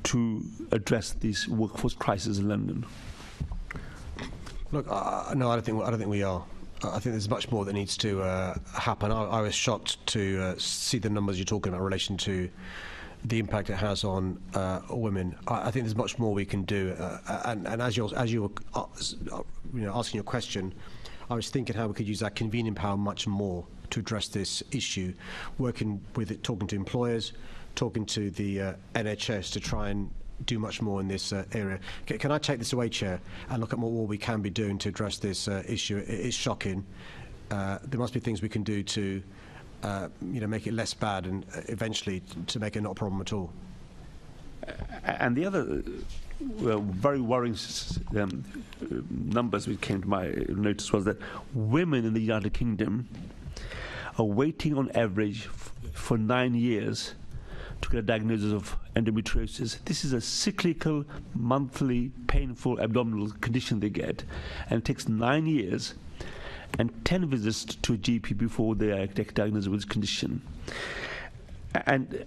to address this workforce crisis in London? Look, no, I don't think we are. I think there's much more that needs to happen. I was shocked to see the numbers you're talking about in relation to the impact it has on women. I think there's much more we can do. And as you were asking your question, I was thinking how we could use our convening power much more to address this issue, working with it, talking to employers, talking to the NHS to try and do much more in this area. Can I take this away, Chair, and look at what we can be doing to address this issue? It is shocking. There must be things we can do to make it less bad and eventually to make it not a problem at all. And the other very worrying numbers which came to my notice was that women in the United Kingdom are waiting on average for 9 years to get a diagnosis of endometriosis. This is a cyclical, monthly, painful abdominal condition they get, and it takes 9 years and 10 visits to a GP before they are diagnosed with this condition. And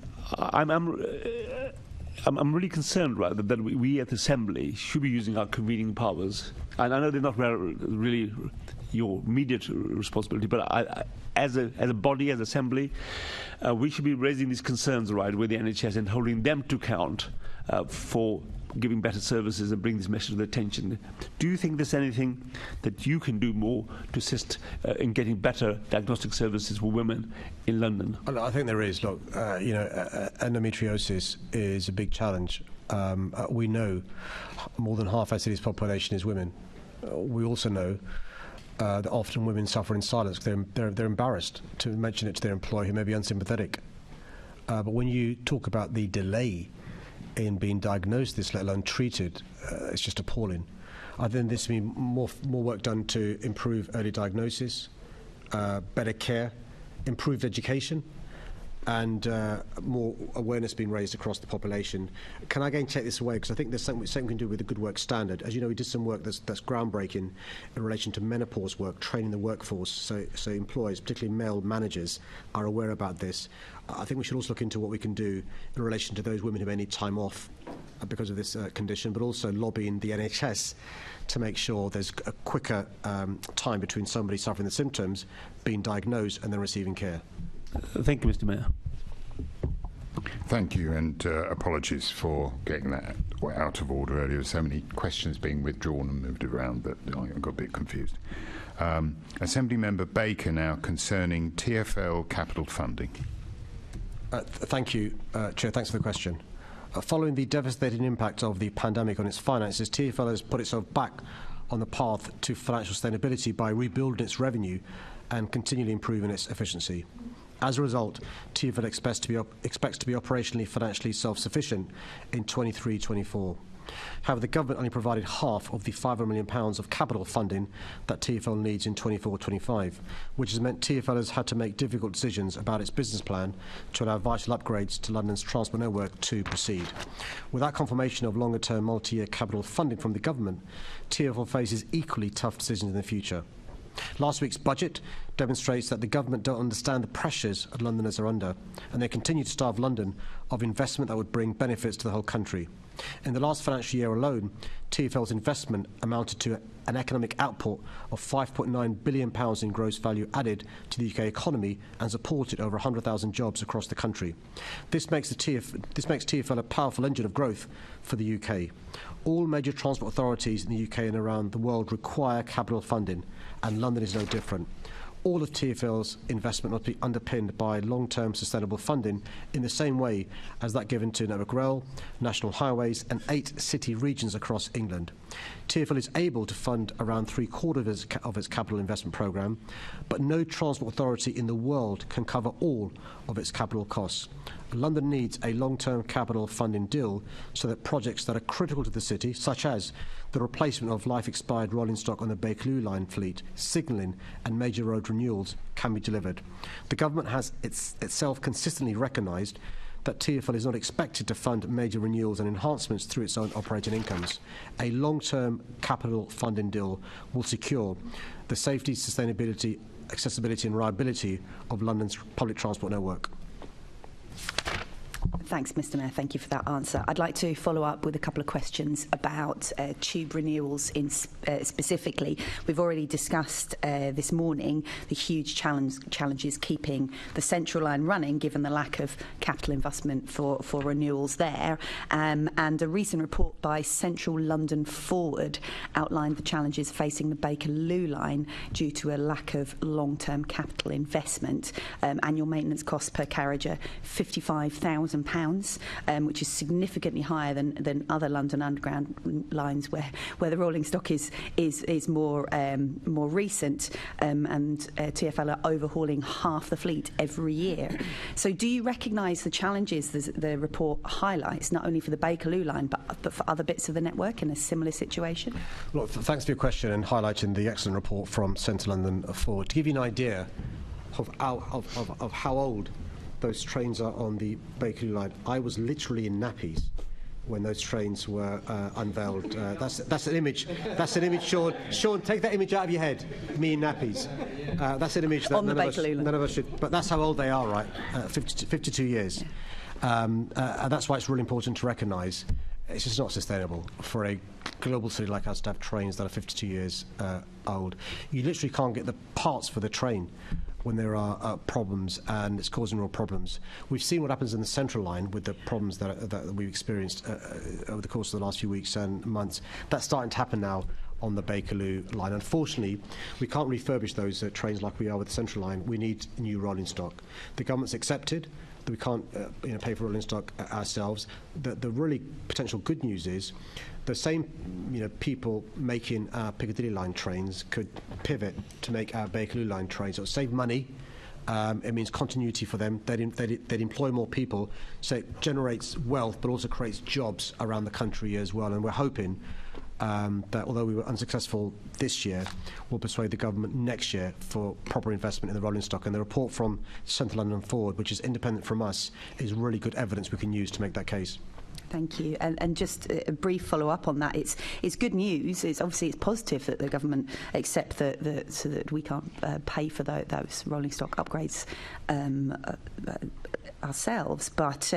I'm really concerned, rather, that we at the Assembly should be using our convening powers. And I know they're not really your immediate responsibility, but as a body, as Assembly, we should be raising these concerns, right, with the NHS and holding them to account for giving better services and bring this message to their attention. Do you think there's anything that you can do more to assist in getting better diagnostic services for women in London? I think there is. Look, endometriosis is a big challenge. We know more than half our city's population is women. We also know that often women suffer in silence. They're embarrassed to mention it to their employer, who may be unsympathetic. But when you talk about the delay in being diagnosed, let alone treated, it's just appalling. I think this means more work done to improve early diagnosis, better care, improved education, and more awareness being raised across the population. Can I again take this away? Because I think there's something we can do with the Good Work Standard. As you know, we did some work that's groundbreaking in relation to menopause work, training the workforce, so employers, particularly male managers, are aware about this. I think we should also look into what we can do in relation to those women who may need time off because of this condition, but also lobbying the NHS to make sure there's a quicker time between somebody suffering the symptoms, being diagnosed, and then receiving care. Thank you, Mr. Mayor. Thank you, and apologies for getting that out of order earlier. So many questions being withdrawn and moved around that I got a bit confused. Assembly Member Baker now concerning TfL capital funding. Thank you, Chair. Thanks for the question. Following the devastating impact of the pandemic on its finances, TfL has put itself back on the path to financial sustainability by rebuilding its revenue and continually improving its efficiency. As a result, TfL expects to be operationally financially self-sufficient in 23-24. However, the government only provided half of the £500 million of capital funding that TfL needs in 24-25, which has meant TfL has had to make difficult decisions about its business plan to allow vital upgrades to London's transport network to proceed. Without confirmation of longer-term multi-year capital funding from the government, TfL faces equally tough decisions in the future. Last week's budget demonstrates that the government don't understand the pressures that Londoners are under, and they continue to starve London of investment that would bring benefits to the whole country. In the last financial year alone, TfL's investment amounted to an economic output of £5.9 billion in gross value added to the UK economy and supported over 100,000 jobs across the country. This makes TfL a powerful engine of growth for the UK. All major transport authorities in the UK and around the world require capital funding, and London is no different. All of TfL's investment must be underpinned by long-term sustainable funding in the same way as that given to Network Rail, National Highways and 8 city regions across England. TfL is able to fund around three-quarters of its capital investment programme, but no transport authority in the world can cover all of its capital costs. London needs a long-term capital funding deal so that projects that are critical to the city, such as the replacement of life-expired rolling stock on the Bakerloo line fleet, signalling and major road renewals, can be delivered. The government has itself consistently recognised that TfL is not expected to fund major renewals and enhancements through its own operating incomes. A long-term capital funding deal will secure the safety, sustainability, accessibility and reliability of London's public transport network. Thanks, Mr. Mayor. Thank you for that answer. I'd like to follow up with a couple of questions about tube renewals specifically. We've already discussed this morning the huge challenges keeping the Central Line running, given the lack of capital investment for renewals there. And a recent report by Central London Forward outlined the challenges facing the Bakerloo line due to a lack of long-term capital investment. Annual maintenance costs per carriage are £55,000. Which is significantly higher than other London Underground lines where the rolling stock is more recent, and TfL are overhauling half the fleet every year. So do you recognise the challenges the report highlights, not only for the Bakerloo line but for other bits of the network in a similar situation? Well, thanks for your question and highlighting the excellent report from Central London Forward. To give you an idea of how old those trains are on the Bakerloo line, I was literally in nappies when those trains were unveiled. That's an image. That's an image, Sean. Sean, take that image out of your head. Me in nappies. That's an image that none of us should. But that's how old they are, right? 52 years. And that's why it's really important to recognise it's just not sustainable for a global city like us to have trains that are 52 years old. You literally can't get the parts for the train when there are problems, and it's causing real problems. We've seen what happens in the Central Line with the problems that we've experienced over the course of the last few weeks and months. That's starting to happen now on the Bakerloo line. Unfortunately, we can't refurbish those trains like we are with the Central Line. We need new rolling stock. The government's accepted that we can't pay for rolling stock ourselves. The really potential good news is the same people making our Piccadilly line trains could pivot to make our Bakerloo line trains. It will save money. It means continuity for them. They'd employ more people, so it generates wealth but also creates jobs around the country as well. And we're hoping that although we were unsuccessful this year, we'll persuade the government next year for proper investment in the rolling stock. And the report from Central London Forward, which is independent from us, is really good evidence we can use to make that case. Thank you. And just a brief follow-up on that. It's good news. It's positive that the government accept that so that we can't pay for those rolling stock upgrades ourselves. But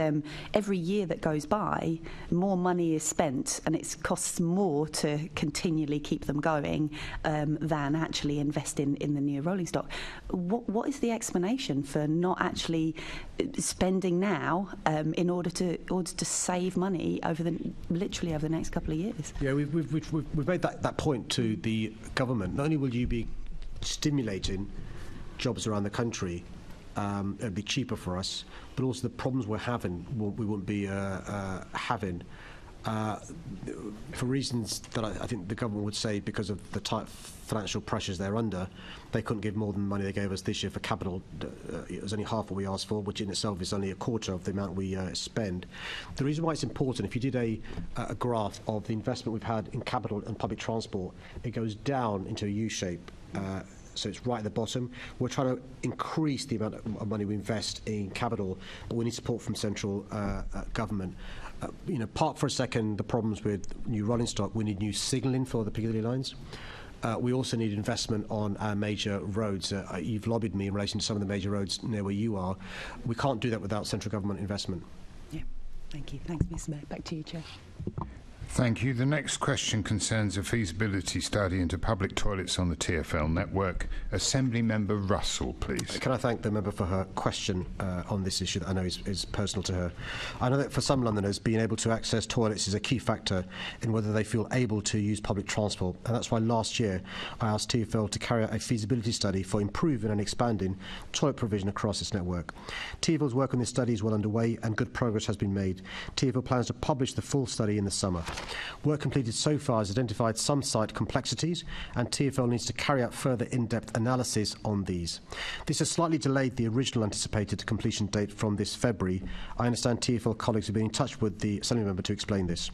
every year that goes by, more money is spent, and it costs more to continually keep them going than actually invest in the new rolling stock. What is the explanation for not actually spending now in order to save money literally over the next couple of years? Yeah, we've made that point to the government. Not only will you be stimulating jobs around the country, it'd be cheaper for us, but also the problems we're having we won't be having. For reasons that I think the government would say because of the tight financial pressures they're under, they couldn't give more than the money they gave us this year for capital. It was only half what we asked for, which in itself is only a quarter of the amount we spend. The reason why it's important, if you did a graph of the investment we've had in capital and public transport, it goes down into a U shape. So it's right at the bottom. We're trying to increase the amount of money we invest in capital, but we need support from central government. Park for a second the problems with new rolling stock. We need new signalling for the Piccadilly lines. We also need investment on our major roads. You've lobbied me in relation to some of the major roads near where you are. We can't do that without central government investment. Yeah, thank you. Thanks, Mr. Mayor. Back to you, Chair. Thank you. The next question concerns a feasibility study into public toilets on the TfL network. Assembly Member Russell, please. Can I thank the member for her question on this issue that I know is personal to her. I know that for some Londoners, being able to access toilets is a key factor in whether they feel able to use public transport, and that's why last year I asked TfL to carry out a feasibility study for improving and expanding toilet provision across its network. TfL's work on this study is well underway and good progress has been made. TfL plans to publish the full study in the summer. Work completed so far has identified some site complexities, and TfL needs to carry out further in-depth analysis on these. This has slightly delayed the original anticipated completion date from this February. I understand TfL colleagues have been in touch with the Assembly member to explain this.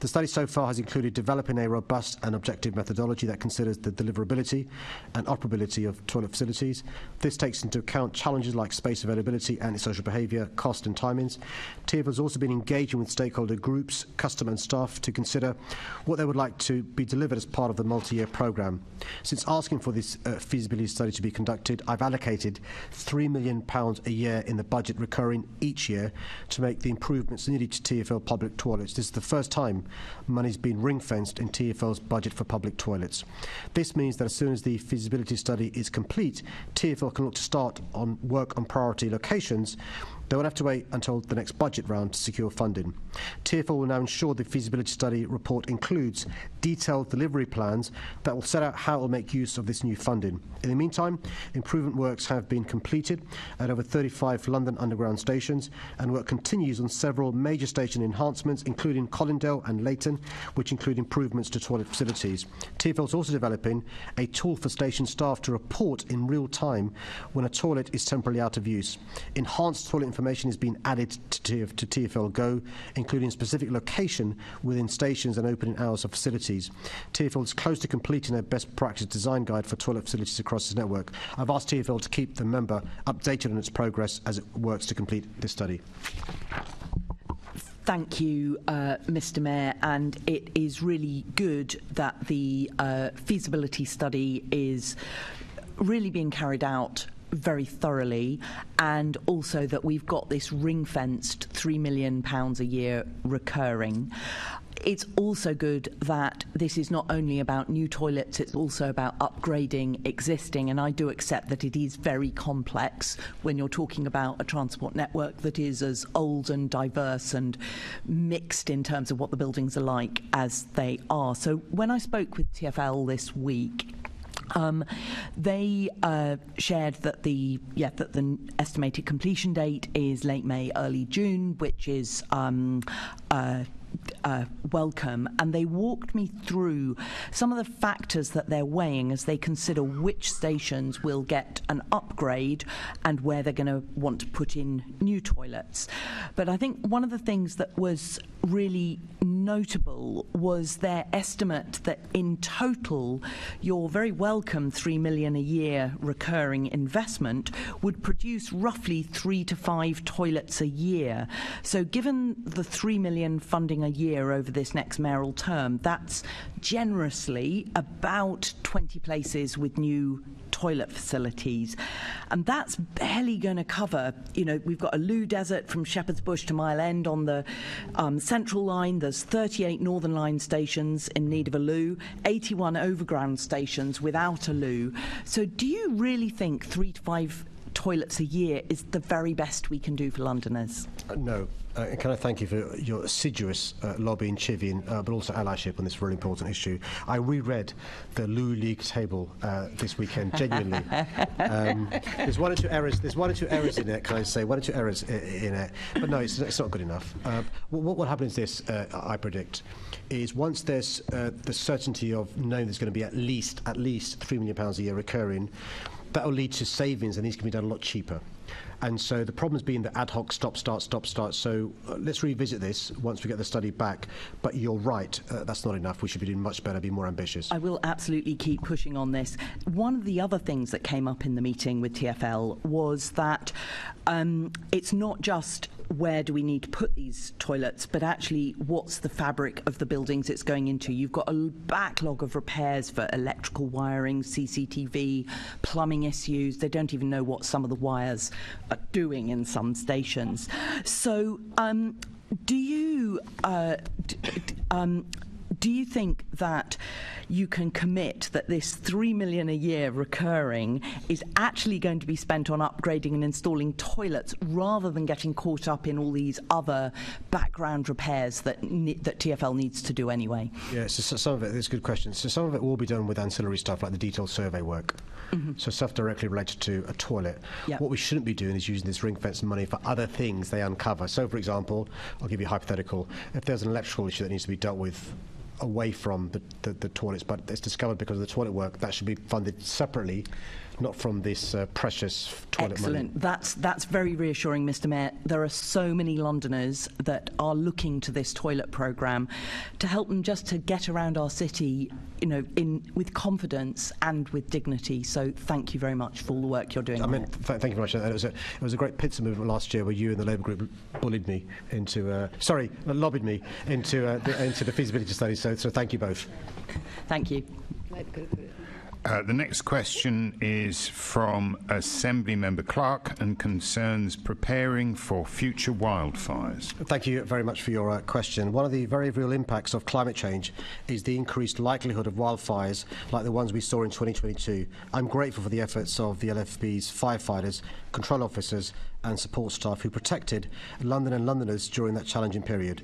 The study so far has included developing a robust and objective methodology that considers the deliverability and operability of toilet facilities. This takes into account challenges like space availability, antisocial behaviour, cost and timings. TfL has also been engaging with stakeholder groups, customer and staff to consider what they would like to be delivered as part of the multi-year programme. Since asking for this feasibility study to be conducted, I've allocated £3 million a year in the budget recurring each year to make the improvements needed to TfL public toilets. This is the first time money's been ring-fenced in TfL's budget for public toilets. This means that as soon as the feasibility study is complete, TfL can look to start on work on priority locations. They won't have to wait until the next budget round to secure funding. TfL will now ensure the feasibility study report includes detailed delivery plans that will set out how it will make use of this new funding. In the meantime, improvement works have been completed at over 35 London Underground stations, and work continues on several major station enhancements, including Colindale and Leighton, which include improvements to toilet facilities. TfL is also developing a tool for station staff to report in real time when a toilet is temporarily out of use. Enhanced toilet information is being added to TfL Go, including specific location within stations and opening hours of facilities. TfL is close to completing a best practice design guide for toilet facilities across its network. I've asked TfL to keep the member updated on its progress as it works to complete this study. Thank you, Mr. Mayor, and it is really good that the feasibility study is really being carried out very thoroughly, and also that we've got this ring-fenced £3 million a year recurring. It's also good that this is not only about new toilets, it's also about upgrading existing, and I do accept that it is very complex when you're talking about a transport network that is as old and diverse and mixed in terms of what the buildings are like as they are. So when I spoke with TfL this week, they shared that the estimated completion date is late May, early June, which is welcome, and they walked me through some of the factors that they're weighing as they consider which stations will get an upgrade and where they're going to want to put in new toilets. But I think one of the things that was really notable was their estimate that in total your very welcome £3 million a year recurring investment would produce roughly 3 to 5 toilets a year. So given the £3 million funding a year over this next mayoral term, that's generously about 20 places with new toilet facilities, and that's barely going to cover, we've got a loo desert from Shepherd's Bush to Mile End on the Central Line. There's 38 Northern Line stations in need of a loo, 81 overground stations without a loo. So do you really think 3 to 5 toilets a year is the very best we can do for Londoners? No. And can I thank you for your assiduous lobbying, chivying, but also allyship on this really important issue. I reread the Lou League table this weekend, genuinely. There's one or two errors. There's one or two errors in it. Can I say one or two errors in it? But no, it's not good enough. What happens is this, I predict, is once there's the certainty of knowing there's going to be at least £3 million a year recurring, that will lead to savings, and these can be done a lot cheaper. And so the problem's been the ad hoc stop, start. So let's revisit this once we get the study back. But you're right, that's not enough. We should be doing much better, be more ambitious. I will absolutely keep pushing on this. One of the other things that came up in the meeting with TfL was that it's not just where do we need to put these toilets, but actually what's the fabric of the buildings it's going into. You've got a backlog of repairs for electrical wiring, CCTV, plumbing issues. They don't even know what some of the wires are doing in some stations. So do you think that you can commit that this £3 million a year recurring is actually going to be spent on upgrading and installing toilets rather than getting caught up in all these other background repairs that TfL needs to do anyway? Yeah, so some of it, it's a good question. So some of it will be done with ancillary stuff like the detailed survey work. So stuff directly related to a toilet. Yep. What we shouldn't be doing is using this ring-fence money for other things they uncover. So, for example, I'll give you a hypothetical. If there's an electrical issue that needs to be dealt with away from the toilets, but it's discovered because of the toilet work, that should be funded separately, not from this precious toilet money. Excellent. That's very reassuring, Mr. Mayor. There are so many Londoners that are looking to this toilet programme to help them just to get around our city, with confidence and with dignity. So thank you very much for all the work you're doing. Thank you very much. It was a great pizza movement last year where you and the Labour group lobbied me into the feasibility study. So thank you both. Thank you. The next question is from Assembly Member Clark and concerns preparing for future wildfires. Thank you very much for your question. One of the very real impacts of climate change is the increased likelihood of wildfires like the ones we saw in 2022. I'm grateful for the efforts of the LFB's firefighters, control officers and support staff who protected London and Londoners during that challenging period.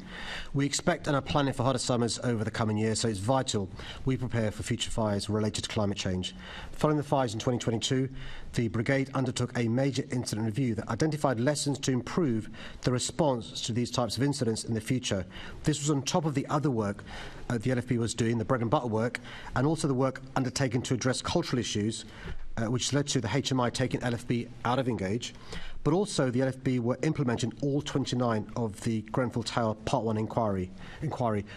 We expect and are planning for hotter summers over the coming years, so it's vital we prepare for future fires related to climate change. Following the fires in 2022, the Brigade undertook a major incident review that identified lessons to improve the response to these types of incidents in the future. This was on top of the other work the LFB was doing, the bread and butter work, and also the work undertaken to address cultural issues, which led to the HMI taking LFB out of Engage. But also the LFB were implementing all 29 of the Grenfell Tower Part 1 inquiry.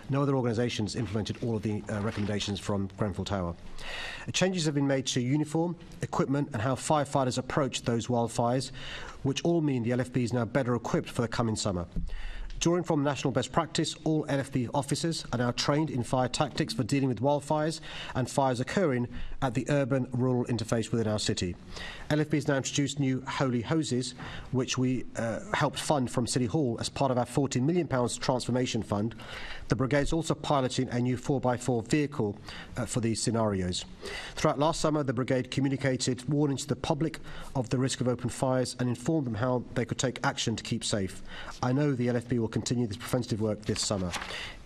No other organisations implemented all of the recommendations from Grenfell Tower. Changes have been made to uniform, equipment and how firefighters approach those wildfires, which all mean the LFB is now better equipped for the coming summer. Drawing from national best practice, all LFB officers are now trained in fire tactics for dealing with wildfires and fires occurring at the urban-rural interface within our city. LFB has now introduced new holy hoses, which we helped fund from City Hall as part of our £14 million transformation fund. The Brigade is also piloting a new 4x4 vehicle for these scenarios. Throughout last summer, the Brigade communicated warnings to the public of the risk of open fires and informed them how they could take action to keep safe. I know the LFB will continue this preventative work this summer.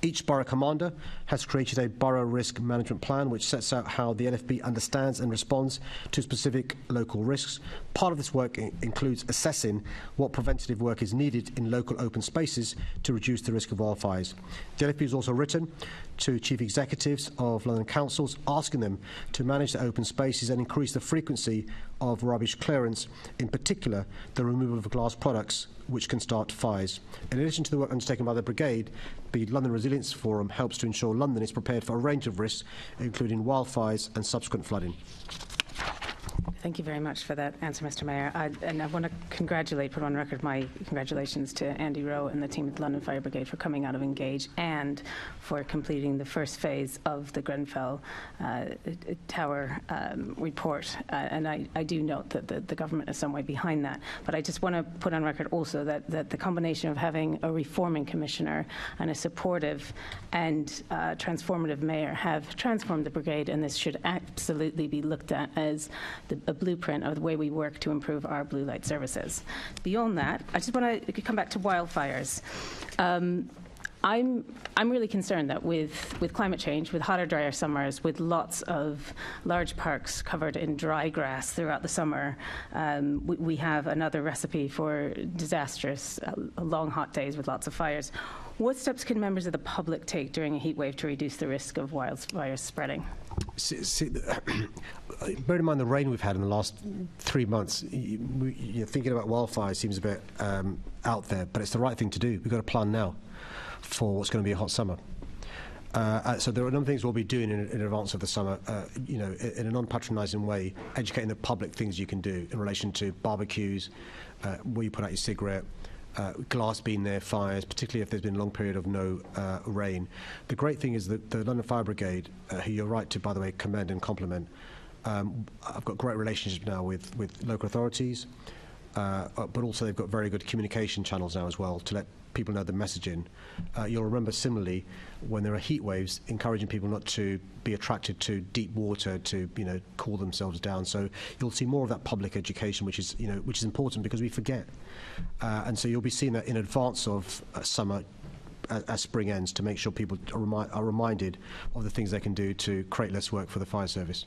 Each borough commander has created a borough risk management plan which sets out how the LFB understands and responds to specific local risks. Part of this work includes assessing what preventative work is needed in local open spaces to reduce the risk of wildfires. The LFB has also written to chief executives of London councils asking them to manage the open spaces and increase the frequency of rubbish clearance, in particular the removal of glass products which can start fires. In addition to the work undertaken by the Brigade, the London Resilience Forum helps to ensure London is prepared for a range of risks, including wildfires and subsequent flooding. Thank you very much for that answer, Mr. Mayor. And I want to put on record my congratulations to Andy Rowe and the team at the London Fire Brigade for coming out of Engage and for completing the first phase of the Grenfell Tower report. And I do note that the government is some way behind that. But I just want to put on record also that the combination of having a reforming commissioner and a supportive and transformative mayor have transformed the Brigade, and this should absolutely be looked at as a blueprint of the way we work to improve our blue light services. Beyond that, I just want to come back to wildfires. I'm really concerned that with climate change, with hotter, drier summers, with lots of large parks covered in dry grass throughout the summer, we have another recipe for disastrous, long, hot days with lots of fires. What steps can members of the public take during a heat wave to reduce the risk of wildfires spreading? Bear in mind the rain we've had in the last 3 months. Thinking about wildfires seems a bit out there, but it's the right thing to do. We've got a plan now for what's going to be a hot summer. So there are a number of things we'll be doing in advance of the summer, in a non-patronising way, educating the public things you can do in relation to barbecues, where you put out your cigarette, glass being there, fires, particularly if there's been a long period of no rain. The great thing is that the London Fire Brigade, who you're right to, by the way, commend and compliment, I've got great relationships now with local authorities, but also they've got very good communication channels now as well to let people know the messaging. You'll remember similarly when there are heat waves, encouraging people not to be attracted to deep water, to cool themselves down. So you'll see more of that public education, which is important because we forget. And so you'll be seeing that in advance of summer, as spring ends, to make sure people are reminded of the things they can do to create less work for the fire service.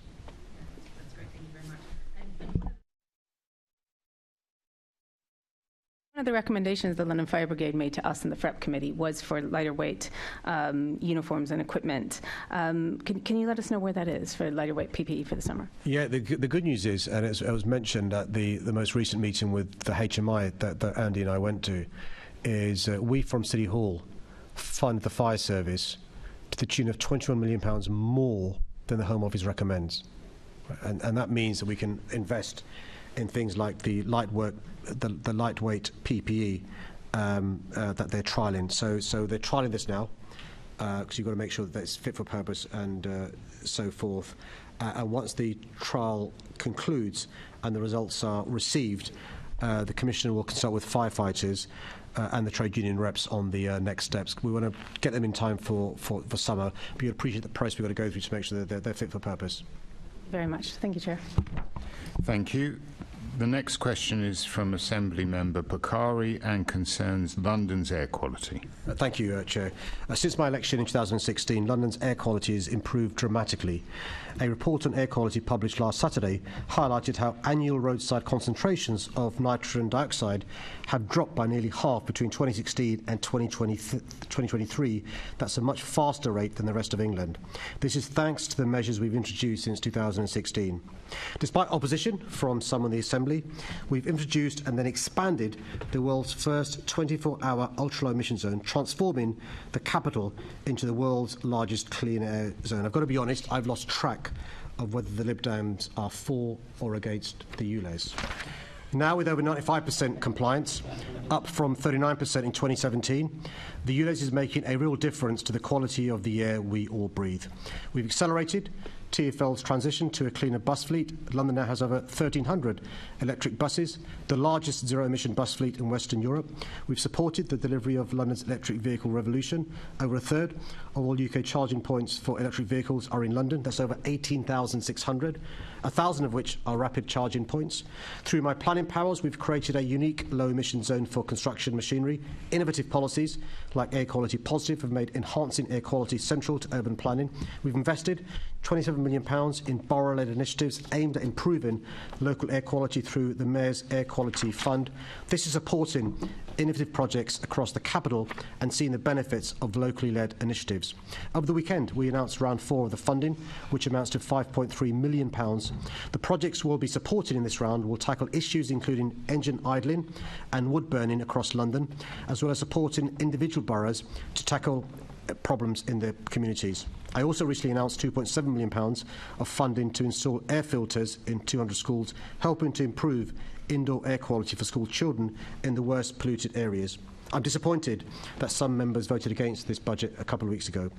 One of the recommendations the London Fire Brigade made to us in the FREP committee was for lighter weight uniforms and equipment. Can you let us know where that is for lighter weight PPE for the summer? Yeah, the good news is, and it was mentioned at the most recent meeting with the HMI that Andy and I went to, is we from City Hall fund the fire service to the tune of £21 million more than the Home Office recommends. And that means that we can invest in things like the lightweight PPE that they're trialling. So they're trialling this now because you've got to make sure that it's fit for purpose and so forth. And once the trial concludes and the results are received, the Commissioner will consult with firefighters and the trade union reps on the next steps. We want to get them in time for summer, but you appreciate the process we've got to go through to make sure that they're fit for purpose. Very much. Thank you, Chair. Thank you. The next question is from Assembly Member Bakari and concerns London's air quality. Thank you, Chair. Since my election in 2016, London's air quality has improved dramatically. A report on air quality published last Saturday highlighted how annual roadside concentrations of nitrogen dioxide have dropped by nearly half between 2016 and 2023. That's a much faster rate than the rest of England. This is thanks to the measures we've introduced since 2016. Despite opposition from some in the Assembly, we've introduced and then expanded the world's first 24-hour ultra-low emission zone, transforming the capital into the world's largest clean air zone. I've got to be honest, I've lost track of whether the Lib Dems are for or against the ULEZ. Now, with over 95% compliance, up from 39% in 2017, the ULEZ is making a real difference to the quality of the air we all breathe. We've accelerated TfL's transition to a cleaner bus fleet. London now has over 1,300 electric buses, the largest zero-emission bus fleet in Western Europe. We've supported the delivery of London's electric vehicle revolution. Over a third of all UK charging points for electric vehicles are in London. That's over 18,600, 1,000 of which are rapid charging points. Through my planning powers, we've created a unique low-emission zone for construction machinery. Innovative policies like Air Quality Positive have made enhancing air quality central to urban planning. We've invested £27 million in borough-led initiatives aimed at improving local air quality through the Mayor's Air Quality Fund. This is supporting innovative projects across the capital and seeing the benefits of locally led initiatives. Over the weekend, we announced round 4 of the funding, which amounts to £5.3 million. The projects we'll be supporting in this round will tackle issues including engine idling and wood burning across London, as well as supporting individual boroughs to tackle problems in their communities. I also recently announced £2.7 million of funding to install air filters in 200 schools, helping to improve indoor air quality for school children in the worst polluted areas. I'm disappointed that some members voted against this budget a couple of weeks ago.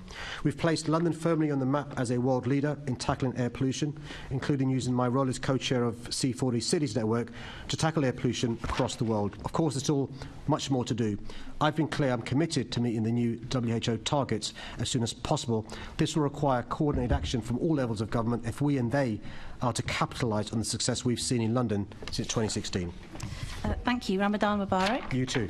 We've placed London firmly on the map as a world leader in tackling air pollution, including using my role as co-chair of C40 Cities Network to tackle air pollution across the world. Of course, there's still much more to do. I've been clear I'm committed to meeting the new WHO targets as soon as possible. This will require coordinated action from all levels of government if we and they are to capitalise on the success we've seen in London since 2016. Thank you. Ramadan Mubarak. You too.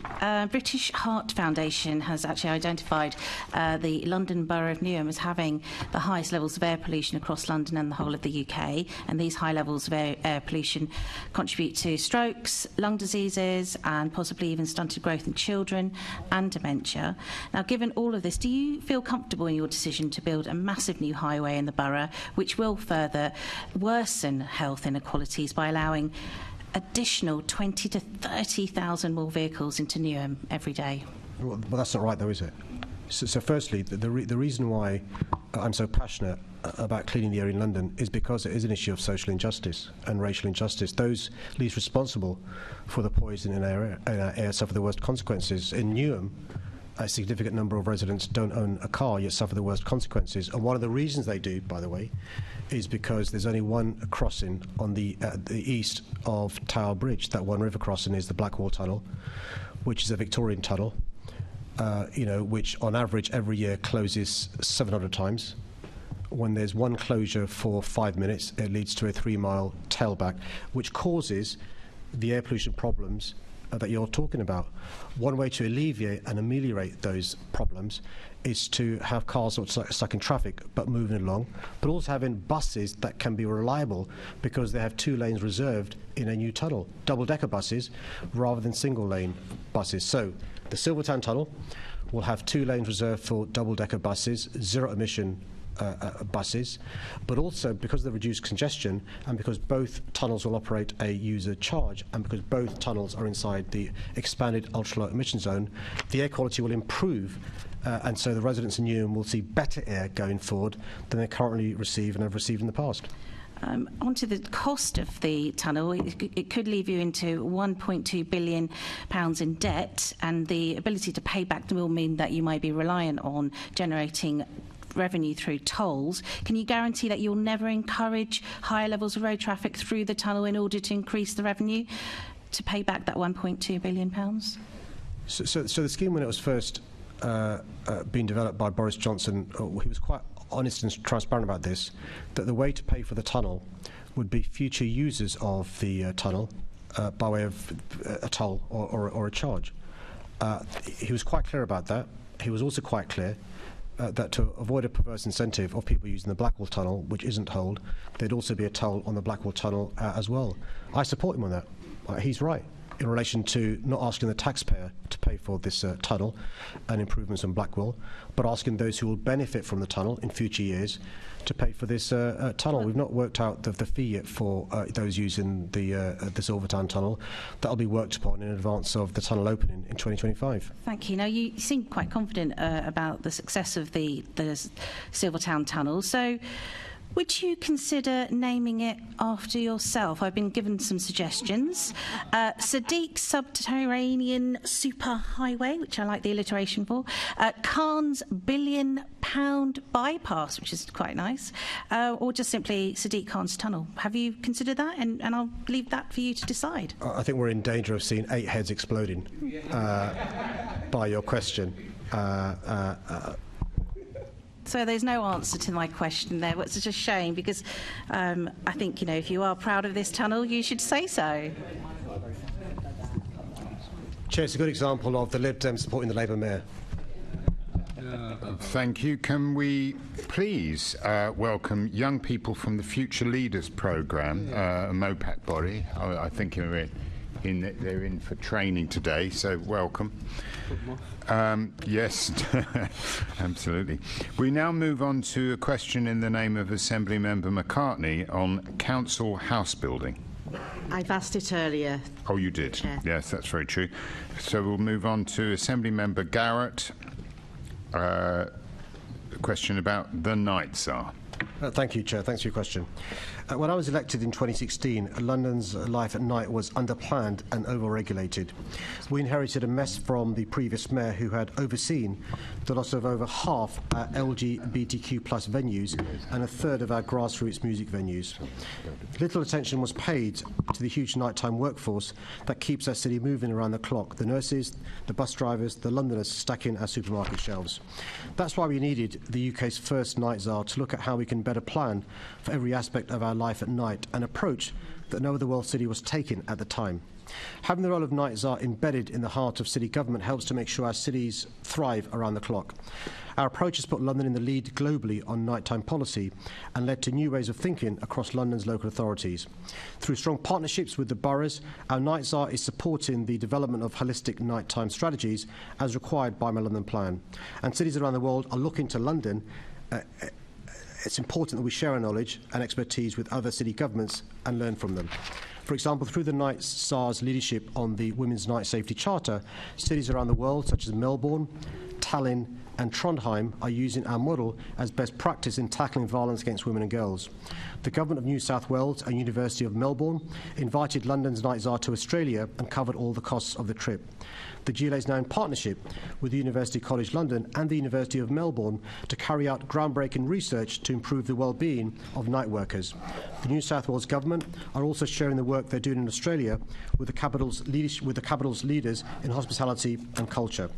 British Heart Foundation has actually identified the London Borough of Newham as having the highest levels of air pollution across London and the whole of the UK, and these high levels of air pollution contribute to strokes, lung diseases and possibly even stunted growth in children and dementia. Now, given all of this, do you feel comfortable in your decision to build a massive new highway in the borough which will further worsen health inequalities by allowing additional 20 to 30,000 more vehicles into Newham every day? Well, that's not right, though, is it? So firstly, the reason why I'm so passionate about cleaning the air in London is because it is an issue of social injustice and racial injustice. Those least responsible for the poison in our air suffer the worst consequences. In Newham, a significant number of residents don't own a car yet suffer the worst consequences. And one of the reasons they do, by the way, is because there's only one crossing on the east of Tower Bridge. That one river crossing is the Blackwall Tunnel, which is a Victorian tunnel, which on average every year closes 700 times. When there's one closure for 5 minutes, it leads to a 3-mile tailback, which causes the air pollution problems that you're talking about. One way to alleviate and ameliorate those problems is to have cars not stuck in traffic but moving along, but also having buses that can be reliable because they have 2 lanes reserved in a new tunnel, double-decker buses rather than single-lane buses. So the Silvertown Tunnel will have 2 lanes reserved for double-decker buses, zero-emission buses, but also because of the reduced congestion and because both tunnels will operate a user charge and because both tunnels are inside the expanded ultra-low emission zone, the air quality will improve and so the residents in Newham will see better air going forward than they currently receive and have received in the past. Onto the cost of the tunnel, it could leave you into £1.2 billion in debt, and the ability to pay back will mean that you might be reliant on generating revenue through tolls. Can you guarantee that you'll never encourage higher levels of road traffic through the tunnel in order to increase the revenue to pay back that £1.2 billion? So the scheme, when it was first being developed by Boris Johnson, he was quite honest and transparent about this, that the way to pay for the tunnel would be future users of the tunnel by way of a toll or a charge. He was quite clear about that. He was also quite clear that to avoid a perverse incentive of people using the Blackwall Tunnel, which isn't tolled, there'd also be a toll on the Blackwall Tunnel as well. I support him on that. He's right in relation to not asking the taxpayer to pay for this tunnel and improvements on Blackwall, but asking those who will benefit from the tunnel in future years to pay for this tunnel. We've not worked out the fee yet for those using the Silvertown Tunnel. That'll be worked upon in advance of the tunnel opening in 2025. Thank you. Now, you seem quite confident about the success of the Silvertown Tunnel. So, would you consider naming it after yourself? I've been given some suggestions. Sadiq Subterranean Superhighway, which I like the alliteration for. Khan's £1 billion bypass, which is quite nice. Or just simply Sadiq Khan's Tunnel. Have you considered that? And I'll leave that for you to decide. I think we're in danger of seeing 8 heads exploding by your question. So there's no answer to my question there, which is a shame because I think, if you are proud of this tunnel, you should say so. Chair, it's a good example of the Lib Dems supporting the Labour Mayor. Thank you. Can we please welcome young people from the Future Leaders Programme, a MOPAC body. I think they're in for training today, so welcome. Yes, absolutely. We now move on to a question in the name of Assembly Member McCartney on council house building. I've asked it earlier. Oh, you did? Chair. Yes, that's very true. So we'll move on to Assembly Member Garrett. A question about the Night Tsar. Thank you, Chair. Thanks for your question. When I was elected in 2016, London's life at night was underplanned and over-regulated. We inherited a mess from the previous mayor who had overseen the loss of over half our LGBTQ+ venues and a third of our grassroots music venues. Little attention was paid to the huge nighttime workforce that keeps our city moving around the clock, the nurses, the bus drivers, the Londoners stacking our supermarket shelves. That's why we needed the UK's first night czar to look at how we can better plan for every aspect of our life at night, an approach that no other world city was taking at the time. Having the role of night czar embedded in the heart of city government helps to make sure our cities thrive around the clock. Our approach has put London in the lead globally on nighttime policy and led to new ways of thinking across London's local authorities. Through strong partnerships with the boroughs, our night czar is supporting the development of holistic nighttime strategies as required by my London plan. And cities around the world are looking to London. It's important that we share our knowledge and expertise with other city governments and learn from them. For example, through the Night Czar's leadership on the Women's Night Safety Charter, cities around the world, such as Melbourne, Tallinn and Trondheim, are using our model as best practice in tackling violence against women and girls. The Government of New South Wales and University of Melbourne invited London's Night Czar to Australia and covered all the costs of the trip. The GLA is now in partnership with the University College London and the University of Melbourne to carry out groundbreaking research to improve the well-being of night workers. The New South Wales Government are also sharing the work they're doing in Australia with the capital's leaders in hospitality and culture.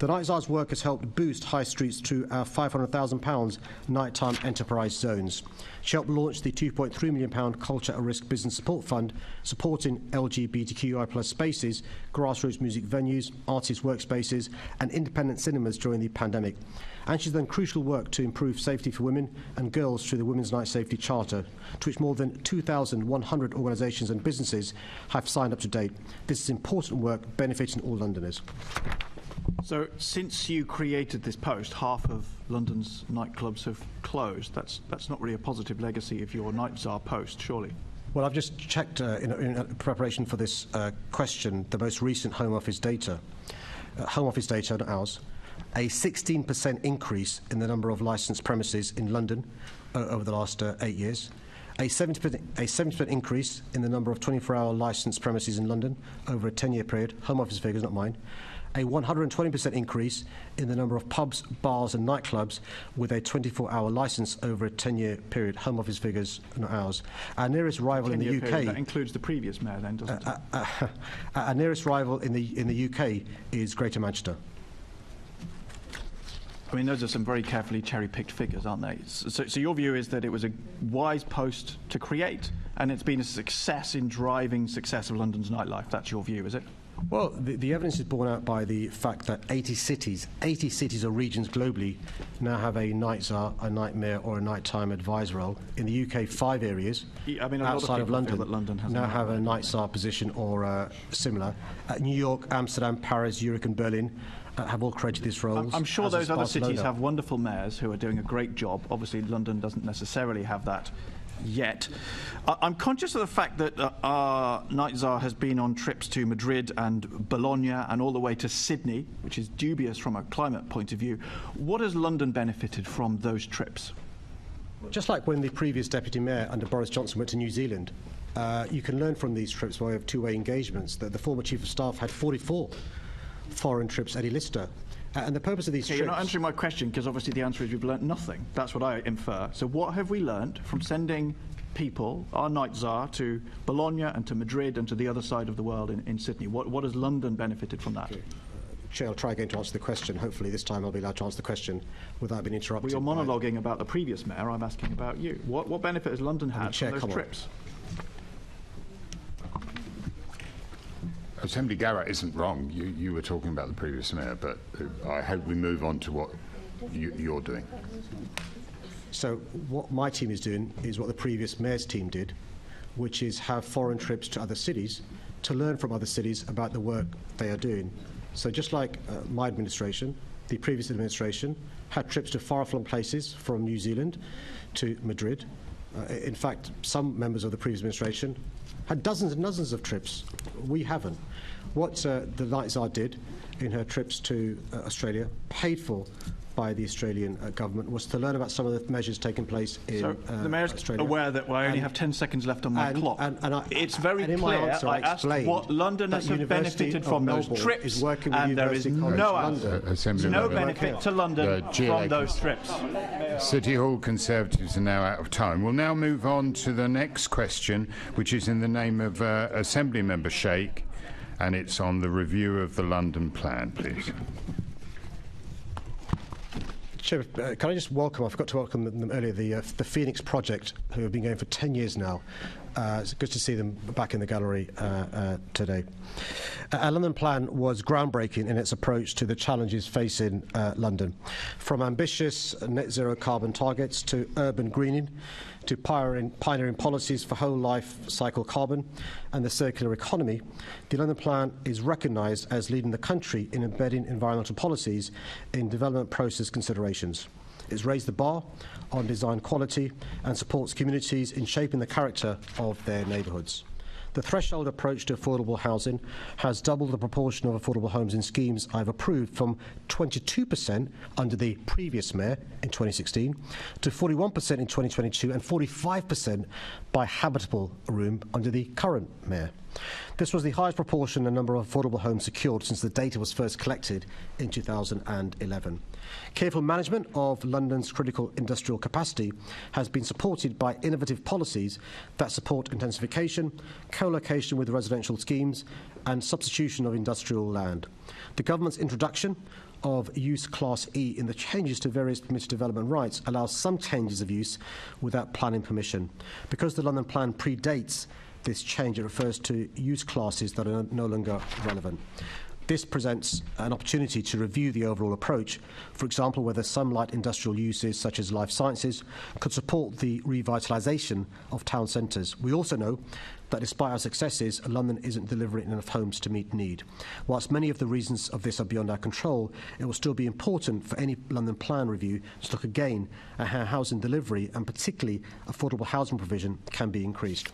The Night Czar's work has helped boost high streets through our £500,000 nighttime enterprise zones. She helped launch the £2.3 million Culture at Risk Business Support Fund, supporting LGBTQI+ spaces, grassroots music venues, artist workspaces and independent cinemas during the pandemic. And she's done crucial work to improve safety for women and girls through the Women's Night Safety Charter, to which more than 2,100 organisations and businesses have signed up to date. This is important work benefiting all Londoners. So, since you created this post, half of London's nightclubs have closed. That's not really a positive legacy of your Night Czar post, surely. Well, I've just checked in preparation for this question the most recent Home Office data. Home Office data, not ours. A 16% increase in the number of licensed premises in London over the last 8 years. A 70% increase in the number of 24-hour licensed premises in London over a 10-year period. Home Office figures, not mine. A 120% increase in the number of pubs, bars and nightclubs with a 24-hour licence over a 10-year period. Home Office figures, not ours. Our nearest rival in the UK... Period, that includes the previous mayor then, doesn't it? Our nearest rival in the UK is Greater Manchester. I mean, those are some very carefully cherry-picked figures, aren't they? So your view is that it was a wise post to create, and it's been a success in driving success of London's nightlife. That's your view, is it? Well, the evidence is borne out by the fact that 80 cities or regions globally now have a night czar, a night mayor or a nighttime advisor role. In the UK, 5 areas outside of London now have a night czar position or similar. New York, Amsterdam, Paris, Zurich and Berlin have all created these roles. I'm sure those other cities have wonderful mayors who are doing a great job. Obviously, London doesn't necessarily have that yet. I'm conscious of the fact that our Night Czar has been on trips to Madrid and Bologna and all the way to Sydney, which is dubious from a climate point of view. What has London benefited from those trips? Just like when the previous Deputy Mayor under Boris Johnson went to New Zealand, you can learn from these trips by way of two-way engagements. The former Chief of Staff had 44 foreign trips, Eddie Lister. And the purpose of these trips... You're not answering my question, because obviously the answer is we've learnt nothing. That's what I infer. So what have we learnt from sending people, our Night Czar, to Bologna and to Madrid and to the other side of the world in Sydney? What has London benefited from that? Okay. Chair, I'll try again to answer the question. Hopefully this time I'll be allowed to answer the question without being interrupted. Well, you're monologuing about the previous mayor. I'm asking about you. What benefit has London had from those trips? Assembly Garrett isn't wrong. You were talking about the previous mayor, but I hope we move on to what you're doing. So what my team is doing is what the previous mayor's team did, which is have foreign trips to other cities to learn from other cities about the work they are doing. So just like my administration, the previous administration had trips to far-flung places from New Zealand to Madrid. In fact, some members of the previous administration had dozens and dozens of trips. We haven't. What the Night Czar did in her trips to Australia, paid for by the Australian government was to learn about some of the measures taking place in so the Mayor's Australia. Aware that I only have 10 seconds left on my clock. It's very clear. I asked what Londoners have benefited from those trips, and there is no answer. No benefit to London from those trips. City Hall Conservatives are now out of time. We'll now move on to the next question, which is in the name of Assembly Member Sheikh, and it's on the review of the London plan, please. Chair, can I just welcome, I forgot to welcome them earlier, the Phoenix Project, who have been going for 10 years now. It's good to see them back in the gallery today. Our London plan was groundbreaking in its approach to the challenges facing London. From ambitious net zero carbon targets to urban greening, to pioneering policies for whole life cycle carbon and the circular economy, the London Plan is recognised as leading the country in embedding environmental policies in development process considerations. It's raised the bar on design quality and supports communities in shaping the character of their neighbourhoods. The threshold approach to affordable housing has doubled the proportion of affordable homes in schemes I've approved from 22% under the previous mayor in 2016 to 41% in 2022 and 45% by habitable room under the current mayor. This was the highest proportion and number of affordable homes secured since the data was first collected in 2011. Careful management of London's critical industrial capacity has been supported by innovative policies that support intensification, co-location with residential schemes and substitution of industrial land. The government's introduction of use class E in the changes to various permitted development rights allows some changes of use without planning permission. Because the London Plan predates this change, it refers to use classes that are no longer relevant. This presents an opportunity to review the overall approach, for example, whether some light industrial uses such as life sciences could support the revitalisation of town centres. We also know that despite our successes, London isn't delivering enough homes to meet need. Whilst many of the reasons of this are beyond our control, it will still be important for any London Plan review to look again at how housing delivery and particularly affordable housing provision can be increased.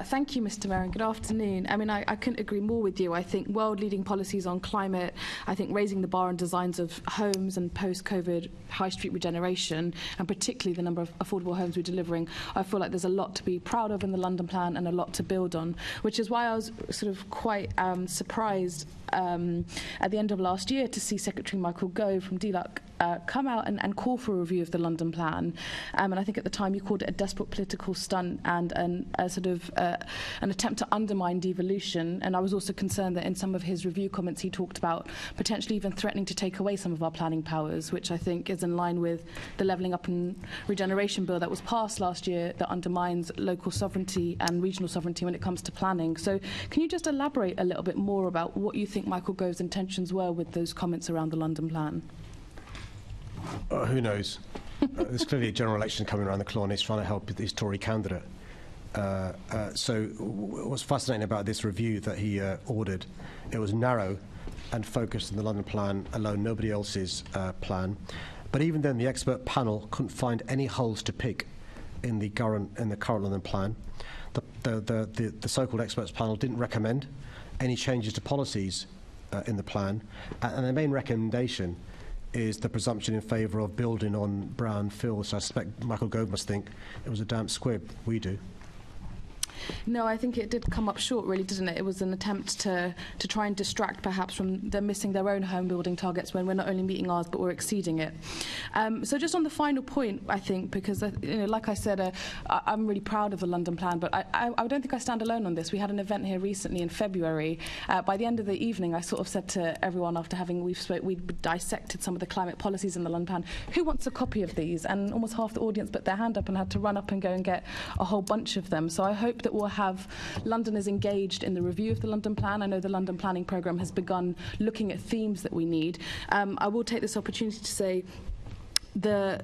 Thank you, Mr. Mayor, and good afternoon. I mean, I couldn't agree more with you. I think world-leading policies on climate, I think raising the bar on designs of homes and post-COVID high street regeneration, and particularly the number of affordable homes we're delivering, I feel like there's a lot to be proud of in the London Plan and a lot to build on, which is why I was sort of quite surprised at the end of last year to see Secretary Michael Gove from DLUC come out and call for a review of the London Plan. And I think at the time you called it a desperate political stunt and a sort of an attempt to undermine devolution. And I was also concerned that in some of his review comments he talked about potentially even threatening to take away some of our planning powers, which I think is in line with the Levelling Up and Regeneration Bill that was passed last year that undermines local sovereignty and regional sovereignty when it comes to planning. So can you just elaborate a little bit more about what you think Michael Gove's intentions were with those comments around the London Plan? Who knows? There's clearly a general election coming around the corner and he's trying to help his Tory candidate. So what's fascinating about this review that he ordered, it was narrow and focused on the London Plan alone, nobody else's plan. But even then, the expert panel couldn't find any holes to pick in the current London Plan. The so-called experts panel didn't recommend any changes to policies in the plan, and the main recommendation is the presumption in favour of building on brown fields. So I suspect Michael Gove must think it was a damp squib. We do. No, I think it did come up short, really, didn't it? It was an attempt to try and distract, perhaps, from them missing their own home building targets when we're not only meeting ours, but we're exceeding it. So just on the final point, I think, because, like I said, I'm really proud of the London Plan, but I don't think I stand alone on this. We had an event here recently in February. By the end of the evening, I sort of said to everyone, after having we dissected some of the climate policies in the London Plan, who wants a copy of these? And almost half the audience put their hand up and had to run up and go and get a whole bunch of them. So I hope that we'll have Londoners engaged in the review of the London Plan. I know the London Planning Programme has begun looking at themes that we need. I will take this opportunity to say the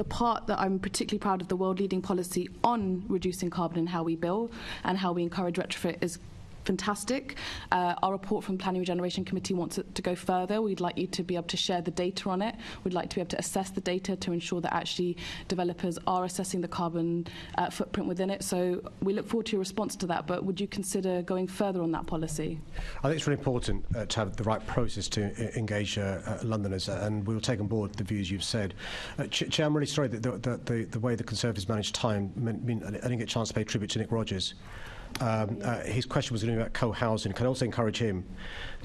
part that I'm particularly proud of, the world-leading policy on reducing carbon and how we build and how we encourage retrofit, is fantastic. Our report from the Planning Regeneration Committee wants it to go further. We'd like you to be able to share the data on it. We'd like to be able to assess the data to ensure that actually developers are assessing the carbon footprint within it. So we look forward to your response to that, but would you consider going further on that policy? I think it's really important to have the right process to engage Londoners, and we will take on board the views you've said. Chair, I'm really sorry that the way the Conservatives managed time meant I didn't get a chance to pay tribute to Nick Rogers. His question was going to be about co-housing. Can I also encourage him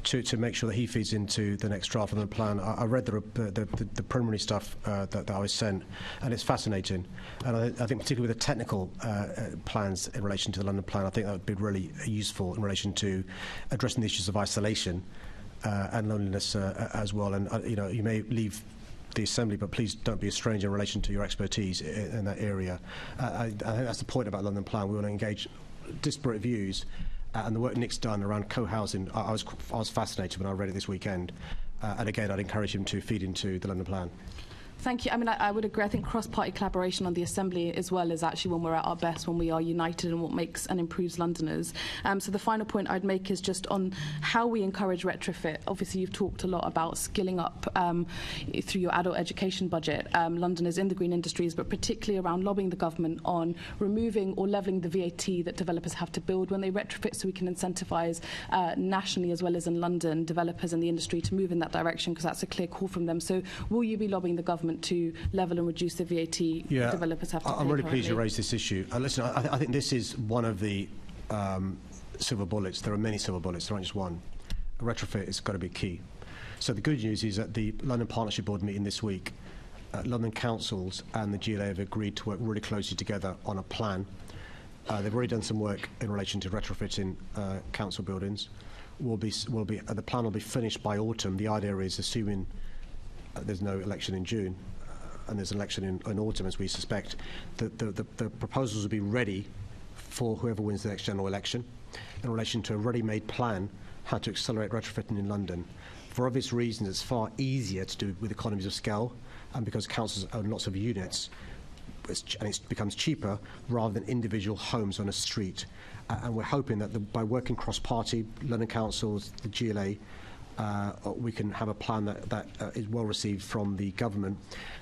to make sure that he feeds into the next draft of the plan? I read the preliminary stuff that I was sent, and it's fascinating. And I think particularly with the technical plans in relation to the London plan, I think that would be really useful in relation to addressing the issues of isolation and loneliness as well. And you may leave the Assembly, but please don't be a stranger in relation to your expertise in that area. I think that's the point about London plan. We want to engage disparate views, and the work Nick's done around co-housing, I was fascinated when I read it this weekend, and again I'd encourage him to feed into the London plan. Thank you. I mean, I would agree. I think cross-party collaboration on the Assembly as well is actually when we're at our best, when we are united in what makes and improves Londoners. So the final point I'd make is just on how we encourage retrofit. Obviously, you've talked a lot about skilling up through your adult education budget, Londoners in the green industries, but particularly around lobbying the government on removing or levelling the VAT that developers have to build when they retrofit, so we can incentivise nationally as well as in London developers in the industry to move in that direction, because that's a clear call from them. So will you be lobbying the government to level and reduce the VAT developers have to pay? I'm really pleased you raised this issue. Listen, I think this is one of the silver bullets. There are many silver bullets, there aren't just one. A retrofit has got to be key. So the good news is that the London Partnership Board meeting this week, London councils and the GLA have agreed to work really closely together on a plan. They've already done some work in relation to retrofitting council buildings. The plan will be finished by autumn. The idea is, assuming there's no election in June, and there's an election in autumn, as we suspect, the proposals will be ready for whoever wins the next general election in relation to a ready-made plan how to accelerate retrofitting in London. For obvious reasons, it's far easier to do with economies of scale, and because councils own lots of units, and it becomes cheaper rather than individual homes on a street. And we're hoping that by working cross-party, London councils, the GLA, we can have a plan that is well received from the government.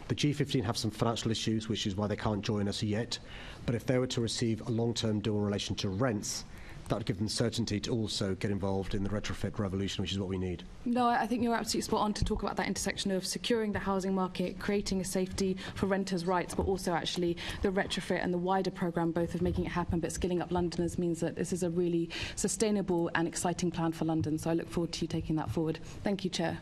The G15 have some financial issues, which is why they can't join us yet. But if they were to receive a long-term deal in relation to rents, that would give them certainty to also get involved in the retrofit revolution, which is what we need. No, I think you're absolutely spot on to talk about that intersection of securing the housing market, creating a safety for renters' rights, but also actually the retrofit and the wider programme, both of making it happen, but skilling up Londoners means that this is a really sustainable and exciting plan for London. So I look forward to you taking that forward. Thank you, Chair.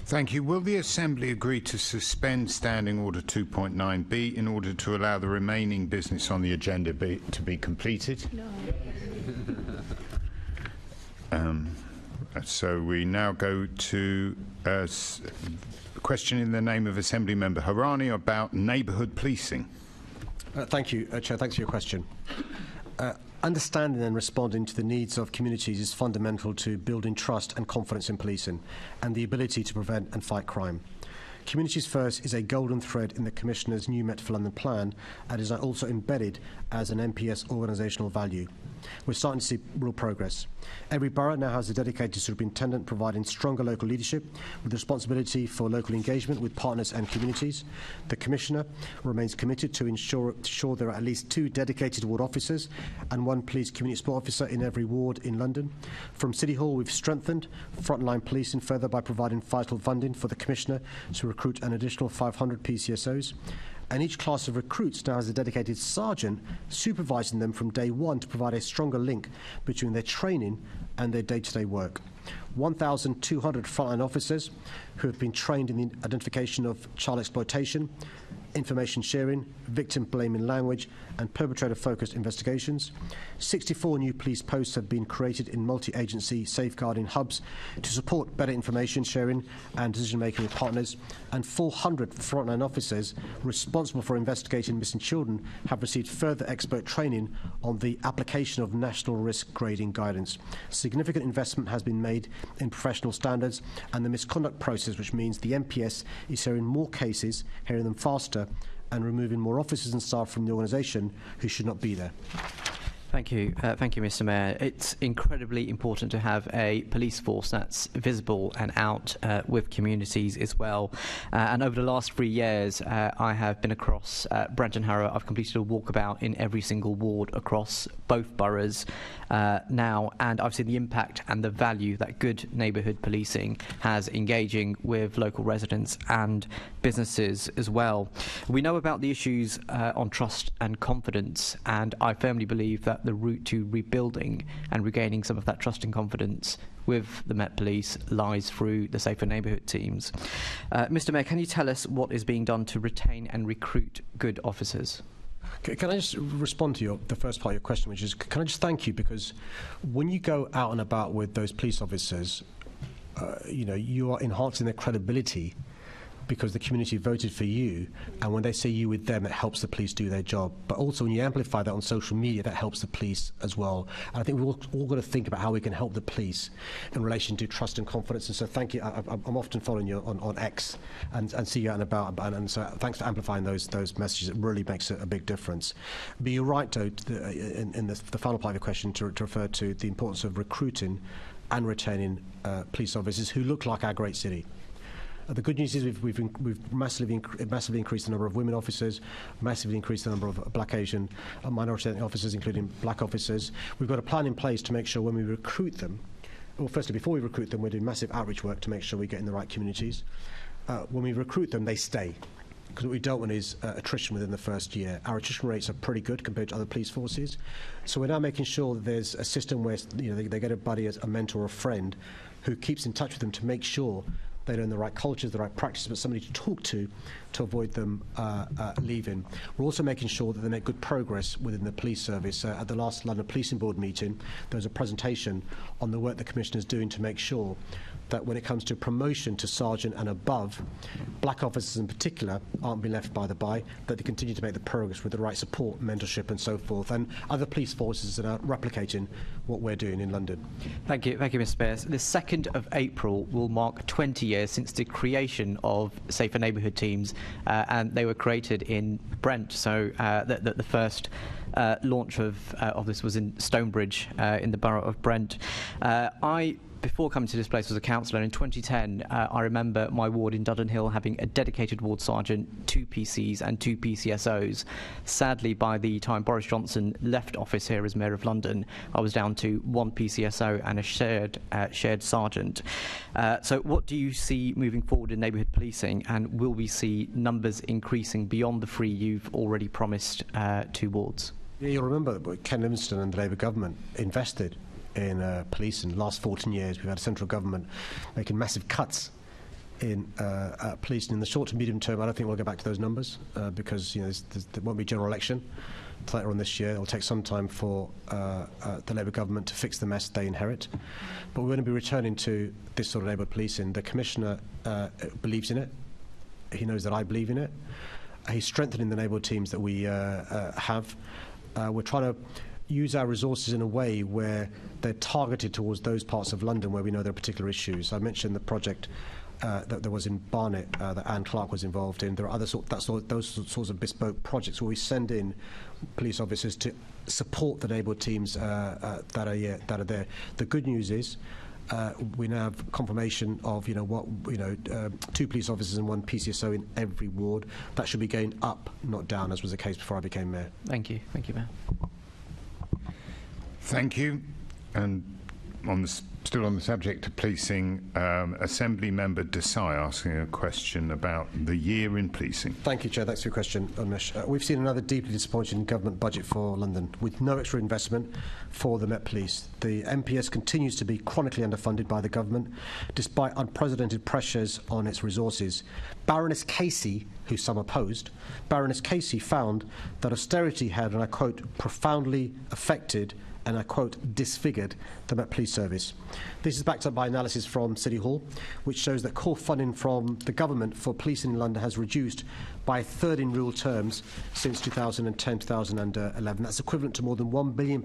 Thank you. Will the Assembly agree to suspend Standing Order 2.9b in order to allow the remaining business on the agenda to be completed? No. So we now go to a question in the name of Assembly Member Harani about neighbourhood policing. Thank you, Chair. Thanks for your question. Understanding and responding to the needs of communities is fundamental to building trust and confidence in policing and the ability to prevent and fight crime. Communities First is a golden thread in the Commissioner's new Met for London plan and is also embedded as an MPS organisational value. We're starting to see real progress. Every borough now has a dedicated superintendent providing stronger local leadership with responsibility for local engagement with partners and communities. The Commissioner remains committed to ensure there are at least 2 dedicated ward officers and 1 police community support officer in every ward in London. From City Hall, we've strengthened frontline policing further by providing vital funding for the Commissioner to recruit an additional 500 PCSOs. And each class of recruits now has a dedicated sergeant supervising them from day one to provide a stronger link between their training and their day-to-day work. 1,200 frontline officers who have been trained in the identification of child exploitation, information sharing, victim-blaming language and perpetrator-focused investigations. 64 new police posts have been created in multi-agency safeguarding hubs to support better information sharing and decision-making with partners, and 400 frontline officers responsible for investigating missing children have received further expert training on the application of national risk grading guidance. Significant investment has been made in professional standards and the misconduct process, which means the MPS is hearing more cases, hearing them faster, and removing more officers and staff from the organisation who should not be there. Thank you, Mr. Mayor. It's incredibly important to have a police force that's visible and out with communities as well. And over the last 3 years, I have been across Brent and Harrow. I've completed a walkabout in every single ward across both boroughs now, and I've seen the impact and the value that good neighbourhood policing has engaging with local residents and businesses as well. We know about the issues on trust and confidence, and I firmly believe that the route to rebuilding and regaining some of that trust and confidence with the Met Police lies through the Safer Neighbourhood teams. Mr. Mayor, can you tell us what is being done to retain and recruit good officers? Can I just respond to the first part of your question, which is, can I just thank you, because when you go out and about with those police officers, you are enhancing their credibility because the community voted for you, and when they see you with them, it helps the police do their job. But also when you amplify that on social media, that helps the police as well. And I think we've all got to think about how we can help the police in relation to trust and confidence. And so thank you. I'm often following you on X and see you out and about. And so thanks for amplifying those messages. It really makes a big difference. But you're right, though, in the final part of your question to refer to the importance of recruiting and retaining police officers who look like our great city. The good news is we've massively increased the number of women officers, massively increased the number of black, Asian, minority ethnic officers, including black officers. We've got a plan in place to make sure when we recruit them, well, firstly, before we recruit them, we're doing massive outreach work to make sure we get in the right communities. When we recruit them, they stay. Because what we don't want is attrition within the first year. Our attrition rates are pretty good compared to other police forces. So we're now making sure that there's a system where they get a buddy, as a mentor or a friend, who keeps in touch with them to make sure they learn the right cultures, the right practices, but somebody to talk to avoid them leaving. We're also making sure that they make good progress within the police service. At the last London Policing Board meeting, there was a presentation on the work the Commissioner is doing to make sure that when it comes to promotion to sergeant and above, black officers in particular aren't being left by the by, that they continue to make the progress with the right support, mentorship and so forth. And other police forces are replicating what we're doing in London. Thank you, Mr. Mayor. The 2nd of April will mark 20 years since the creation of Safer Neighbourhood teams, and they were created in Brent. So the first launch of this was in Stonebridge in the borough of Brent. Before coming to this place as a councillor in 2010, I remember my ward in Dudden Hill having a dedicated ward sergeant, 2 PCs and 2 PCSOs. Sadly, by the time Boris Johnson left office here as Mayor of London, I was down to 1 PCSO and a shared sergeant. So what do you see moving forward in neighbourhood policing, and will we see numbers increasing beyond the 3 you've already promised to wards? Yeah, you'll remember that Ken Livingstone and the Labour government invested in police in the last 14 years. We've had a central government making massive cuts in police, and in the short to medium term I don't think we'll go back to those numbers because there won't be a general election later on this year. It will take some time for the Labour government to fix the mess they inherit, but we're going to be returning to this sort of neighbourhood policing. The Commissioner believes in it. He knows that I believe in it. He's strengthening the neighbourhood teams that we have. We're trying to use our resources in a way where they're targeted towards those parts of London where we know there are particular issues. I mentioned the project that there was in Barnet that Anne Clark was involved in. There are other those sorts of bespoke projects where we send in police officers to support the neighbourhood teams that are there. The good news is we now have confirmation of 2 police officers and 1 PCSO in every ward. That should be going up, not down, as was the case before I became Mayor. Thank you, Mayor. Thank you. And still on the subject of policing, Assembly Member Desai asking a question about the year in policing. Thank you, Chair. Thanks for your question, Umesh. We've seen another deeply disappointing government budget for London, with no extra investment for the Met Police. The MPS continues to be chronically underfunded by the government, despite unprecedented pressures on its resources. Baroness Casey, who some opposed, Baroness Casey found that austerity had, and I quote, profoundly affected and I quote, disfigured the Met Police Service. This is backed up by analysis from City Hall, which shows that core funding from the government for policing in London has reduced by a third in real terms since 2010-2011. That's equivalent to more than £1 billion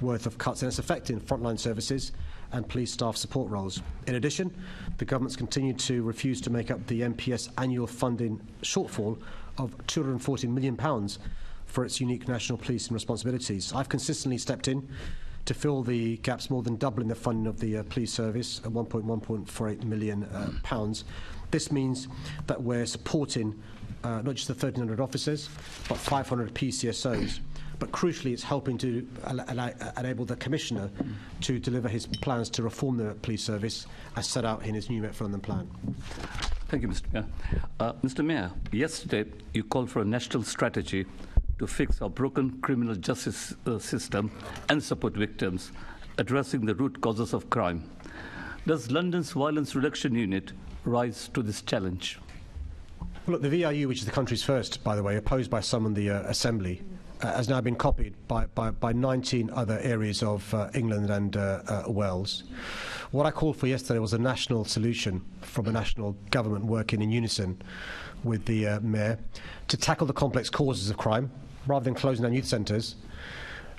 worth of cuts, and it's affecting frontline services and police staff support roles. In addition, the government's continued to refuse to make up the MPS annual funding shortfall of £240 million for its unique national policing responsibilities. I've consistently stepped in to fill the gaps, more than doubling the funding of the police service at £1.48 million. This means that we're supporting not just the 1,300 officers, but 500 PCSOs. But crucially, it's helping to enable the Commissioner to deliver his plans to reform the police service as set out in his new Met for London plan. Thank you, Mr. Mayor. Mr. Mayor, yesterday you called for a national strategy to fix our broken criminal justice system and support victims, addressing the root causes of crime. Does London's Violence Reduction Unit rise to this challenge? Well, look, the VRU, which is the country's first, by the way, opposed by some in the Assembly, has now been copied by 19 other areas of England and Wales. What I called for yesterday was a national solution from a national government working in unison with the Mayor to tackle the complex causes of crime, rather than closing down youth centres,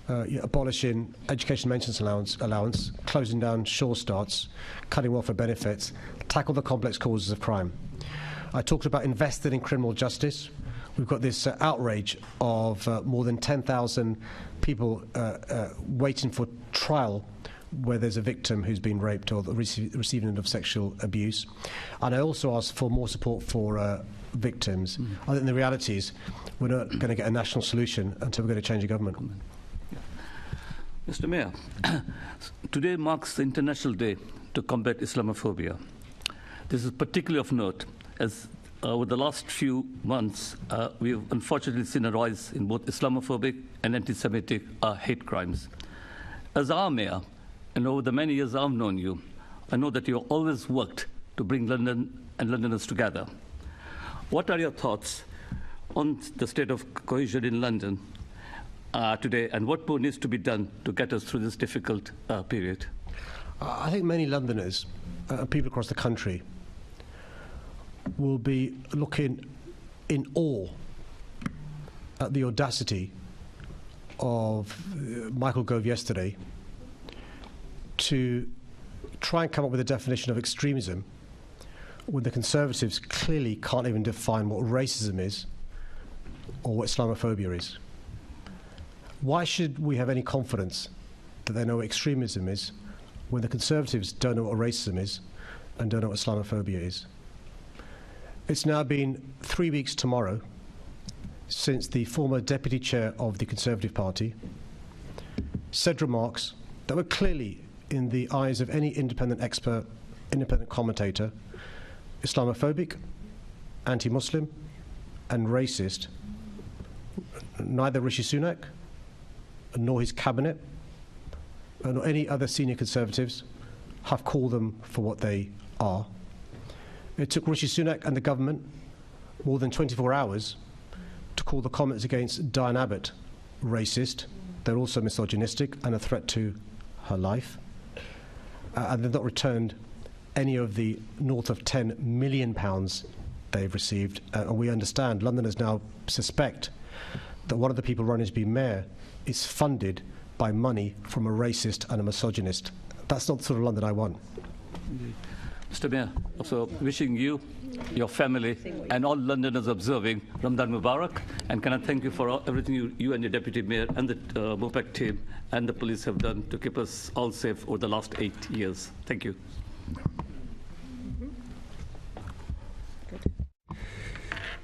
abolishing education maintenance allowance, closing down Sure Starts, cutting welfare benefits, tackle the complex causes of crime. I talked about investing in criminal justice. We've got this outrage of more than 10,000 people waiting for trial where there's a victim who's been raped or receiving of sexual abuse. And I also asked for more support for victims. I think the reality is we're not going to get a national solution until we're going to change the government. Mr. Mayor, today marks the International Day to combat Islamophobia. This is particularly of note as over the last few months, we have unfortunately seen a rise in both Islamophobic and anti-Semitic hate crimes. As our mayor, and over the many years I've known you, I know that you have always worked to bring London and Londoners together. What are your thoughts on the state of cohesion in London today, and what more needs to be done to get us through this difficult period? I think many Londoners, people across the country, will be looking in awe at the audacity of Michael Gove yesterday to try and come up with a definition of extremism when the Conservatives clearly can't even define what racism is or what Islamophobia is. Why should we have any confidence that they know what extremism is when the Conservatives don't know what racism is and don't know what Islamophobia is? It's now been 3 weeks tomorrow since the former deputy chair of the Conservative Party said remarks that were clearly, in the eyes of any independent expert, independent commentator, Islamophobic, anti-Muslim and racist. Neither Rishi Sunak nor his cabinet nor any other senior Conservatives have called them for what they are. It took Rishi Sunak and the government more than 24 hours to call the comments against Diane Abbott racist. They're also misogynistic and a threat to her life. And they've not returned any of the north of £10 million they've received. And we understand Londoners now suspect that one of the people running to be mayor is funded by money from a racist and a misogynist. That's not the sort of London I want. Indeed. Mr. Mayor, also wishing you, your family, and all Londoners observing Ramadan Mubarak, and can I thank you for everything you and your Deputy Mayor and the MOPAC team and the police have done to keep us all safe over the last 8 years. Thank you.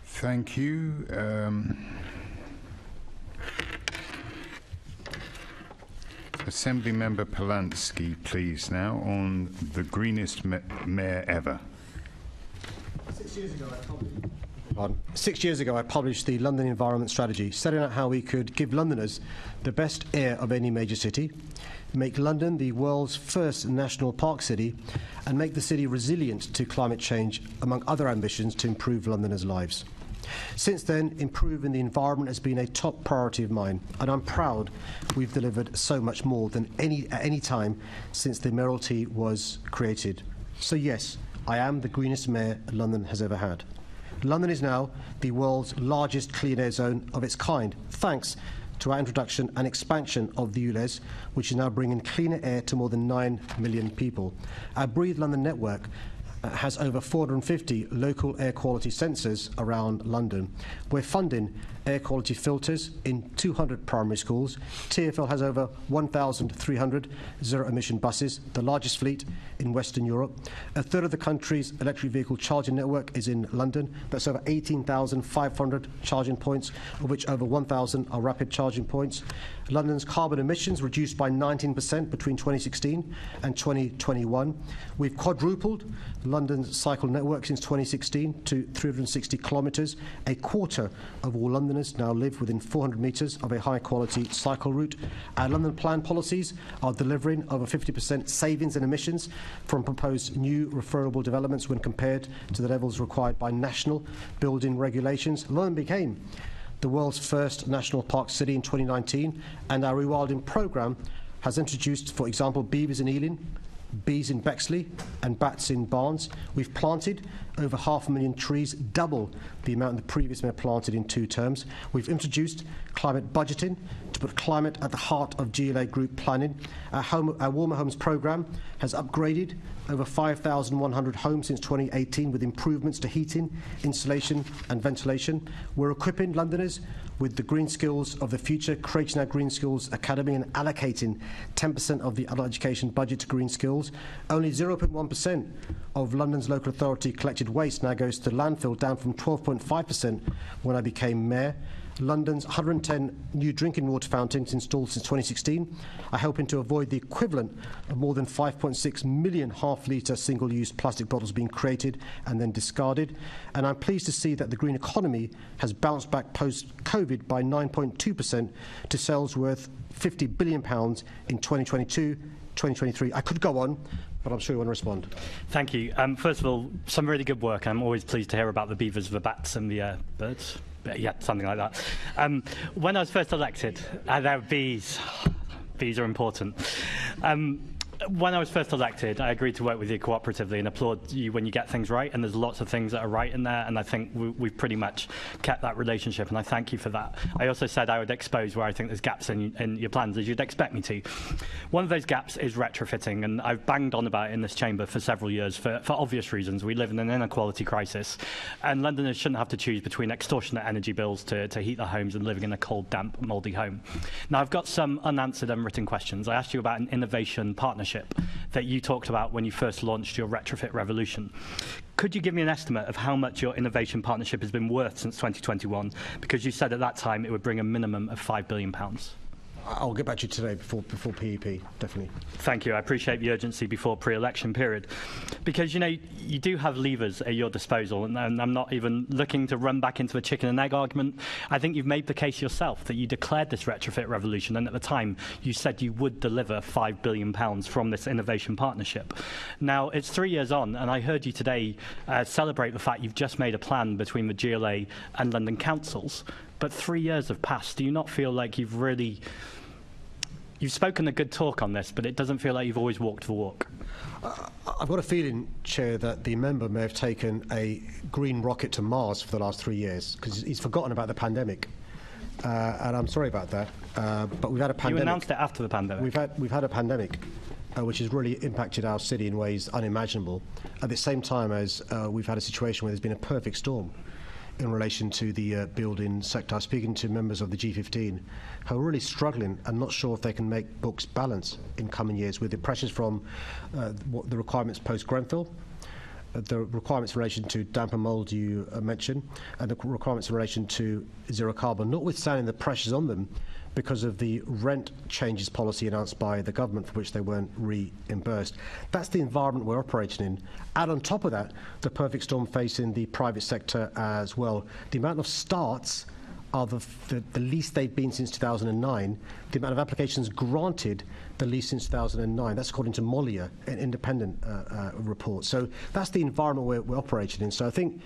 Thank you. Assembly Member Polanski, please, now on the greenest mayor ever. 6 years ago, I published the London Environment Strategy, setting out how we could give Londoners the best air of any major city, make London the world's first national park city, and make the city resilient to climate change, among other ambitions to improve Londoners' lives. Since then, improving the environment has been a top priority of mine, and I'm proud we've delivered so much more than at any time since the mayoralty was created. So yes, I am the greenest mayor London has ever had. London is now the world's largest clean air zone of its kind, thanks to our introduction and expansion of the ULEZ, which is now bringing cleaner air to more than 9 million people. Our Breathe London network has over 450 local air quality sensors around London. We're funding air quality filters in 200 primary schools. TfL has over 1,300 zero-emission buses, the largest fleet in Western Europe. A third of the country's electric vehicle charging network is in London. That's over 18,500 charging points, of which over 1,000 are rapid charging points. London's carbon emissions reduced by 19% between 2016 and 2021. We've quadrupled London's cycle network since 2016 to 360 kilometres. A quarter of all Londoners now live within 400 metres of a high-quality cycle route. Our London plan policies are delivering over 50% savings in emissions from proposed new referable developments when compared to the levels required by national building regulations. London became the world's first national park city in 2019, and our rewilding programme has introduced, for example, beavers in Ealing, bees in Bexley and bats in Barnes. We've planted over 500,000 trees, double the amount the previous mayor planted in 2 terms. We've introduced climate budgeting to put climate at the heart of GLA group planning. Our Warmer Homes programme has upgraded over 5,100 homes since 2018 with improvements to heating, insulation and ventilation. We're equipping Londoners with the green skills of the future, creating our Green Skills Academy and allocating 10% of the adult education budget to green skills. Only 0.1% of London's local authority collected waste now goes to landfill, down from 12.5% when I became mayor. London's 110 new drinking water fountains installed since 2016 are helping to avoid the equivalent of more than 5.6 million half-litre single-use plastic bottles being created and then discarded. And I'm pleased to see that the green economy has bounced back post-COVID by 9.2% to sales worth £50 billion in 2022, 2023. I could go on, but I'm sure you want to respond. Thank you. First of all, some really good work. I'm always pleased to hear about the beavers, the bats and the birds. Yeah, something like that. When I was first elected, there were bees. Bees are important. When I was first elected, I agreed to work with you cooperatively and applaud you when you get things right, and there's lots of things that are right in there, and I think we've pretty much kept that relationship, and I thank you for that. I also said I would expose where I think there's gaps in your plans, as you'd expect me to. One of those gaps is retrofitting, and I've banged on about it in this chamber for several years for obvious reasons. We live in an inequality crisis, and Londoners shouldn't have to choose between extortionate energy bills to heat their homes and living in a cold, damp, mouldy home. Now, I've got some unanswered unwritten questions. I asked you about an innovation partnership that you talked about when you first launched your retrofit revolution. Could you give me an estimate of how much your innovation partnership has been worth since 2021? Because you said at that time it would bring a minimum of £5 billion. I'll get back to you today before PEP, definitely. Thank you. I appreciate the urgency before pre-election period. Because, you know, you do have levers at your disposal, and I'm not even looking to run back into a chicken and egg argument. I think you've made the case yourself that you declared this retrofit revolution, and at the time you said you would deliver £5 billion from this innovation partnership. Now, it's 3 years on, and I heard you today celebrate the fact you've just made a plan between the GLA and London councils. But 3 years have passed. Do you not feel like you've spoken a good talk on this, but it doesn't feel like you've always walked the walk? I've got a feeling, Chair, that the member may have taken a green rocket to Mars for the last 3 years, because he's forgotten about the pandemic. And I'm sorry about that. But we've had a pandemic. You announced it after the pandemic. We've had a pandemic, which has really impacted our city in ways unimaginable. At the same time as we've had a situation where there's been a perfect storm in relation to the building sector. I was speaking to members of the G15 who are really struggling and not sure if they can make books balance in coming years with the pressures from the requirements post-Grenfell, the requirements in relation to damp and mould you mentioned, and the requirements in relation to zero carbon, notwithstanding the pressures on them because of the rent changes policy announced by the government for which they weren't reimbursed. That's the environment we're operating in. Add on top of that the perfect storm facing the private sector as well. The amount of starts are the least they've been since 2009. The amount of applications granted, the least since 2009. That's according to Mollier, an independent report. So that's the environment we're operating in. So I think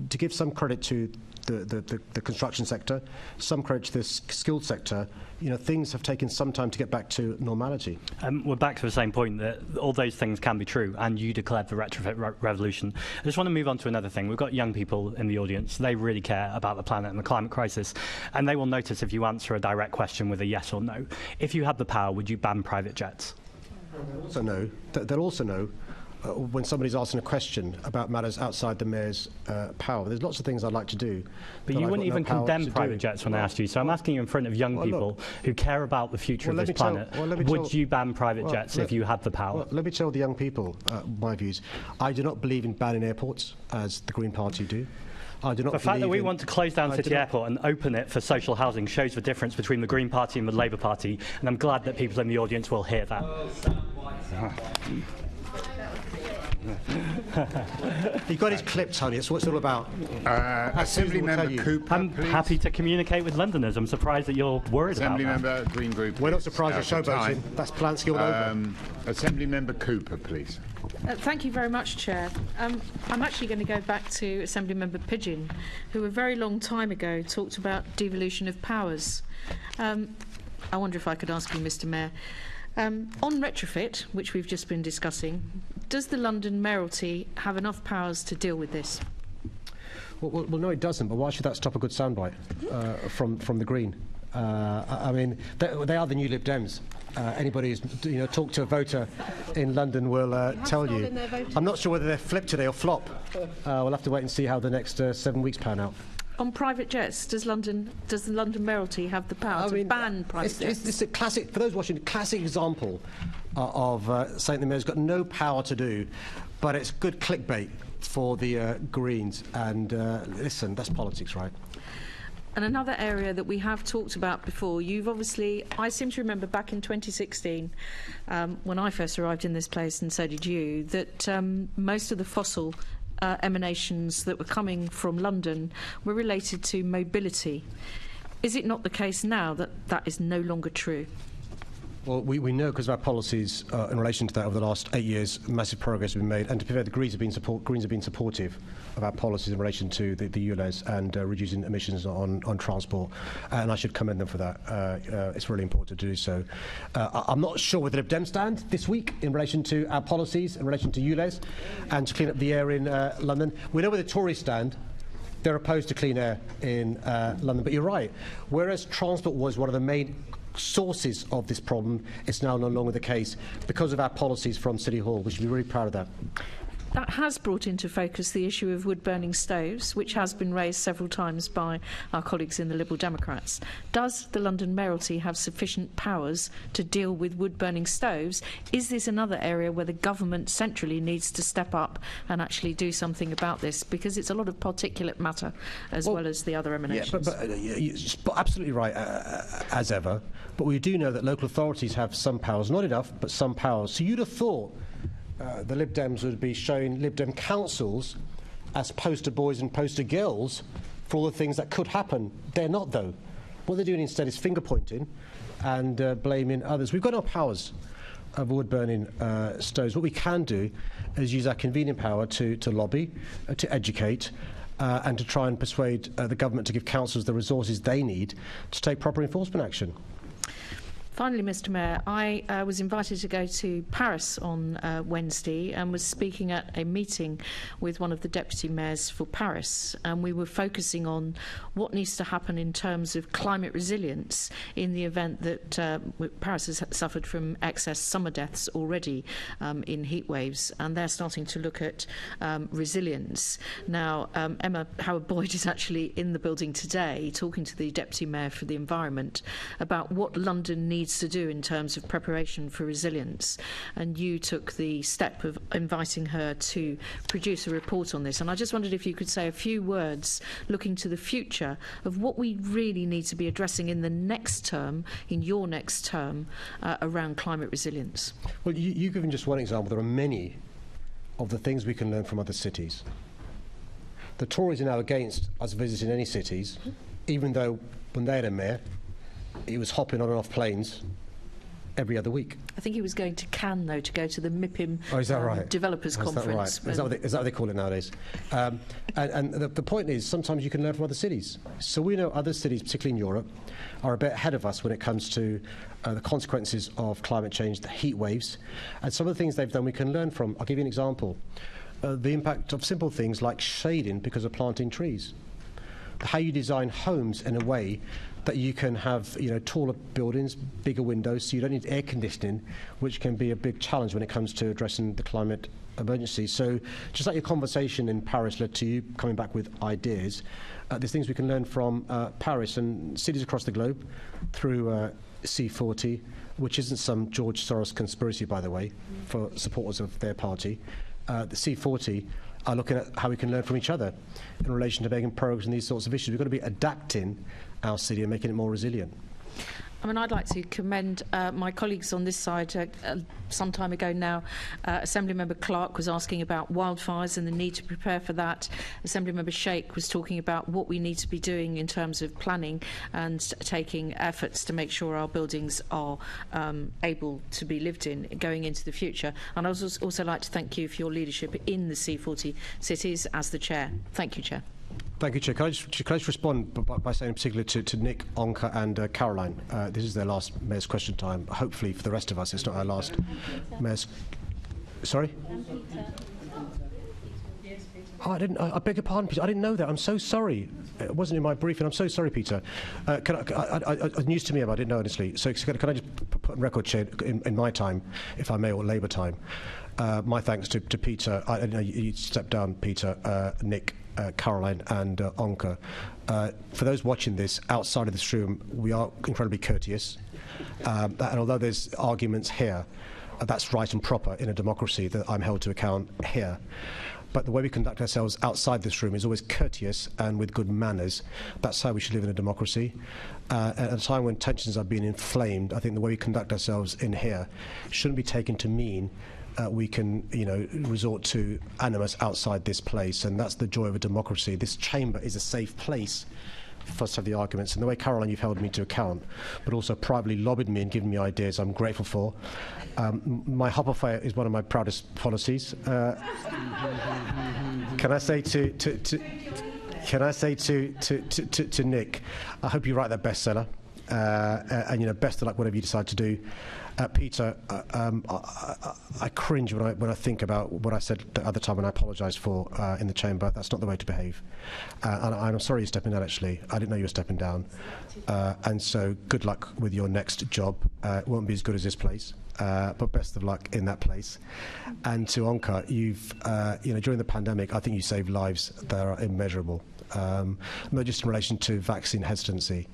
to give some credit to the construction sector, some credit to the skilled sector, you know, things have taken some time to get back to normality. We're back to the same point that all those things can be true, and you declared the retrofit revolution. I just want to move on to another thing. We've got young people in the audience. They really care about the planet and the climate crisis, and they will notice if you answer a direct question with a yes or no. If you had the power, would you ban private jets? They'll also know when somebody's asking a question about matters outside the Mayor's power. There's lots of things I'd like to do. But you wouldn't even condemn private jets when I asked you. So I'm asking you in front of young people who care about the future of this planet. Would you ban private jets if you had the power? Well, let me tell the young people my views. I do not believe in banning airports, as the Green Party do. The fact that we want to close down City Airport and open it for social housing shows the difference between the Green Party and the Labour Party, and I'm glad that people in the audience will hear that. He got his clip, Tony. That's what it's all about. Assembly Member Cooper, I'm happy to communicate with Londoners. I'm surprised that you're worried Assembly about that. Member Green Group. We're not surprised at showboating. That's Polanski all over. Assembly Member Cooper, please. Thank you very much, Chair. I'm actually going to go back to Assembly Member Pidgeon, who a very long time ago talked about devolution of powers. I wonder if I could ask you, Mr. Mayor, on retrofit, which we've just been discussing, does the London Mayoralty have enough powers to deal with this? Well, no, it doesn't. But why should that stop a good soundbite from the Green? I mean, they are the new Lib Dems. Anybody who's talked to a voter in London will tell you. I'm not sure whether they're flip today or flop. We'll have to wait and see how the next 7 weeks pan out. On private jets, does the London Mayoralty have the power to ban private jets? It's a classic, for those watching, a classic example of saying the Mayor's got no power to do, but it's good clickbait for the Greens. And listen, that's politics, right? And another area that we have talked about before, you've obviously, I seem to remember back in 2016, when I first arrived in this place, and so did you, that most of the fossil emanations that were coming from London were related to mobility. Is it not the case now that that is no longer true? Well, we know because of our policies in relation to that over the last 8 years, massive progress has been made. And to be fair, the Greens have been supportive of our policies in relation to the ULEZ and reducing emissions on transport. And I should commend them for that. It's really important to do so. I'm not sure where the Lib Dems stand this week in relation to our policies, in relation to ULEZ and to clean up the air in London. We know where the Tories stand. They're opposed to clean air in London. But you're right. Whereas transport was one of the main sources of this problem, it's now no longer the case because of our policies from City Hall. We should be really proud of that. That has brought into focus the issue of wood-burning stoves, which has been raised several times by our colleagues in the Liberal Democrats. Does the London Mayoralty have sufficient powers to deal with wood-burning stoves? Is this another area where the government centrally needs to step up and actually do something about this? Because it's a lot of particulate matter as well as the other emanations. But absolutely right, as ever. But we do know that local authorities have some powers, not enough, but some powers. So you'd have thought the Lib Dems would be showing Lib Dem councils as poster boys and poster girls for all the things that could happen. They're not, though. What they're doing instead is finger pointing and blaming others. We've got no powers of wood-burning stoves. What we can do is use our convening power to lobby, to educate, and to try and persuade the government to give councils the resources they need to take proper enforcement action. Finally, Mr. Mayor, I was invited to go to Paris on Wednesday and was speaking at a meeting with one of the deputy mayors for Paris, and we were focusing on what needs to happen in terms of climate resilience in the event that Paris has suffered from excess summer deaths already in heat waves, and they're starting to look at resilience. Now, Emma Howard-Boyd is actually in the building today talking to the deputy mayor for the environment about what London needs to do in terms of preparation for resilience, and you took the step of inviting her to produce a report on this, and I just wondered if you could say a few words looking to the future of what we really need to be addressing in the next term, in your next term, around climate resilience. Well, you've given just one example. There are many of the things we can learn from other cities. The Tories are now against us visiting any cities, even though when they had a mayor, he was hopping on and off planes every other week. I think he was going to Cannes, though, to go to the MIPIM Developers Conference. Is that what they call it nowadays? And the point is, sometimes you can learn from other cities. So we know other cities, particularly in Europe, are a bit ahead of us when it comes to the consequences of climate change, the heat waves, and some of the things they've done we can learn from. I'll give you an example. The impact of simple things like shading because of planting trees. How you design homes in a way that you can have taller buildings, bigger windows, so you don't need air conditioning, which can be a big challenge when it comes to addressing the climate emergency. So just like your conversation in Paris led to you coming back with ideas, there's things we can learn from Paris and cities across the globe through C40, which isn't some George Soros conspiracy, by the way, for supporters of their party. The C40 are looking at how we can learn from each other in relation to making progress in these sorts of issues. We've got to be adapting our city and making it more resilient. I mean, I'd like to commend my colleagues on this side. Some time ago now, Assemblymember Clark was asking about wildfires and the need to prepare for that. Assemblymember Sheikh was talking about what we need to be doing in terms of planning and taking efforts to make sure our buildings are able to be lived in going into the future. And I'd also like to thank you for your leadership in the C40 cities as the Chair. Thank you, Chair. Thank you, Chair. Can I just respond by saying in particular to Nick, Onka and Caroline? This is their last Mayor's Question Time. Hopefully for the rest of us it's not our last Mayor's... Sorry? Oh, I beg your pardon, Peter. I didn't know that. I'm so sorry. It wasn't in my briefing. I'm so sorry, Peter. News to me, but I didn't know, honestly. So can I just put on record, Chair, in my time, if I may, or Labour time, my thanks to Peter. I know you stepped down, Peter, Nick, Caroline and Onka. For those watching this outside of this room, we are incredibly courteous. And although there's arguments here, that's right and proper in a democracy that I'm held to account here. But the way we conduct ourselves outside this room is always courteous and with good manners. That's how we should live in a democracy. At a time when tensions are being inflamed, I think the way we conduct ourselves in here shouldn't be taken to mean we can, resort to animus outside this place, and that's the joy of a democracy. This chamber is a safe place for us to have the arguments, and the way, Caroline, you've held me to account, but also privately lobbied me and given me ideas, I'm grateful for. My hopper fire is one of my proudest policies. Can I say to Nick, I hope you write that bestseller, and best of luck whatever you decide to do. Peter, I cringe when I think about what I said the other time and I apologise for in the chamber. That's not the way to behave. And I'm sorry you're stepping down, actually. I didn't know you were stepping down. And so good luck with your next job. It won't be as good as this place, but best of luck in that place. And to Onka, you've, during the pandemic, I think you saved lives that are immeasurable, not just in relation to vaccine hesitancy,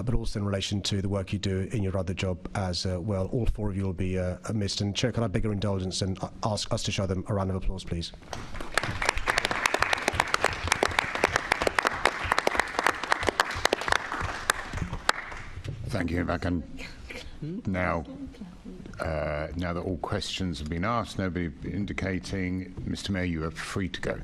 but also in relation to the work you do in your other job as well. All four of you will be missed. And Chair, can I beg your indulgence and ask us to show them a round of applause, please? Thank you. If I can now that all questions have been asked, nobody indicating, Mr. Mayor, you are free to go.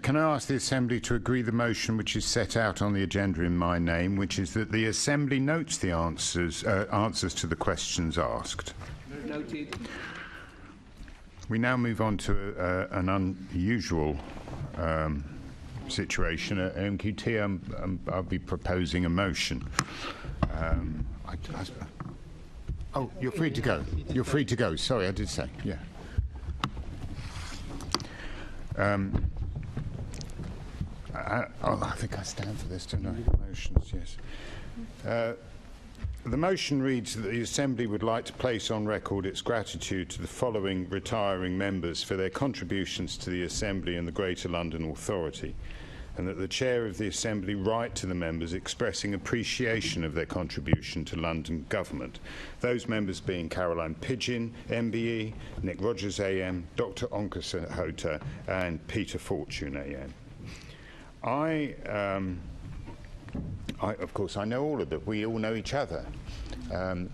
Can I ask the Assembly to agree the motion which is set out on the agenda in my name, which is that the Assembly notes the answers to the questions asked? Noted. We now move on to an unusual situation. At MQT, I'll be proposing a motion. Oh, you're free to go. You're free to go. Sorry, I did say, yeah. I think I stand for this, don't I? Motions, yes. The motion reads that the Assembly would like to place on record its gratitude to the following retiring members for their contributions to the Assembly and the Greater London Authority, and that the Chair of the Assembly write to the members expressing appreciation of their contribution to London government. Those members being Caroline Pidgeon, MBE, Nick Rogers AM, Dr. Onka Sahota and Peter Fortune AM. Of course, I know all of them. We all know each other.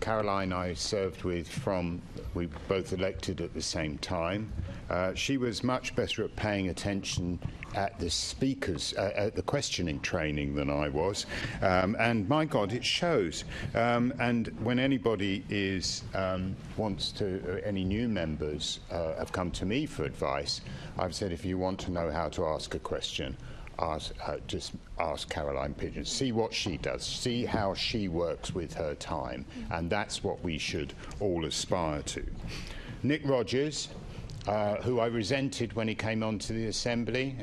Caroline I served with we both elected at the same time. She was much better at paying attention at the speakers, at the questioning training than I was. And my God, it shows. And when anybody any new members have come to me for advice, I've said, if you want to know how to ask a question, just ask Caroline Pidgeon. See what she does. See how she works with her time. And that's what we should all aspire to. Nick Rogers, who I resented when he came onto the Assembly,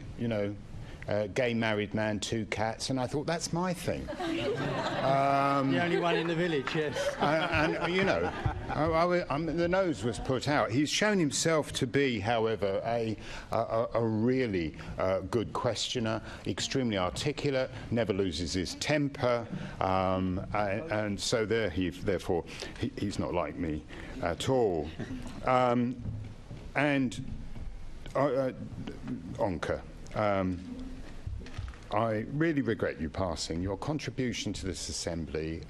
gay married man, 2 cats, and I thought, that's my thing. The only one in the village, yes. And you know, the nose was put out. He's shown himself to be, however, a really good questioner, extremely articulate, never loses his temper, and so therefore he's not like me at all. And Onka, I really regret you passing. Your contribution to this assembly,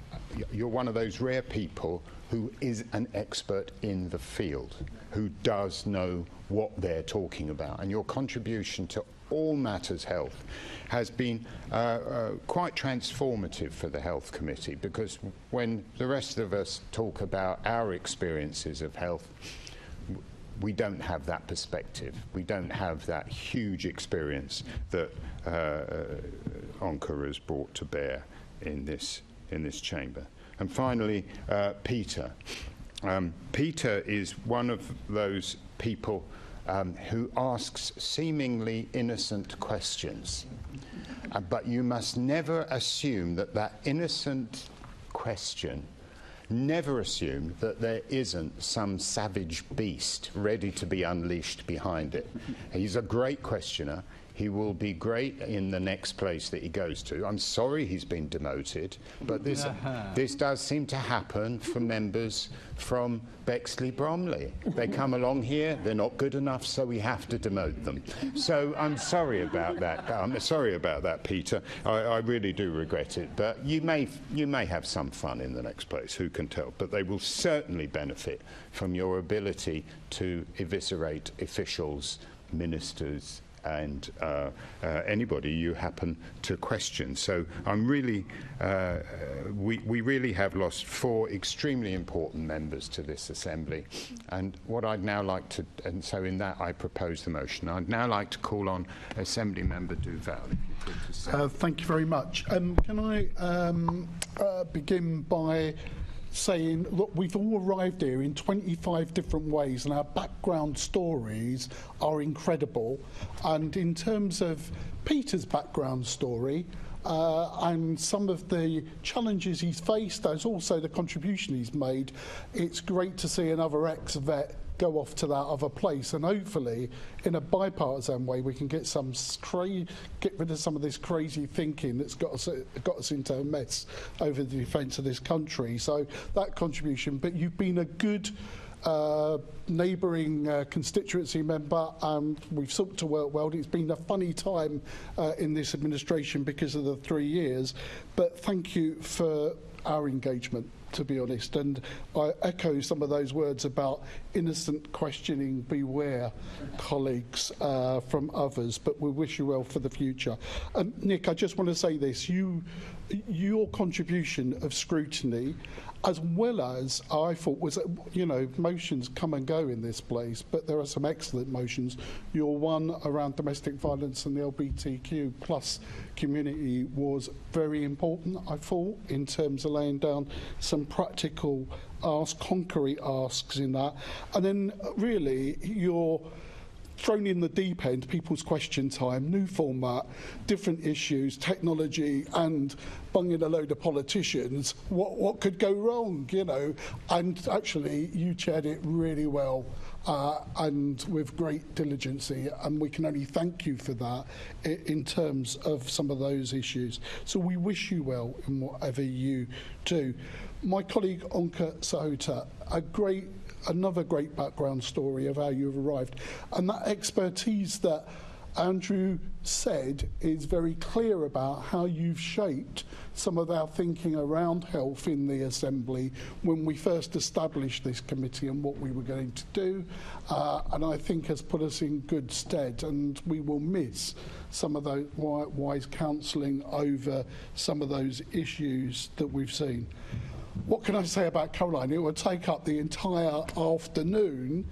you're one of those rare people who is an expert in the field, who does know what they're talking about. And your contribution to all matters health has been quite transformative for the Health Committee, because when the rest of us talk about our experiences of health, we don't have that perspective. We don't have that huge experience that Onka has brought to bear in this chamber. And finally, Peter. Peter is one of those people who asks seemingly innocent questions. But you must never assume that innocent question, never assume that there isn't some savage beast ready to be unleashed behind it. He's a great questioner. He will be great in the next place that he goes to. I'm sorry he's been demoted, but this does seem to happen for members from Bexley Bromley. They come along here, they're not good enough, so we have to demote them. So I'm sorry about that. I'm sorry about that, Peter. I really do regret it. But you may have some fun in the next place, who can tell? But they will certainly benefit from your ability to eviscerate officials, ministers, and anybody you happen to question. So I'm really, we really have lost 4 extremely important members to this assembly. And what I'd now like to, and so in that I propose the motion. I'd now like to call on Assembly Member Duval, if you could, to say. Thank you very much. Can I begin by saying, look, we've all arrived here in 25 different ways and our background stories are incredible. And in terms of Peter's background story and some of the challenges he's faced, as also the contribution he's made, it's great to see another ex-vet go off to that other place, and hopefully in a bipartisan way we can get rid of some of this crazy thinking that's got us into a mess over the defence of this country. So that contribution, but you've been a good neighbouring constituency member, and we've sought to work well. It's been a funny time in this administration because of the 3 years, but thank you for our engagement, to be honest, and I echo some of those words about innocent questioning, beware, colleagues, from others, but we wish you well for the future. Nick, I just want to say this, your contribution of scrutiny, as well as I thought was, you know, motions come and go in this place, but there are some excellent motions. Your one around domestic violence and the LGBTQ plus community was very important, I thought, in terms of laying down some practical concrete asks in that. And then really you're thrown in the deep end, people's question time, new format, different issues, technology, and bunging a load of politicians. What could go wrong, you know? And actually, you chaired it really well and with great diligency, and we can only thank you for that in terms of some of those issues. So we wish you well in whatever you do. My colleague Onka Sahota, another great background story of how you've arrived, and that expertise that Andrew said is very clear about how you've shaped some of our thinking around health in the Assembly when we first established this committee and what we were going to do, and I think has put us in good stead, and we will miss some of those wise counselling over some of those issues that we've seen. What can I say about Caroline? It would take up the entire afternoon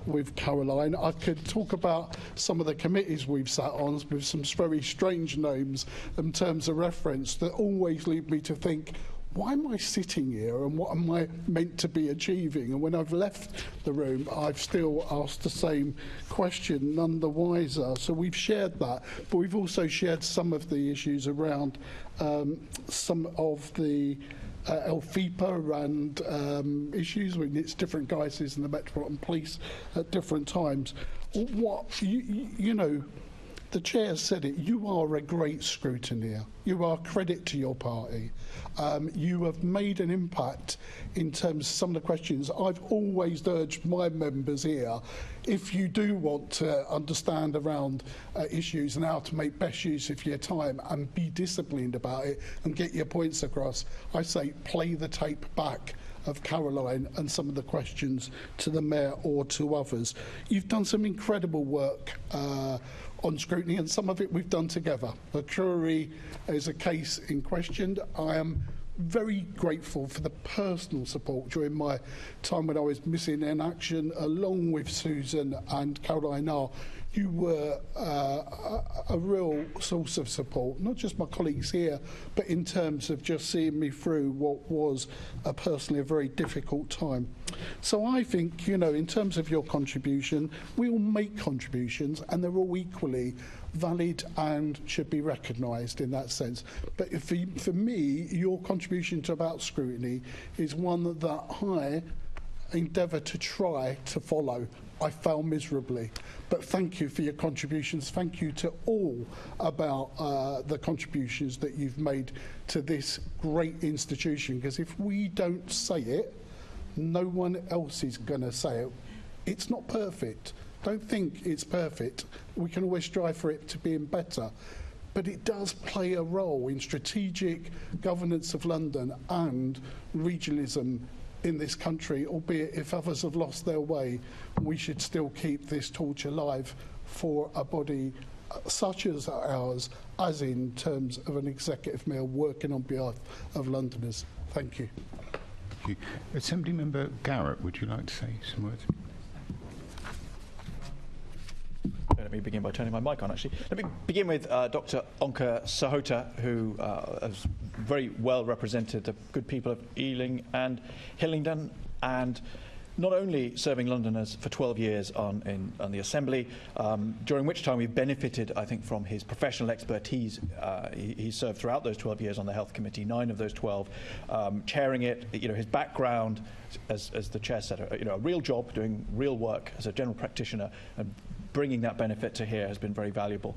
with Caroline. I could talk about some of the committees we've sat on with some very strange names in terms of reference that always lead me to think, why am I sitting here and what am I meant to be achieving? And when I've left the room, I've still asked the same question, none the wiser. So we've shared that, but we've also shared some of the issues around some of the LFIPA and issues with its different guises in the Metropolitan Police at different times. What you know, the chair said it, you are a great scrutineer. You are a credit to your party. You have made an impact in terms of some of the questions. I've always urged my members here, if you do want to understand around issues and how to make best use of your time and be disciplined about it and get your points across, I say play the tape back of Caroline and some of the questions to the Mayor or to others. You've done some incredible work on scrutiny, and some of it we've done together. The Curie is a case in question. I am very grateful for the personal support during my time when I was missing in action, along with Susan and Caroline R. You were a real source of support, not just my colleagues here, but in terms of just seeing me through what was personally a very difficult time. So I think, you know, in terms of your contribution, we all make contributions and they're all equally valid and should be recognised in that sense. But for me, your contribution to about scrutiny is one that I endeavour to try to follow. I fail miserably. But thank you for your contributions. Thank you to all about the contributions that you've made to this great institution, because if we don't say it, no one else is going to say it. It's not perfect. Don't think it's perfect. We can always strive for it to being better. But it does play a role in strategic governance of London and regionalism in this country, albeit if others have lost their way, we should still keep this torch alive for a body such as ours, as in terms of an executive mayor working on behalf of Londoners. Thank you. Thank you. Assembly Member Garrett, would you like to say some words? Let me begin by turning my mic on, actually. Let me begin with Dr. Onka Sahota, who has very well represented the good people of Ealing and Hillingdon, and not only serving Londoners for 12 years on the Assembly, during which time we've benefited, I think, from his professional expertise. He served throughout those 12 years on the Health Committee, 9 of those 12, chairing it. You know, his background, as the chair said, you know, a real job, doing real work as a general practitioner, and bringing that benefit to here has been very valuable.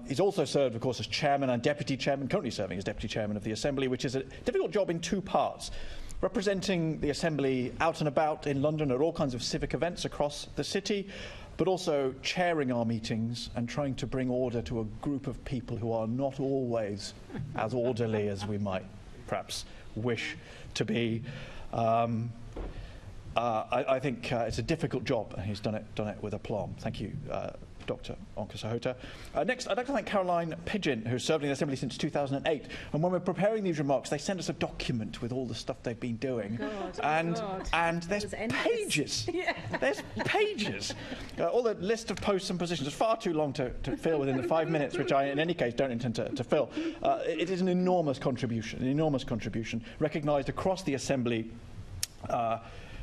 He's also served, of course, as chairman and deputy chairman, currently serving as deputy chairman of the Assembly, which is a difficult job in 2 parts. Representing the Assembly out and about in London at all kinds of civic events across the city, but also chairing our meetings and trying to bring order to a group of people who are not always as orderly as we might perhaps wish to be. I think it's a difficult job, and he's done it with aplomb. Thank you, Dr. Onka Sahota. Next, I'd like to thank Caroline Pidgeon, who's served in the Assembly since 2008. And when we're preparing these remarks, they sent us a document with all the stuff they've been doing. And there's pages. Yeah. There's pages. All the list of posts and positions is far too long to fill within the 5 minutes, which I, in any case, don't intend to fill. It is an enormous contribution, recognised across the Assembly.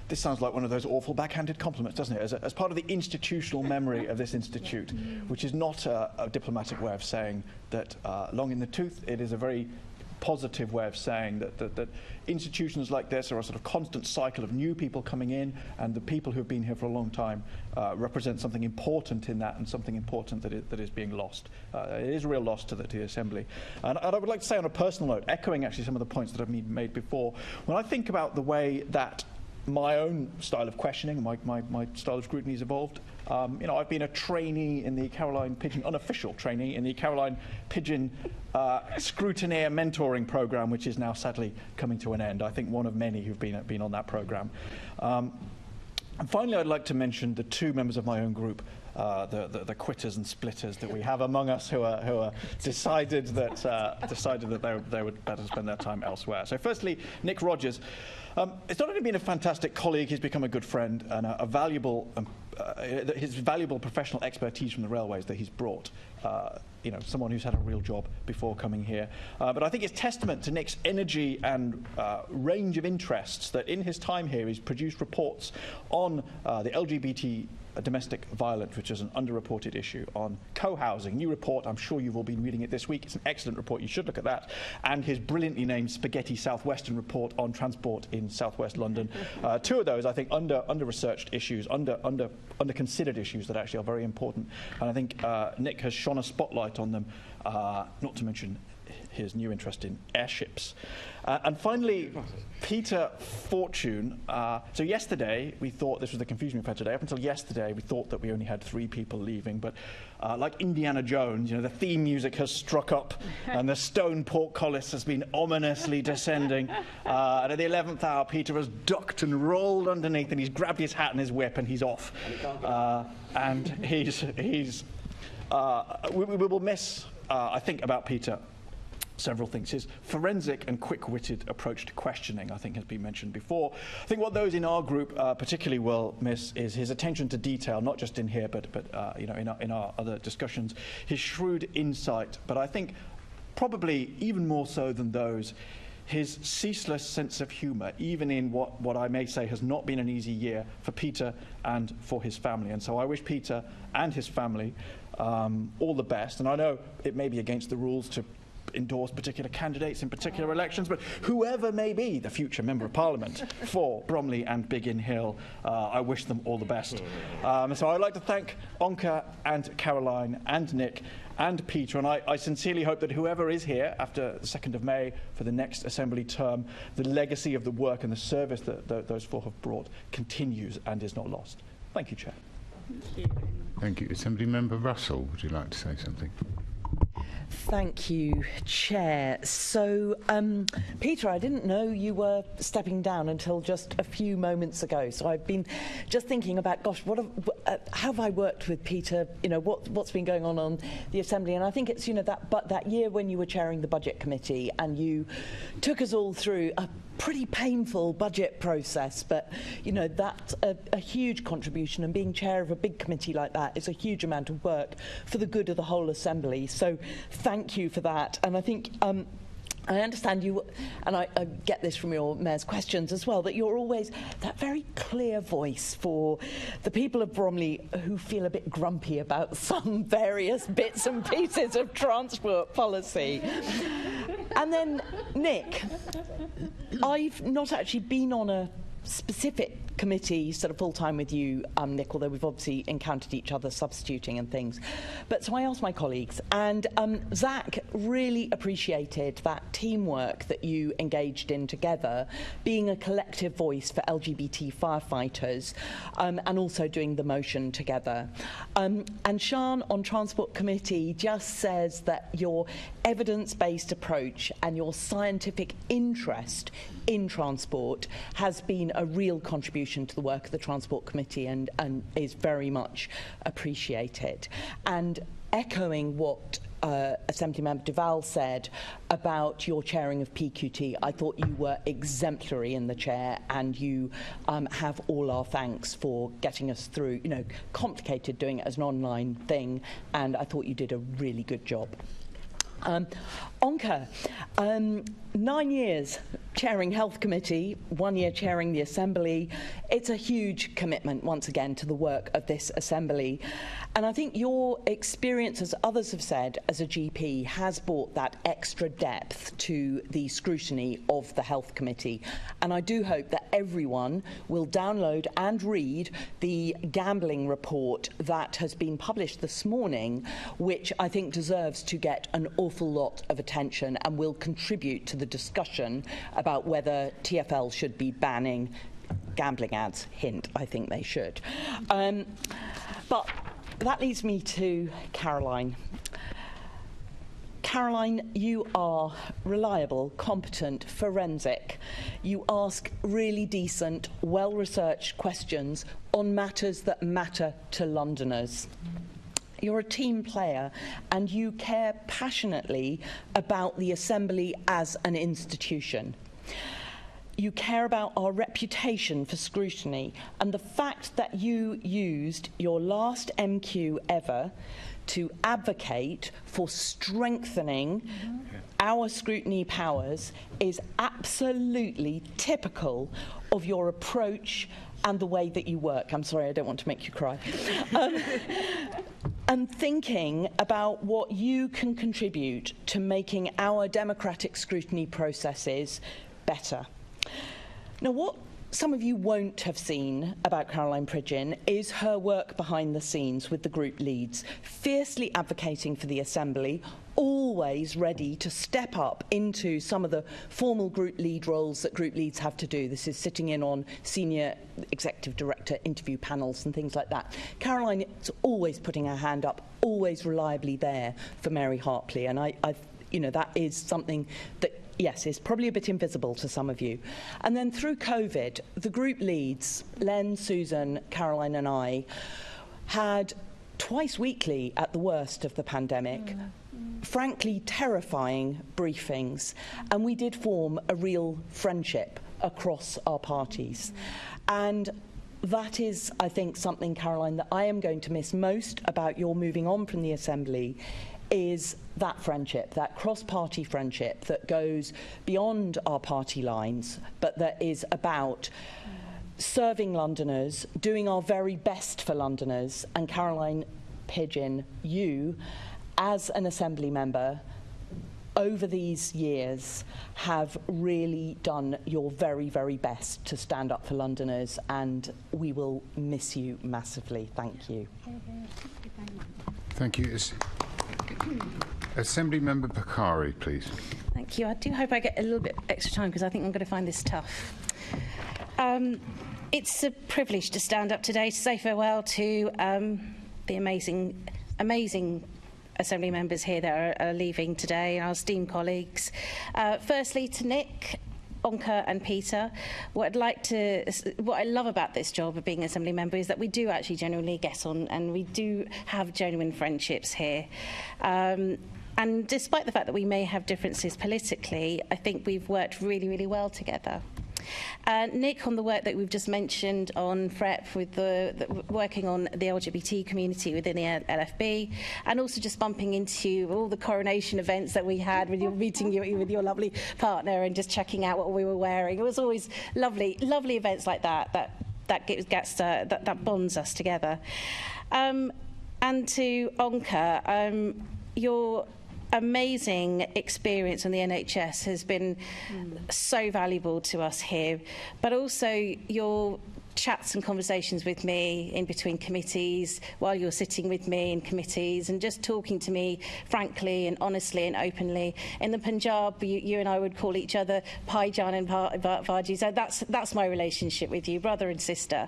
This sounds like one of those awful backhanded compliments, doesn't it? As part of the institutional memory of this institute, which is not a diplomatic way of saying that long in the tooth. It is a very positive way of saying that institutions like this are a sort of constant cycle of new people coming in, and the people who have been here for a long time represent something important in that, and something important that is being lost. It is a real loss to the Assembly. And I would like to say on a personal note, echoing actually some of the points that I've made before, when I think about the way that my own style of questioning, my style of scrutiny has evolved. You know, I've been a trainee in the Caroline Pidgeon, unofficial trainee in the Caroline Pidgeon Scrutineer Mentoring Programme, which is now sadly coming to an end. I think one of many who've been on that programme. And finally, I'd like to mention the 2 members of my own group, the quitters and splitters that we have among us, who are decided that they would better spend their time elsewhere. So, firstly, Nick Rogers. It's not only been a fantastic colleague, he's become a good friend, and his valuable professional expertise from the railways that he's brought someone who's had a real job before coming here. But I think it's testament to Nick's energy and range of interests that in his time here he's produced reports on the LGBT domestic violence, which is an underreported issue, on co-housing. New report, I'm sure you've all been reading it this week. It's an excellent report. You should look at that. And his brilliantly named Spaghetti Southwestern report on transport in southwest London. Two of those, I think, under-researched issues, under-considered issues that actually are very important. And I think Nick has shone a spotlight on them, not to mention his new interest in airships. And finally, Peter Fortune. So yesterday, we thought, this was the confusion we've had today, up until yesterday, we thought that we only had 3 people leaving, but like Indiana Jones, the theme music has struck up and the stone portcullis has been ominously descending. And at the 11th hour, Peter has ducked and rolled underneath, and he's grabbed his hat and his whip, and he's off. And we will miss, I think, about Peter, several things. His forensic and quick-witted approach to questioning, I think, has been mentioned before. I think what those in our group particularly will miss is his attention to detail, not just in here, but in our other discussions. His shrewd insight, but I think probably even more so than those, his ceaseless sense of humour, even in what I may say has not been an easy year for Peter and for his family. And so I wish Peter and his family all the best. And I know it may be against the rules to endorse particular candidates in particular elections, but whoever may be the future Member of Parliament for Bromley and Biggin Hill, I wish them all the best. So I'd like to thank Onka and Caroline and Nick and Peter, and I sincerely hope that whoever is here after the 2nd of May for the next Assembly term, the legacy of the work and the service that those 4 have brought continues and is not lost. Thank you, Chair. Thank you. Assembly Member Russell, would you like to say something? Thank you, Chair. So, Peter, I didn't know you were stepping down until just a few moments ago. So I've been just thinking about, gosh, how have I worked with Peter? What's been going on the Assembly? And I think it's, that year when you were chairing the Budget Committee and you took us all through a pretty painful budget process, but that's a huge contribution, and being chair of a big committee like that is a huge amount of work for the good of the whole Assembly. So thank you for that. And I think I understand you, and I get this from your Mayor's questions as well, that you're always that very clear voice for the people of Bromley who feel a bit grumpy about some various bits and pieces of transport policy. And then, Nick, I've not actually been on a specific committee sort of full-time with you, Nick, although we've obviously encountered each other substituting and things. But so I asked my colleagues, and Zach really appreciated that teamwork that you engaged in together, being a collective voice for LGBT firefighters, and also doing the motion together. And Sian on Transport Committee just says that your evidence-based approach and your scientific interest in transport has been a real contribution to the work of the Transport Committee and is very much appreciated. And echoing what Assemblymember Duval said about your chairing of PQT, I thought you were exemplary in the chair, and you have all our thanks for getting us through, complicated doing it as an online thing, and I thought you did a really good job. Onka, 9 years chairing Health Committee, 1 year chairing the Assembly. It's a huge commitment, once again, to the work of this Assembly. And I think your experience, as others have said, as a GP, has brought that extra depth to the scrutiny of the Health Committee. And I do hope that everyone will download and read the gambling report that has been published this morning, which I think deserves to get an awful lot of attention and will contribute to the discussion about whether TfL should be banning gambling ads. Hint, I think they should. But that leads me to Caroline. Caroline, you are reliable, competent, forensic. You ask really decent, well-researched questions on matters that matter to Londoners. You're a team player, and you care passionately about the Assembly as an institution. you care about our reputation for scrutiny, and the fact that you used your last MQ ever to advocate for strengthening our scrutiny powers is absolutely typical of your approach and the way that you work. I'm sorry, I don't want to make you cry. And thinking about what you can contribute to making our democratic scrutiny processes better. Now, what some of you won't have seen about Caroline Pridgeon is her work behind the scenes with the group leads, fiercely advocating for the Assembly, always ready to step up into some of the formal group lead roles that group leads have to do. This is sitting in on senior executive director interview panels and things like that. Caroline is always putting her hand up, always reliably there for Mary Hartley, and that is something that, yes, is probably a bit invisible to some of you. And then through COVID, the group leads, Len, Susan, Caroline and I, had twice weekly at the worst of the pandemic, frankly terrifying briefings, and we did form a real friendship across our parties. And that is, I think, something, Caroline, that I am going to miss most about your moving on from the Assembly, is that friendship, that cross-party friendship that goes beyond our party lines, but that is about serving Londoners, doing our very best for Londoners. And Caroline Pidgeon, you, as an Assembly member, over these years have really done your very, very best to stand up for Londoners, and we will miss you massively. Thank you. Thank you. Assembly Member Bakari, please. Thank you. I do hope I get a little bit extra time because I think I'm going to find this tough. It's a privilege to stand up today to say farewell to the amazing Assembly members here that are leaving today, our esteemed colleagues. Firstly, to Nick, Onka and Peter, what I love about this job of being an Assembly member is that we do actually genuinely get on, and we do have genuine friendships here. And despite the fact that we may have differences politically, I think we've worked really, really well together. Nick, on the work that we've just mentioned on FREP with working on the LGBT community within the LFB, and also just bumping into all the coronation events that we had with your meeting with your lovely partner and just checking out what we were wearing. It was always lovely events like that bonds us together. And to Onka, your amazing experience on the NHS has been so valuable to us here, but also your chats and conversations with me in between committees, while you're sitting with me in committees and just talking to me frankly and honestly and openly. In the Punjab, you and I would call each other Bhaijan and Bhaji, so that's my relationship with you, brother and sister.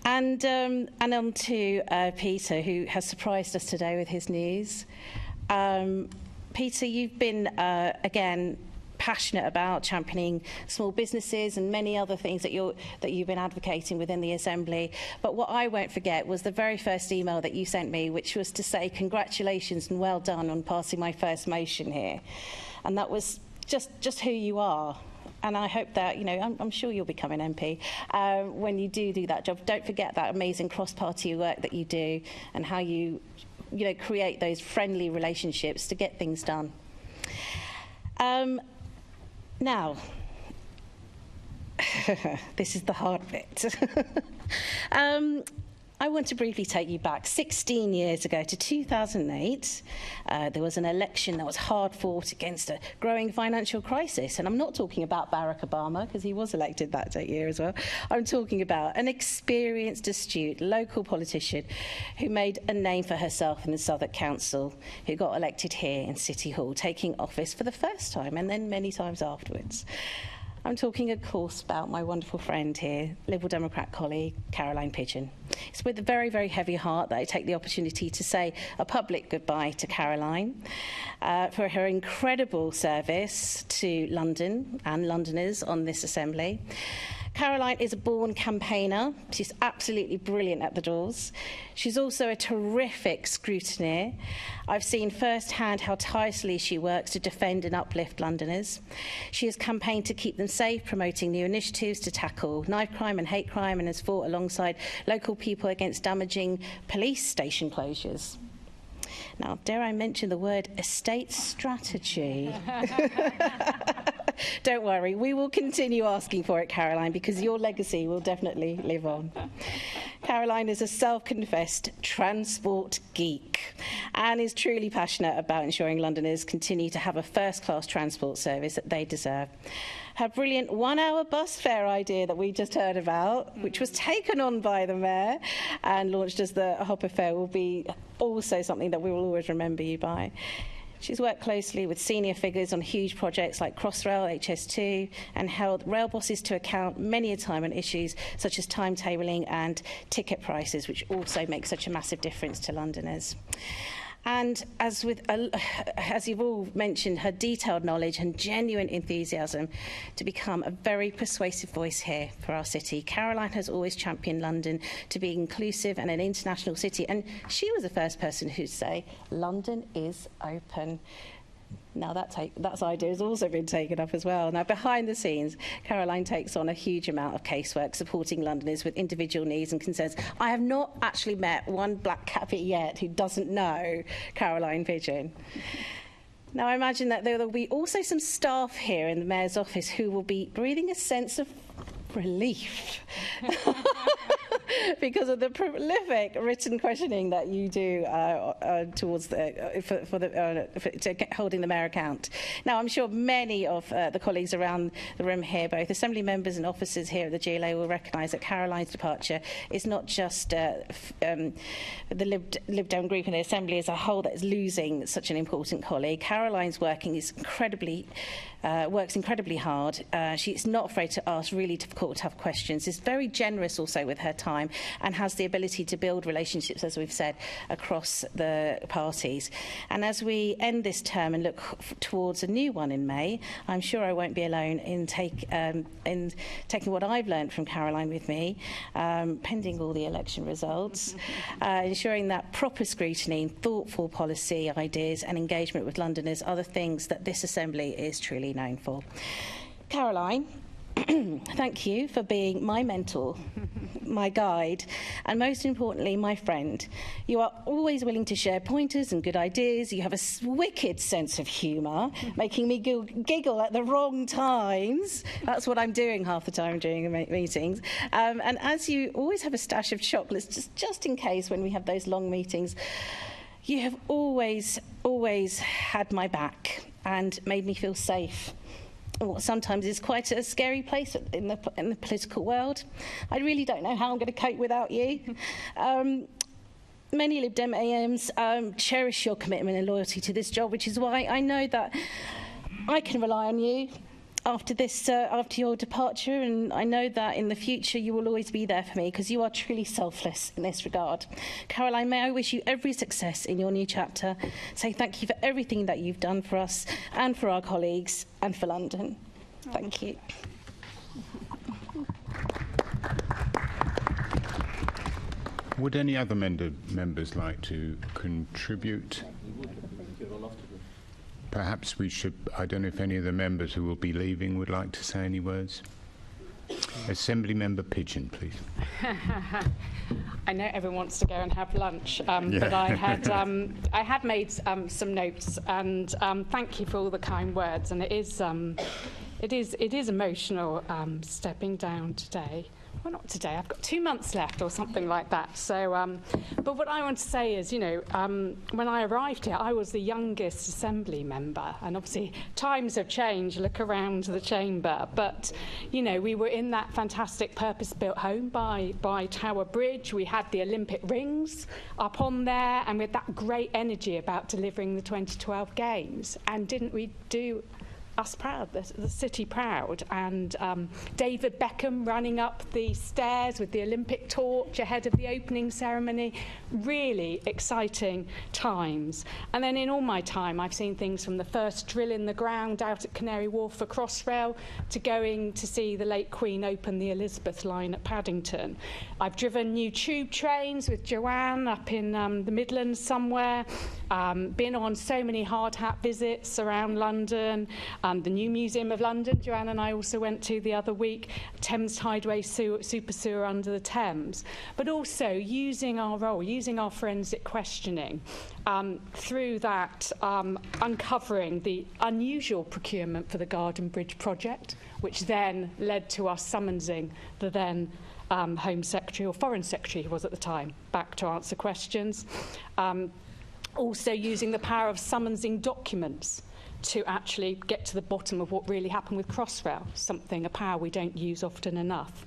And on to Peter, who has surprised us today with his news. Peter, you've been, again, passionate about championing small businesses and many other things that you've been advocating within the Assembly. But what I won't forget was the very first email that you sent me, which was to say congratulations and well done on passing my first motion here. And that was just who you are. And I hope that, I'm sure you'll become an MP when you do that job. Don't forget that amazing cross-party work that you do and how you create those friendly relationships to get things done. Now, this is the hard bit. I want to briefly take you back 16 years ago to 2008. There was an election that was hard fought against a growing financial crisis. And I'm not talking about Barack Obama, because he was elected that year as well. I'm talking about an experienced, astute local politician who made a name for herself in the Southwark Council, who got elected here in City Hall, taking office for the first time and then many times afterwards. I'm talking, of course, about my wonderful friend here, Liberal Democrat colleague, Caroline Pidgeon. It's with a very, very heavy heart that I take the opportunity to say a public goodbye to Caroline for her incredible service to London and Londoners on this Assembly. Caroline is a born campaigner. She's absolutely brilliant at the doors. She's also a terrific scrutineer. I've seen firsthand how tirelessly she works to defend and uplift Londoners. She has campaigned to keep them safe, promoting new initiatives to tackle knife crime and hate crime, and has fought alongside local people against damaging police station closures. Now, dare I mention the word estate strategy? Don't worry, we will continue asking for it, Caroline, because your legacy will definitely live on. Caroline is a self-confessed transport geek and is truly passionate about ensuring Londoners continue to have a first-class transport service that they deserve. Her brilliant one-hour bus fare idea that we just heard about, which was taken on by the Mayor and launched as the Hopper Fare, will be also something that we will always remember you by. She's worked closely with senior figures on huge projects like Crossrail, HS2, and held rail bosses to account many a time on issues such as timetabling and ticket prices, which also make such a massive difference to Londoners. And as you've all mentioned, her detailed knowledge and genuine enthusiasm to become a very persuasive voice here for our city. Caroline has always championed London to be inclusive and an international city, and she was the first person who'd say, London is open. Now that idea has also been taken up as well. Now, behind the scenes, Caroline takes on a huge amount of casework supporting Londoners with individual needs and concerns. I have not actually met one black cabbie yet who doesn't know Caroline Pigeon. Now, I imagine that there will be also some staff here in the Mayor's office who will be breathing a sense of relief because of the prolific written questioning that you do towards holding the Mayor account. Now, I'm sure many of the colleagues around the room here, both Assembly members and officers here at the GLA, will recognise that Caroline's departure is not just the Lib Dem group and the Assembly as a whole that is losing such an important colleague. Caroline's works incredibly hard. She's not afraid to ask really difficult, tough questions. Is very generous also with her time and has the ability to build relationships, as we've said, across the parties. And as we end this term and look towards a new one in May, I'm sure I won't be alone in taking what I've learned from Caroline with me, pending all the election results, ensuring that proper scrutiny, thoughtful policy ideas and engagement with Londoners are the things that this Assembly is truly known for. Caroline, thank you for being my mentor, my guide, and most importantly, my friend. You are always willing to share pointers and good ideas. You have a wicked sense of humour, making me giggle at the wrong times. That's what I'm doing half the time during the meetings. And as you always have a stash of chocolates, just in case when we have those long meetings, you have always had my back and made me feel safe. What sometimes is quite a scary place in the political world. I really don't know how I'm going to cope without you. Many Lib Dem AMs cherish your commitment and loyalty to this job, which is why I know that I can rely on you after your departure, and I know that in the future you will always be there for me because you are truly selfless in this regard. Caroline, may I wish you every success in your new chapter. Say thank you for everything that you've done for us and for our colleagues and for London. Thank you. Would any other members like to contribute? Perhaps we should, I don't know if any of the members who will be leaving would like to say any words. Assembly Member Pigeon, please. I know everyone wants to go and have lunch, but I had made some notes, and thank you for all the kind words. And it is emotional stepping down today. Well, not today. I've got 2 months left or something like that. So, but what I want to say is, when I arrived here, I was the youngest Assembly member. And obviously, times have changed. Look around the chamber. But, we were in that fantastic purpose-built home by Tower Bridge. We had the Olympic rings up on there. And with that great energy about delivering the 2012 Games. And didn't we do us proud, the city proud, and David Beckham running up the stairs with the Olympic torch ahead of the opening ceremony. Really exciting times. And then in all my time, I've seen things from the first drill in the ground out at Canary Wharf for Crossrail to going to see the late Queen open the Elizabeth line at Paddington. I've driven new tube trains with Joanne up in the Midlands somewhere, been on so many hard hat visits around London, the new Museum of London, Joanne and I also went to the other week, Thames Tideway super sewer under the Thames, but also using our role, using our forensic questioning, through that uncovering the unusual procurement for the Garden Bridge project, which then led to us summonsing the then Home Secretary, or Foreign Secretary he was at the time, back to answer questions. Also using the power of summonsing documents to actually get to the bottom of what really happened with Crossrail, a power we don't use often enough.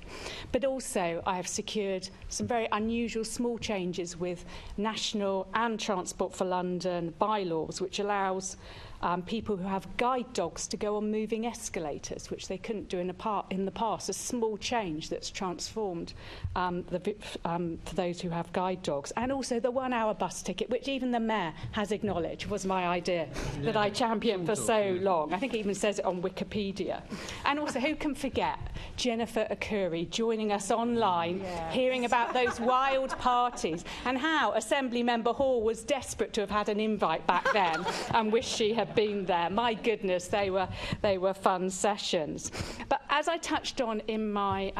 But also I have secured some very unusual small changes with National and Transport for London bylaws, which allows people who have guide dogs to go on moving escalators, which they couldn't do in the past. A small change that's transformed for those who have guide dogs. And also the 1 hour bus ticket, which even the Mayor has acknowledged was my idea that I championed for so long. I think it even says it on Wikipedia. And also, who can forget Jennifer Akuri joining us online, hearing about those wild parties, and how Assembly Member Hall was desperate to have had an invite back then and wished she had been there. My goodness, they were fun sessions. But as I touched on in my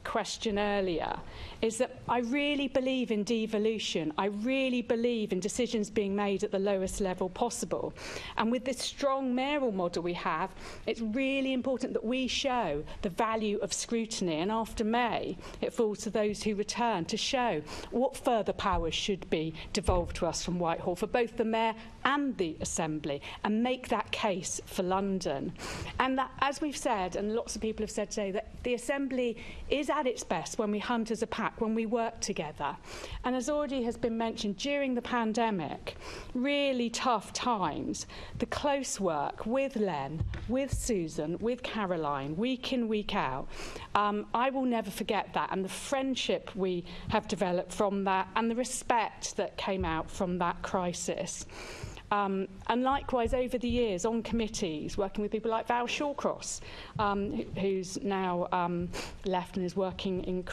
question earlier, is that I really believe in devolution. I really believe in decisions being made at the lowest level possible. And with this strong mayoral model we have, it's really important that we show the value of scrutiny. And after May, it falls to those who return to show what further powers should be devolved to us from Whitehall for both the Mayor and the Assembly, and make that case for London. And that, as we've said, and lots of people have said today, that the Assembly is at its best when we hunt as a pack, when we work together. And as already has been mentioned, during the pandemic, really tough times, the close work with Len, with Susan, with Caroline, week in, week out, I will never forget that, and the friendship we have developed from that, and the respect that came out from that crisis. And likewise, over the years, on committees, working with people like Val Shawcross, who's now left and is working in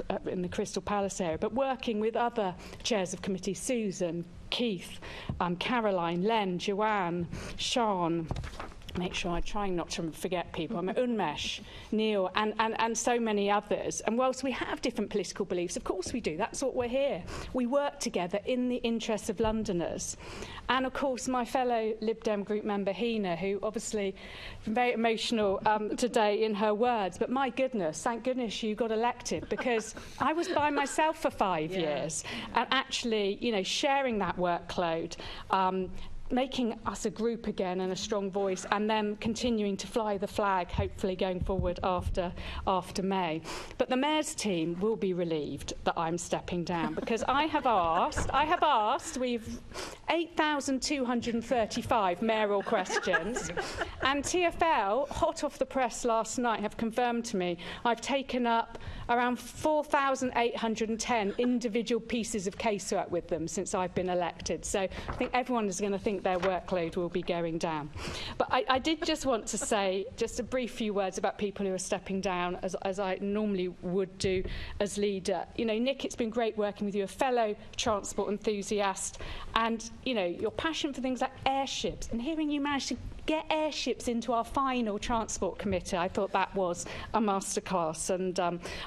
the Crystal Palace area, but working with other chairs of committees, Susan, Keith, Caroline, Len, Joanne, Sean, make sure I'm trying not to forget people, Unmesh, Neil, and so many others. And whilst we have different political beliefs, of course we do, that's what we're here. We work together in the interests of Londoners. And of course, my fellow Lib Dem group member, Hina, who obviously very emotional today in her words, but my goodness, thank goodness you got elected, because I was by myself for 5 years, and actually, you know, sharing that workload, making us a group again and a strong voice, and then continuing to fly the flag, hopefully going forward after May. But the Mayor's team will be relieved that I'm stepping down, because I have asked, we've 8,235 mayoral questions, and TfL, hot off the press last night, have confirmed to me I've taken up around 4,810 individual pieces of casework with them since I've been elected. So I think everyone is going to think their workload will be going down. But I did just want to say just a brief few words about people who are stepping down, as I normally would do as leader. You know, Nick, it's been great working with you, a fellow transport enthusiast, and, you know, your passion for things like airships, and hearing you manage to get airships into our final transport committee. I thought that was a masterclass, and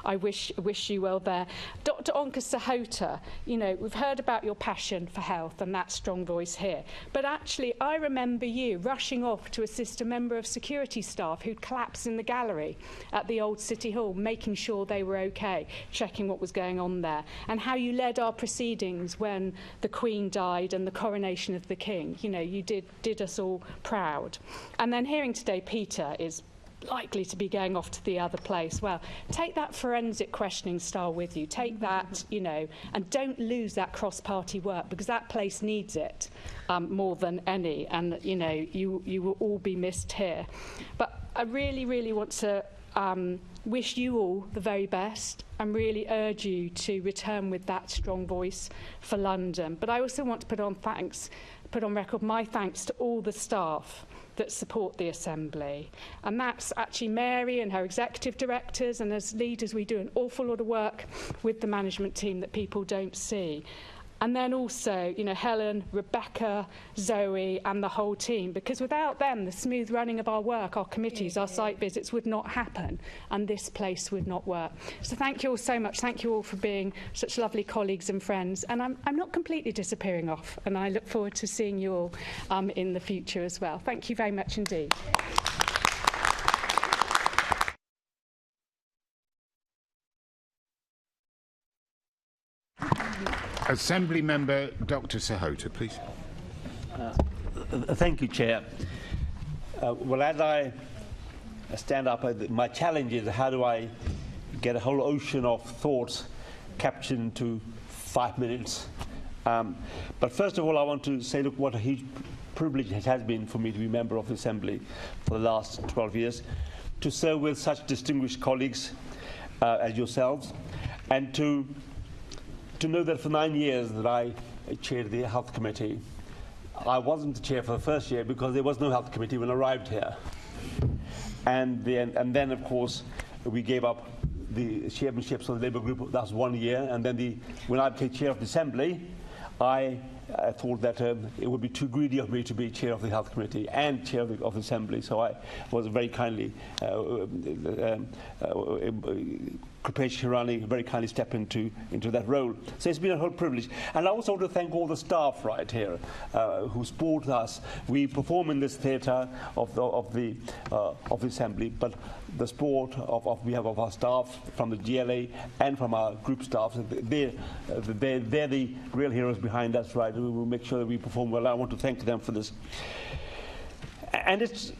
I wish you well there. Dr. Onka Sahota, you know, we've heard about your passion for health and that strong voice here, but actually I remember you rushing off to assist a member of security staff who'd collapsed in the gallery at the old City Hall, making sure they were okay, checking what was going on there, and how you led our proceedings when the Queen died and the coronation of the King. You know, you did us all proud. And then hearing today Peter is likely to be going off to the other place. Well, take that forensic questioning style with you. Take that, you know, and don't lose that cross-party work, because that place needs it more than any. And, you know, you will all be missed here. But I really, really want to wish you all the very best and really urge you to return with that strong voice for London. But I also want to put on record my thanks to all the staff that support the Assembly. And that's actually Mary and her executive directors, and as leaders we do an awful lot of work with the management team that people don't see. And then also, you know, Helen, Rebecca, Zoe and the whole team, because without them the smooth running of our work, our committees, our site visits would not happen, and this place would not work. So thank you all so much. Thank you all for being such lovely colleagues and friends, and I'm not completely disappearing off, and I look forward to seeing you all in the future as well. Thank you very much indeed. Assembly Member Dr. Sahota, please. Thank you, Chair. Well, as I stand up, my challenge is how do I get a whole ocean of thoughts captured into 5 minutes. But first of all, I want to say, look, what a huge privilege it has been for me to be a member of the Assembly for the last 12 years, to serve with such distinguished colleagues as yourselves, and to know that for 9 years that I chaired the Health Committee. I wasn't the chair for the first year because there was no Health Committee when I arrived here. And then of course, we gave up the chairmanships of the Labour Group. That was 1 year. And then when I became chair of the Assembly, I thought that it would be too greedy of me to be chair of the Health Committee and chair of the Assembly. So I was very kindly, Krupesh Hirani very kindly stepped into that role. So it's been a whole privilege. And I also want to thank all the staff right here who support us. We perform in this theatre of the Assembly, but the support we have of our staff from the GLA and from our group staff, they're the real heroes behind us, right? We will make sure that we perform well. I want to thank them for this. And it's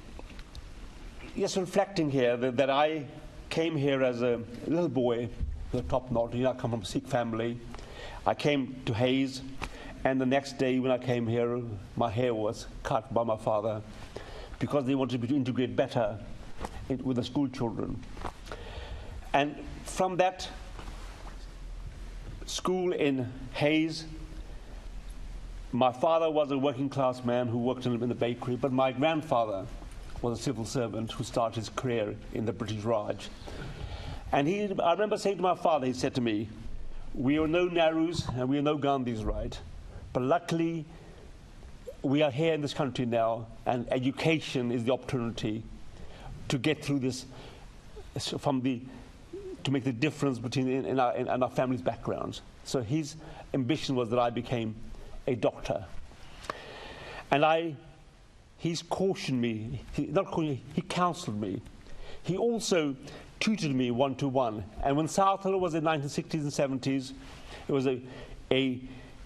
just reflecting here that I came here as a little boy with a top knot. You know, I come from a Sikh family. I came to Hayes, and the next day when I came here, my hair was cut by my father because they wanted me to integrate better with the school children. And from that school in Hayes, my father was a working class man who worked in the bakery, but my grandfather was a civil servant who started his career in the British Raj. And I remember saying to my father, he said to me, we are no Nehrus and we are no Gandhis, right? But luckily, we are here in this country now, and education is the opportunity to get through this, to make the difference between in our family's backgrounds. So his ambition was that I became a doctor. And he's cautioned me, he counselled me. He also tutored me one-to-one. And when Southall was in the 1960s and 70s, it was a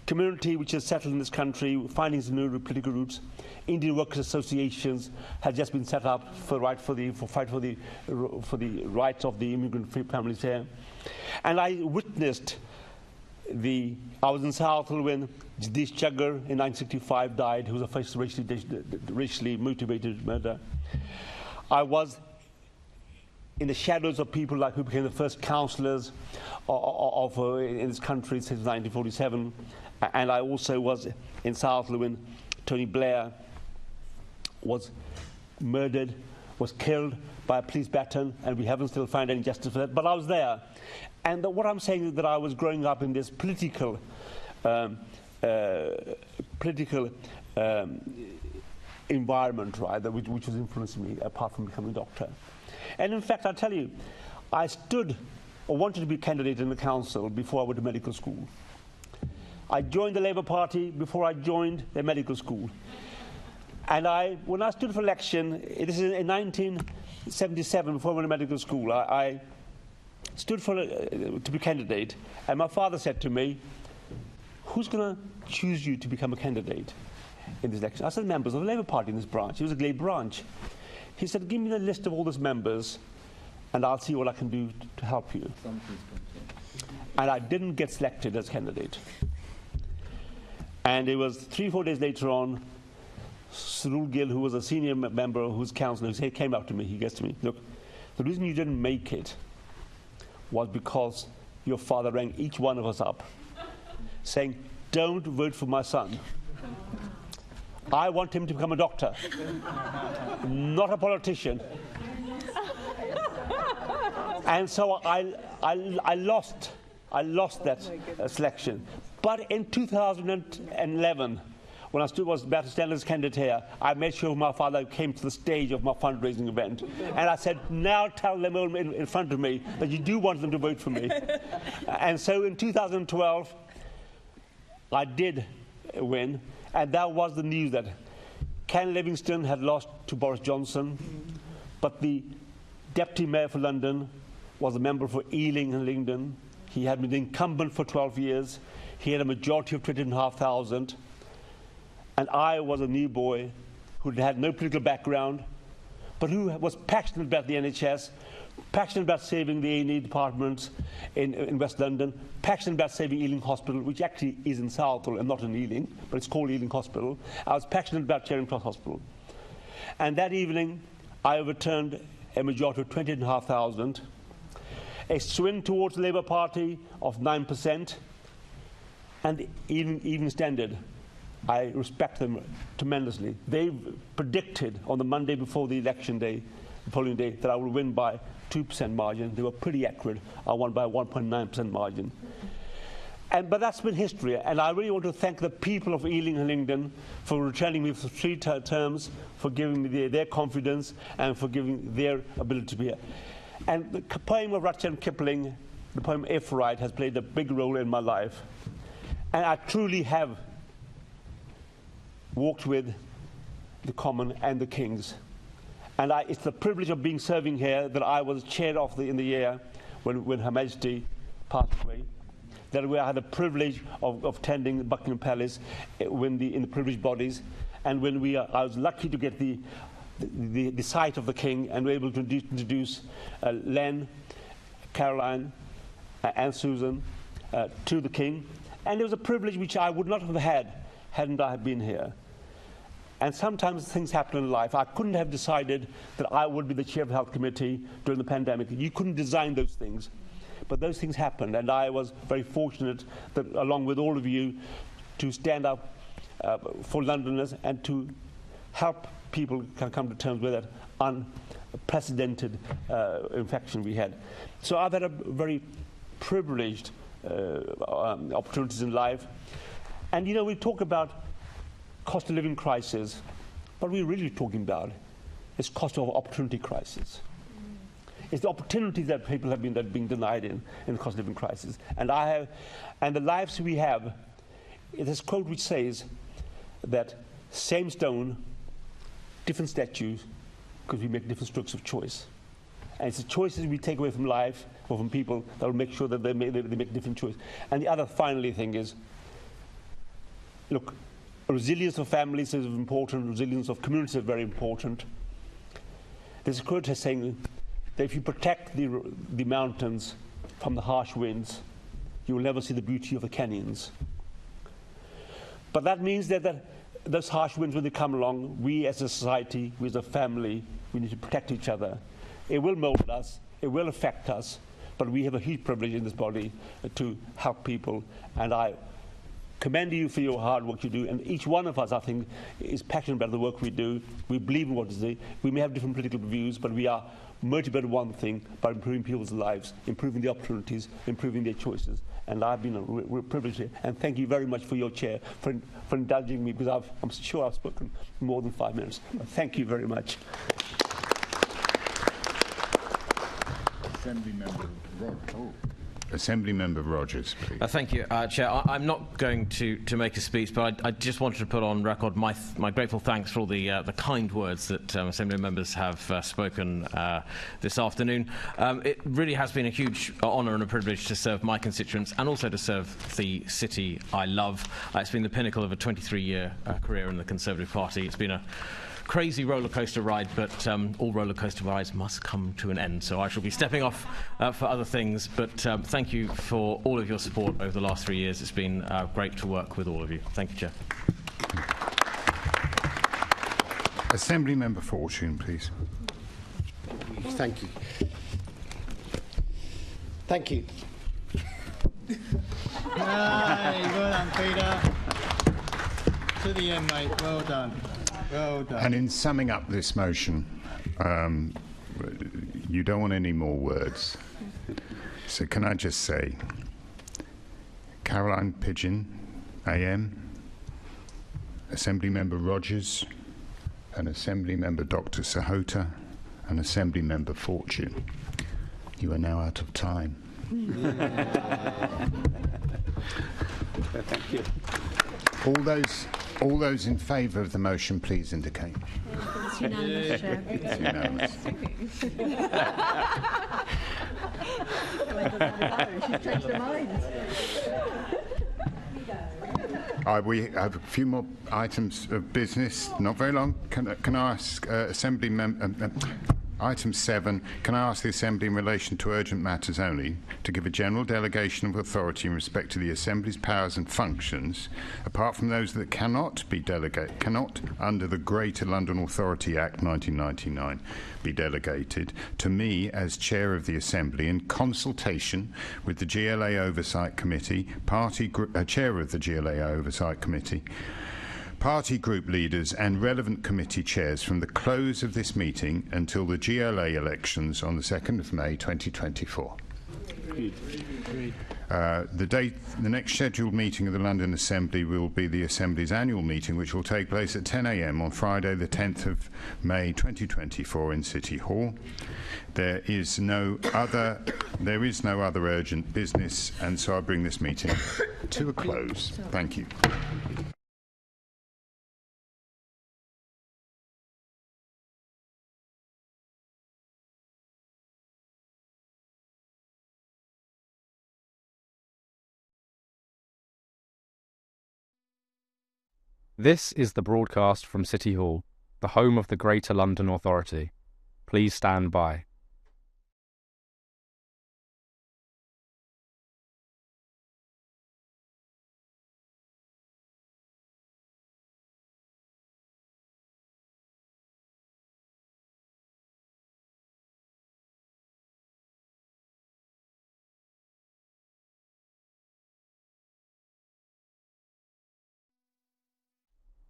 community which has settled in this country, finding some new political roots. Indian Workers Associations had just been set up for fight for the rights of the immigrant families here. And I witnessed I was in Southall when Jagdish Chaggar in 1965 died, who was the first racially motivated murder. I was in the shadows of people like who became the first councillors in this country since 1947. And I also was in Southall when Tony Blair was murdered, was killed by a police baton, and we haven't still found any justice for that. But I was there. And what I'm saying is that I was growing up in this political environment, right, which was influencing me, apart from becoming a doctor. And in fact, I'll tell you, I stood or wanted to be a candidate in the council before I went to medical school. I joined the Labour Party before I joined the medical school. And when I stood for election, this is in 1977, before I went to medical school, I stood to be candidate, and my father said to me, who's going to choose you to become a candidate in this election? I said, members of the Labour Party in this branch. It was a Labour branch. He said, give me the list of all those members and I'll see what I can do to help you. And I didn't get selected as candidate. And it was 3-4 days later on, Sarul Gill, who was a senior member whose council, he came up to me, he gets to me, look, the reason you didn't make it was because your father rang each one of us up saying, don't vote for my son. I want him to become a doctor, not a politician. And so I lost that selection. But in 2011, when I was about to stand as candidate here, I made sure my father came to the stage of my fundraising event. And I said, now tell them all in front of me that you do want them to vote for me. And so in 2012, I did win. And that was the news that Ken Livingstone had lost to Boris Johnson, but the Deputy Mayor for London was a member for Ealing and Lingdon. He had been the incumbent for 12 years. He had a majority of 20,500. And I was a new boy who had no political background, but who was passionate about the NHS, passionate about saving the A&E departments in West London, passionate about saving Ealing Hospital, which actually is in Southall and not in Ealing, but it's called Ealing Hospital. I was passionate about Charing Cross Hospital. And that evening, I overturned a majority of 20,500, a swing towards the Labour Party of 9%, and even standard. I respect them tremendously. They predicted on the Monday before the election day, the polling day, that I would win by 2% margin. They were pretty accurate. I won by 1.9% margin. But that's been history. And I really want to thank the people of Ealing and Lingdon for returning me for 3 terms, for giving me their confidence, and for giving their ability to be here. And the poem of Rudyard Kipling, the poem If Right, has played a big role in my life. And I truly have walked with the Common and the Kings. And it's the privilege of serving here that I was chair of in the year when Her Majesty passed away. That I had the privilege of attending Buckingham Palace in the privileged bodies. And when I was lucky to get the sight of the King and were able to introduce Len, Caroline, and Susan to the King. And it was a privilege which I would not have had hadn't I been here. And sometimes things happen in life. I couldn't have decided that I would be the chair of the Health Committee during the pandemic. You couldn't design those things. But those things happened, and I was very fortunate that, along with all of you, to stand up for Londoners and to help people come to terms with that unprecedented infection we had. So I've had a very privileged opportunities in life. And, you know, we talk about cost of living crisis, but we're really talking about is cost of opportunity crisis. It's the opportunities that people have been denied in the cost of living crisis. And the lives we have, there's a quote which says that same stone, different statues, because we make different strokes of choice. And it's the choices we take away from life or from people that will make sure that they make different choices. And the other finally thing is, look, resilience of families is important, resilience of communities is very important. There's a quote saying that if you protect the mountains from the harsh winds, you will never see the beauty of the canyons. But that means that those harsh winds, when they come along, we as a society, we as a family, we need to protect each other. It will mold us, it will affect us, but we have a huge privilege in this body to help people, and I commend you for your hard work you do, and each one of us, I think, is passionate about the work we do. We believe in what we do. We may have different political views, but we are motivated by one thing, by improving people's lives, improving the opportunities, improving their choices. And I've been a real privilege here. And thank you very much for your chair, for indulging me, because I'm sure I've spoken more than 5 minutes. But thank you very much. Assembly Member Rogers. Assembly Member Rogers, please. Thank you, Chair. I'm not going to make a speech, but I just wanted to put on record my grateful thanks for all the kind words that Assembly members have spoken this afternoon. It really has been a huge honour and a privilege to serve my constituents and also to serve the city I love. It's been the pinnacle of a 23-year career in the Conservative Party. It's been a crazy roller coaster ride, but all roller coaster rides must come to an end. So I shall be stepping off for other things. But thank you for all of your support over the last 3 years. It's been great to work with all of you. Thank you, Chair. Assembly Member Fortune, please. Thank you. Thank you. Hey, well done, Peter. To the end, mate. Well done. Well done. And in summing up this motion, you don't want any more words. So can I just say, Caroline Pigeon, AM, Assembly Member Rogers, and Assembly Member Dr. Sahota, and Assembly Member Fortune, you are now out of time. Thank you. All those in favour of the motion, please indicate. It's unanimous, Chair. It's unanimous. She's changed her mind. We have a few more items of business, not very long. Can I ask Assembly Member... Item 7, can I ask the Assembly in relation to urgent matters only to give a general delegation of authority in respect to the Assembly's powers and functions, apart from those that cannot under the Greater London Authority Act 1999 be delegated to me as Chair of the Assembly in consultation with the GLA Oversight Committee, Chair of the GLA Oversight Committee, party group leaders and relevant committee chairs from the close of this meeting until the GLA elections on the 2nd of May 2024. The next scheduled meeting of the London Assembly will be the Assembly's annual meeting, which will take place at 10 a.m. on Friday the 10th of May 2024 in City Hall. There is no other urgent business, and so I bring this meeting to a close. Thank you. This is the broadcast from City Hall, the home of the Greater London Authority. Please stand by.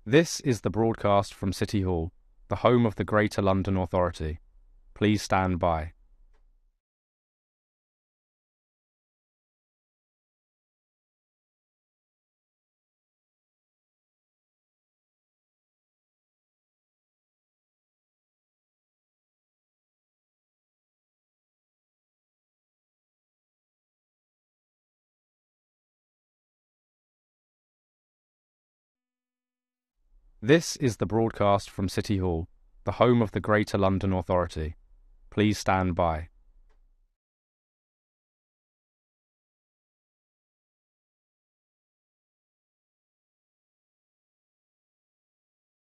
This is the broadcast from City Hall, the home of the Greater London Authority. Please stand by. This is the broadcast from City Hall, the home of the Greater London Authority. Please stand by.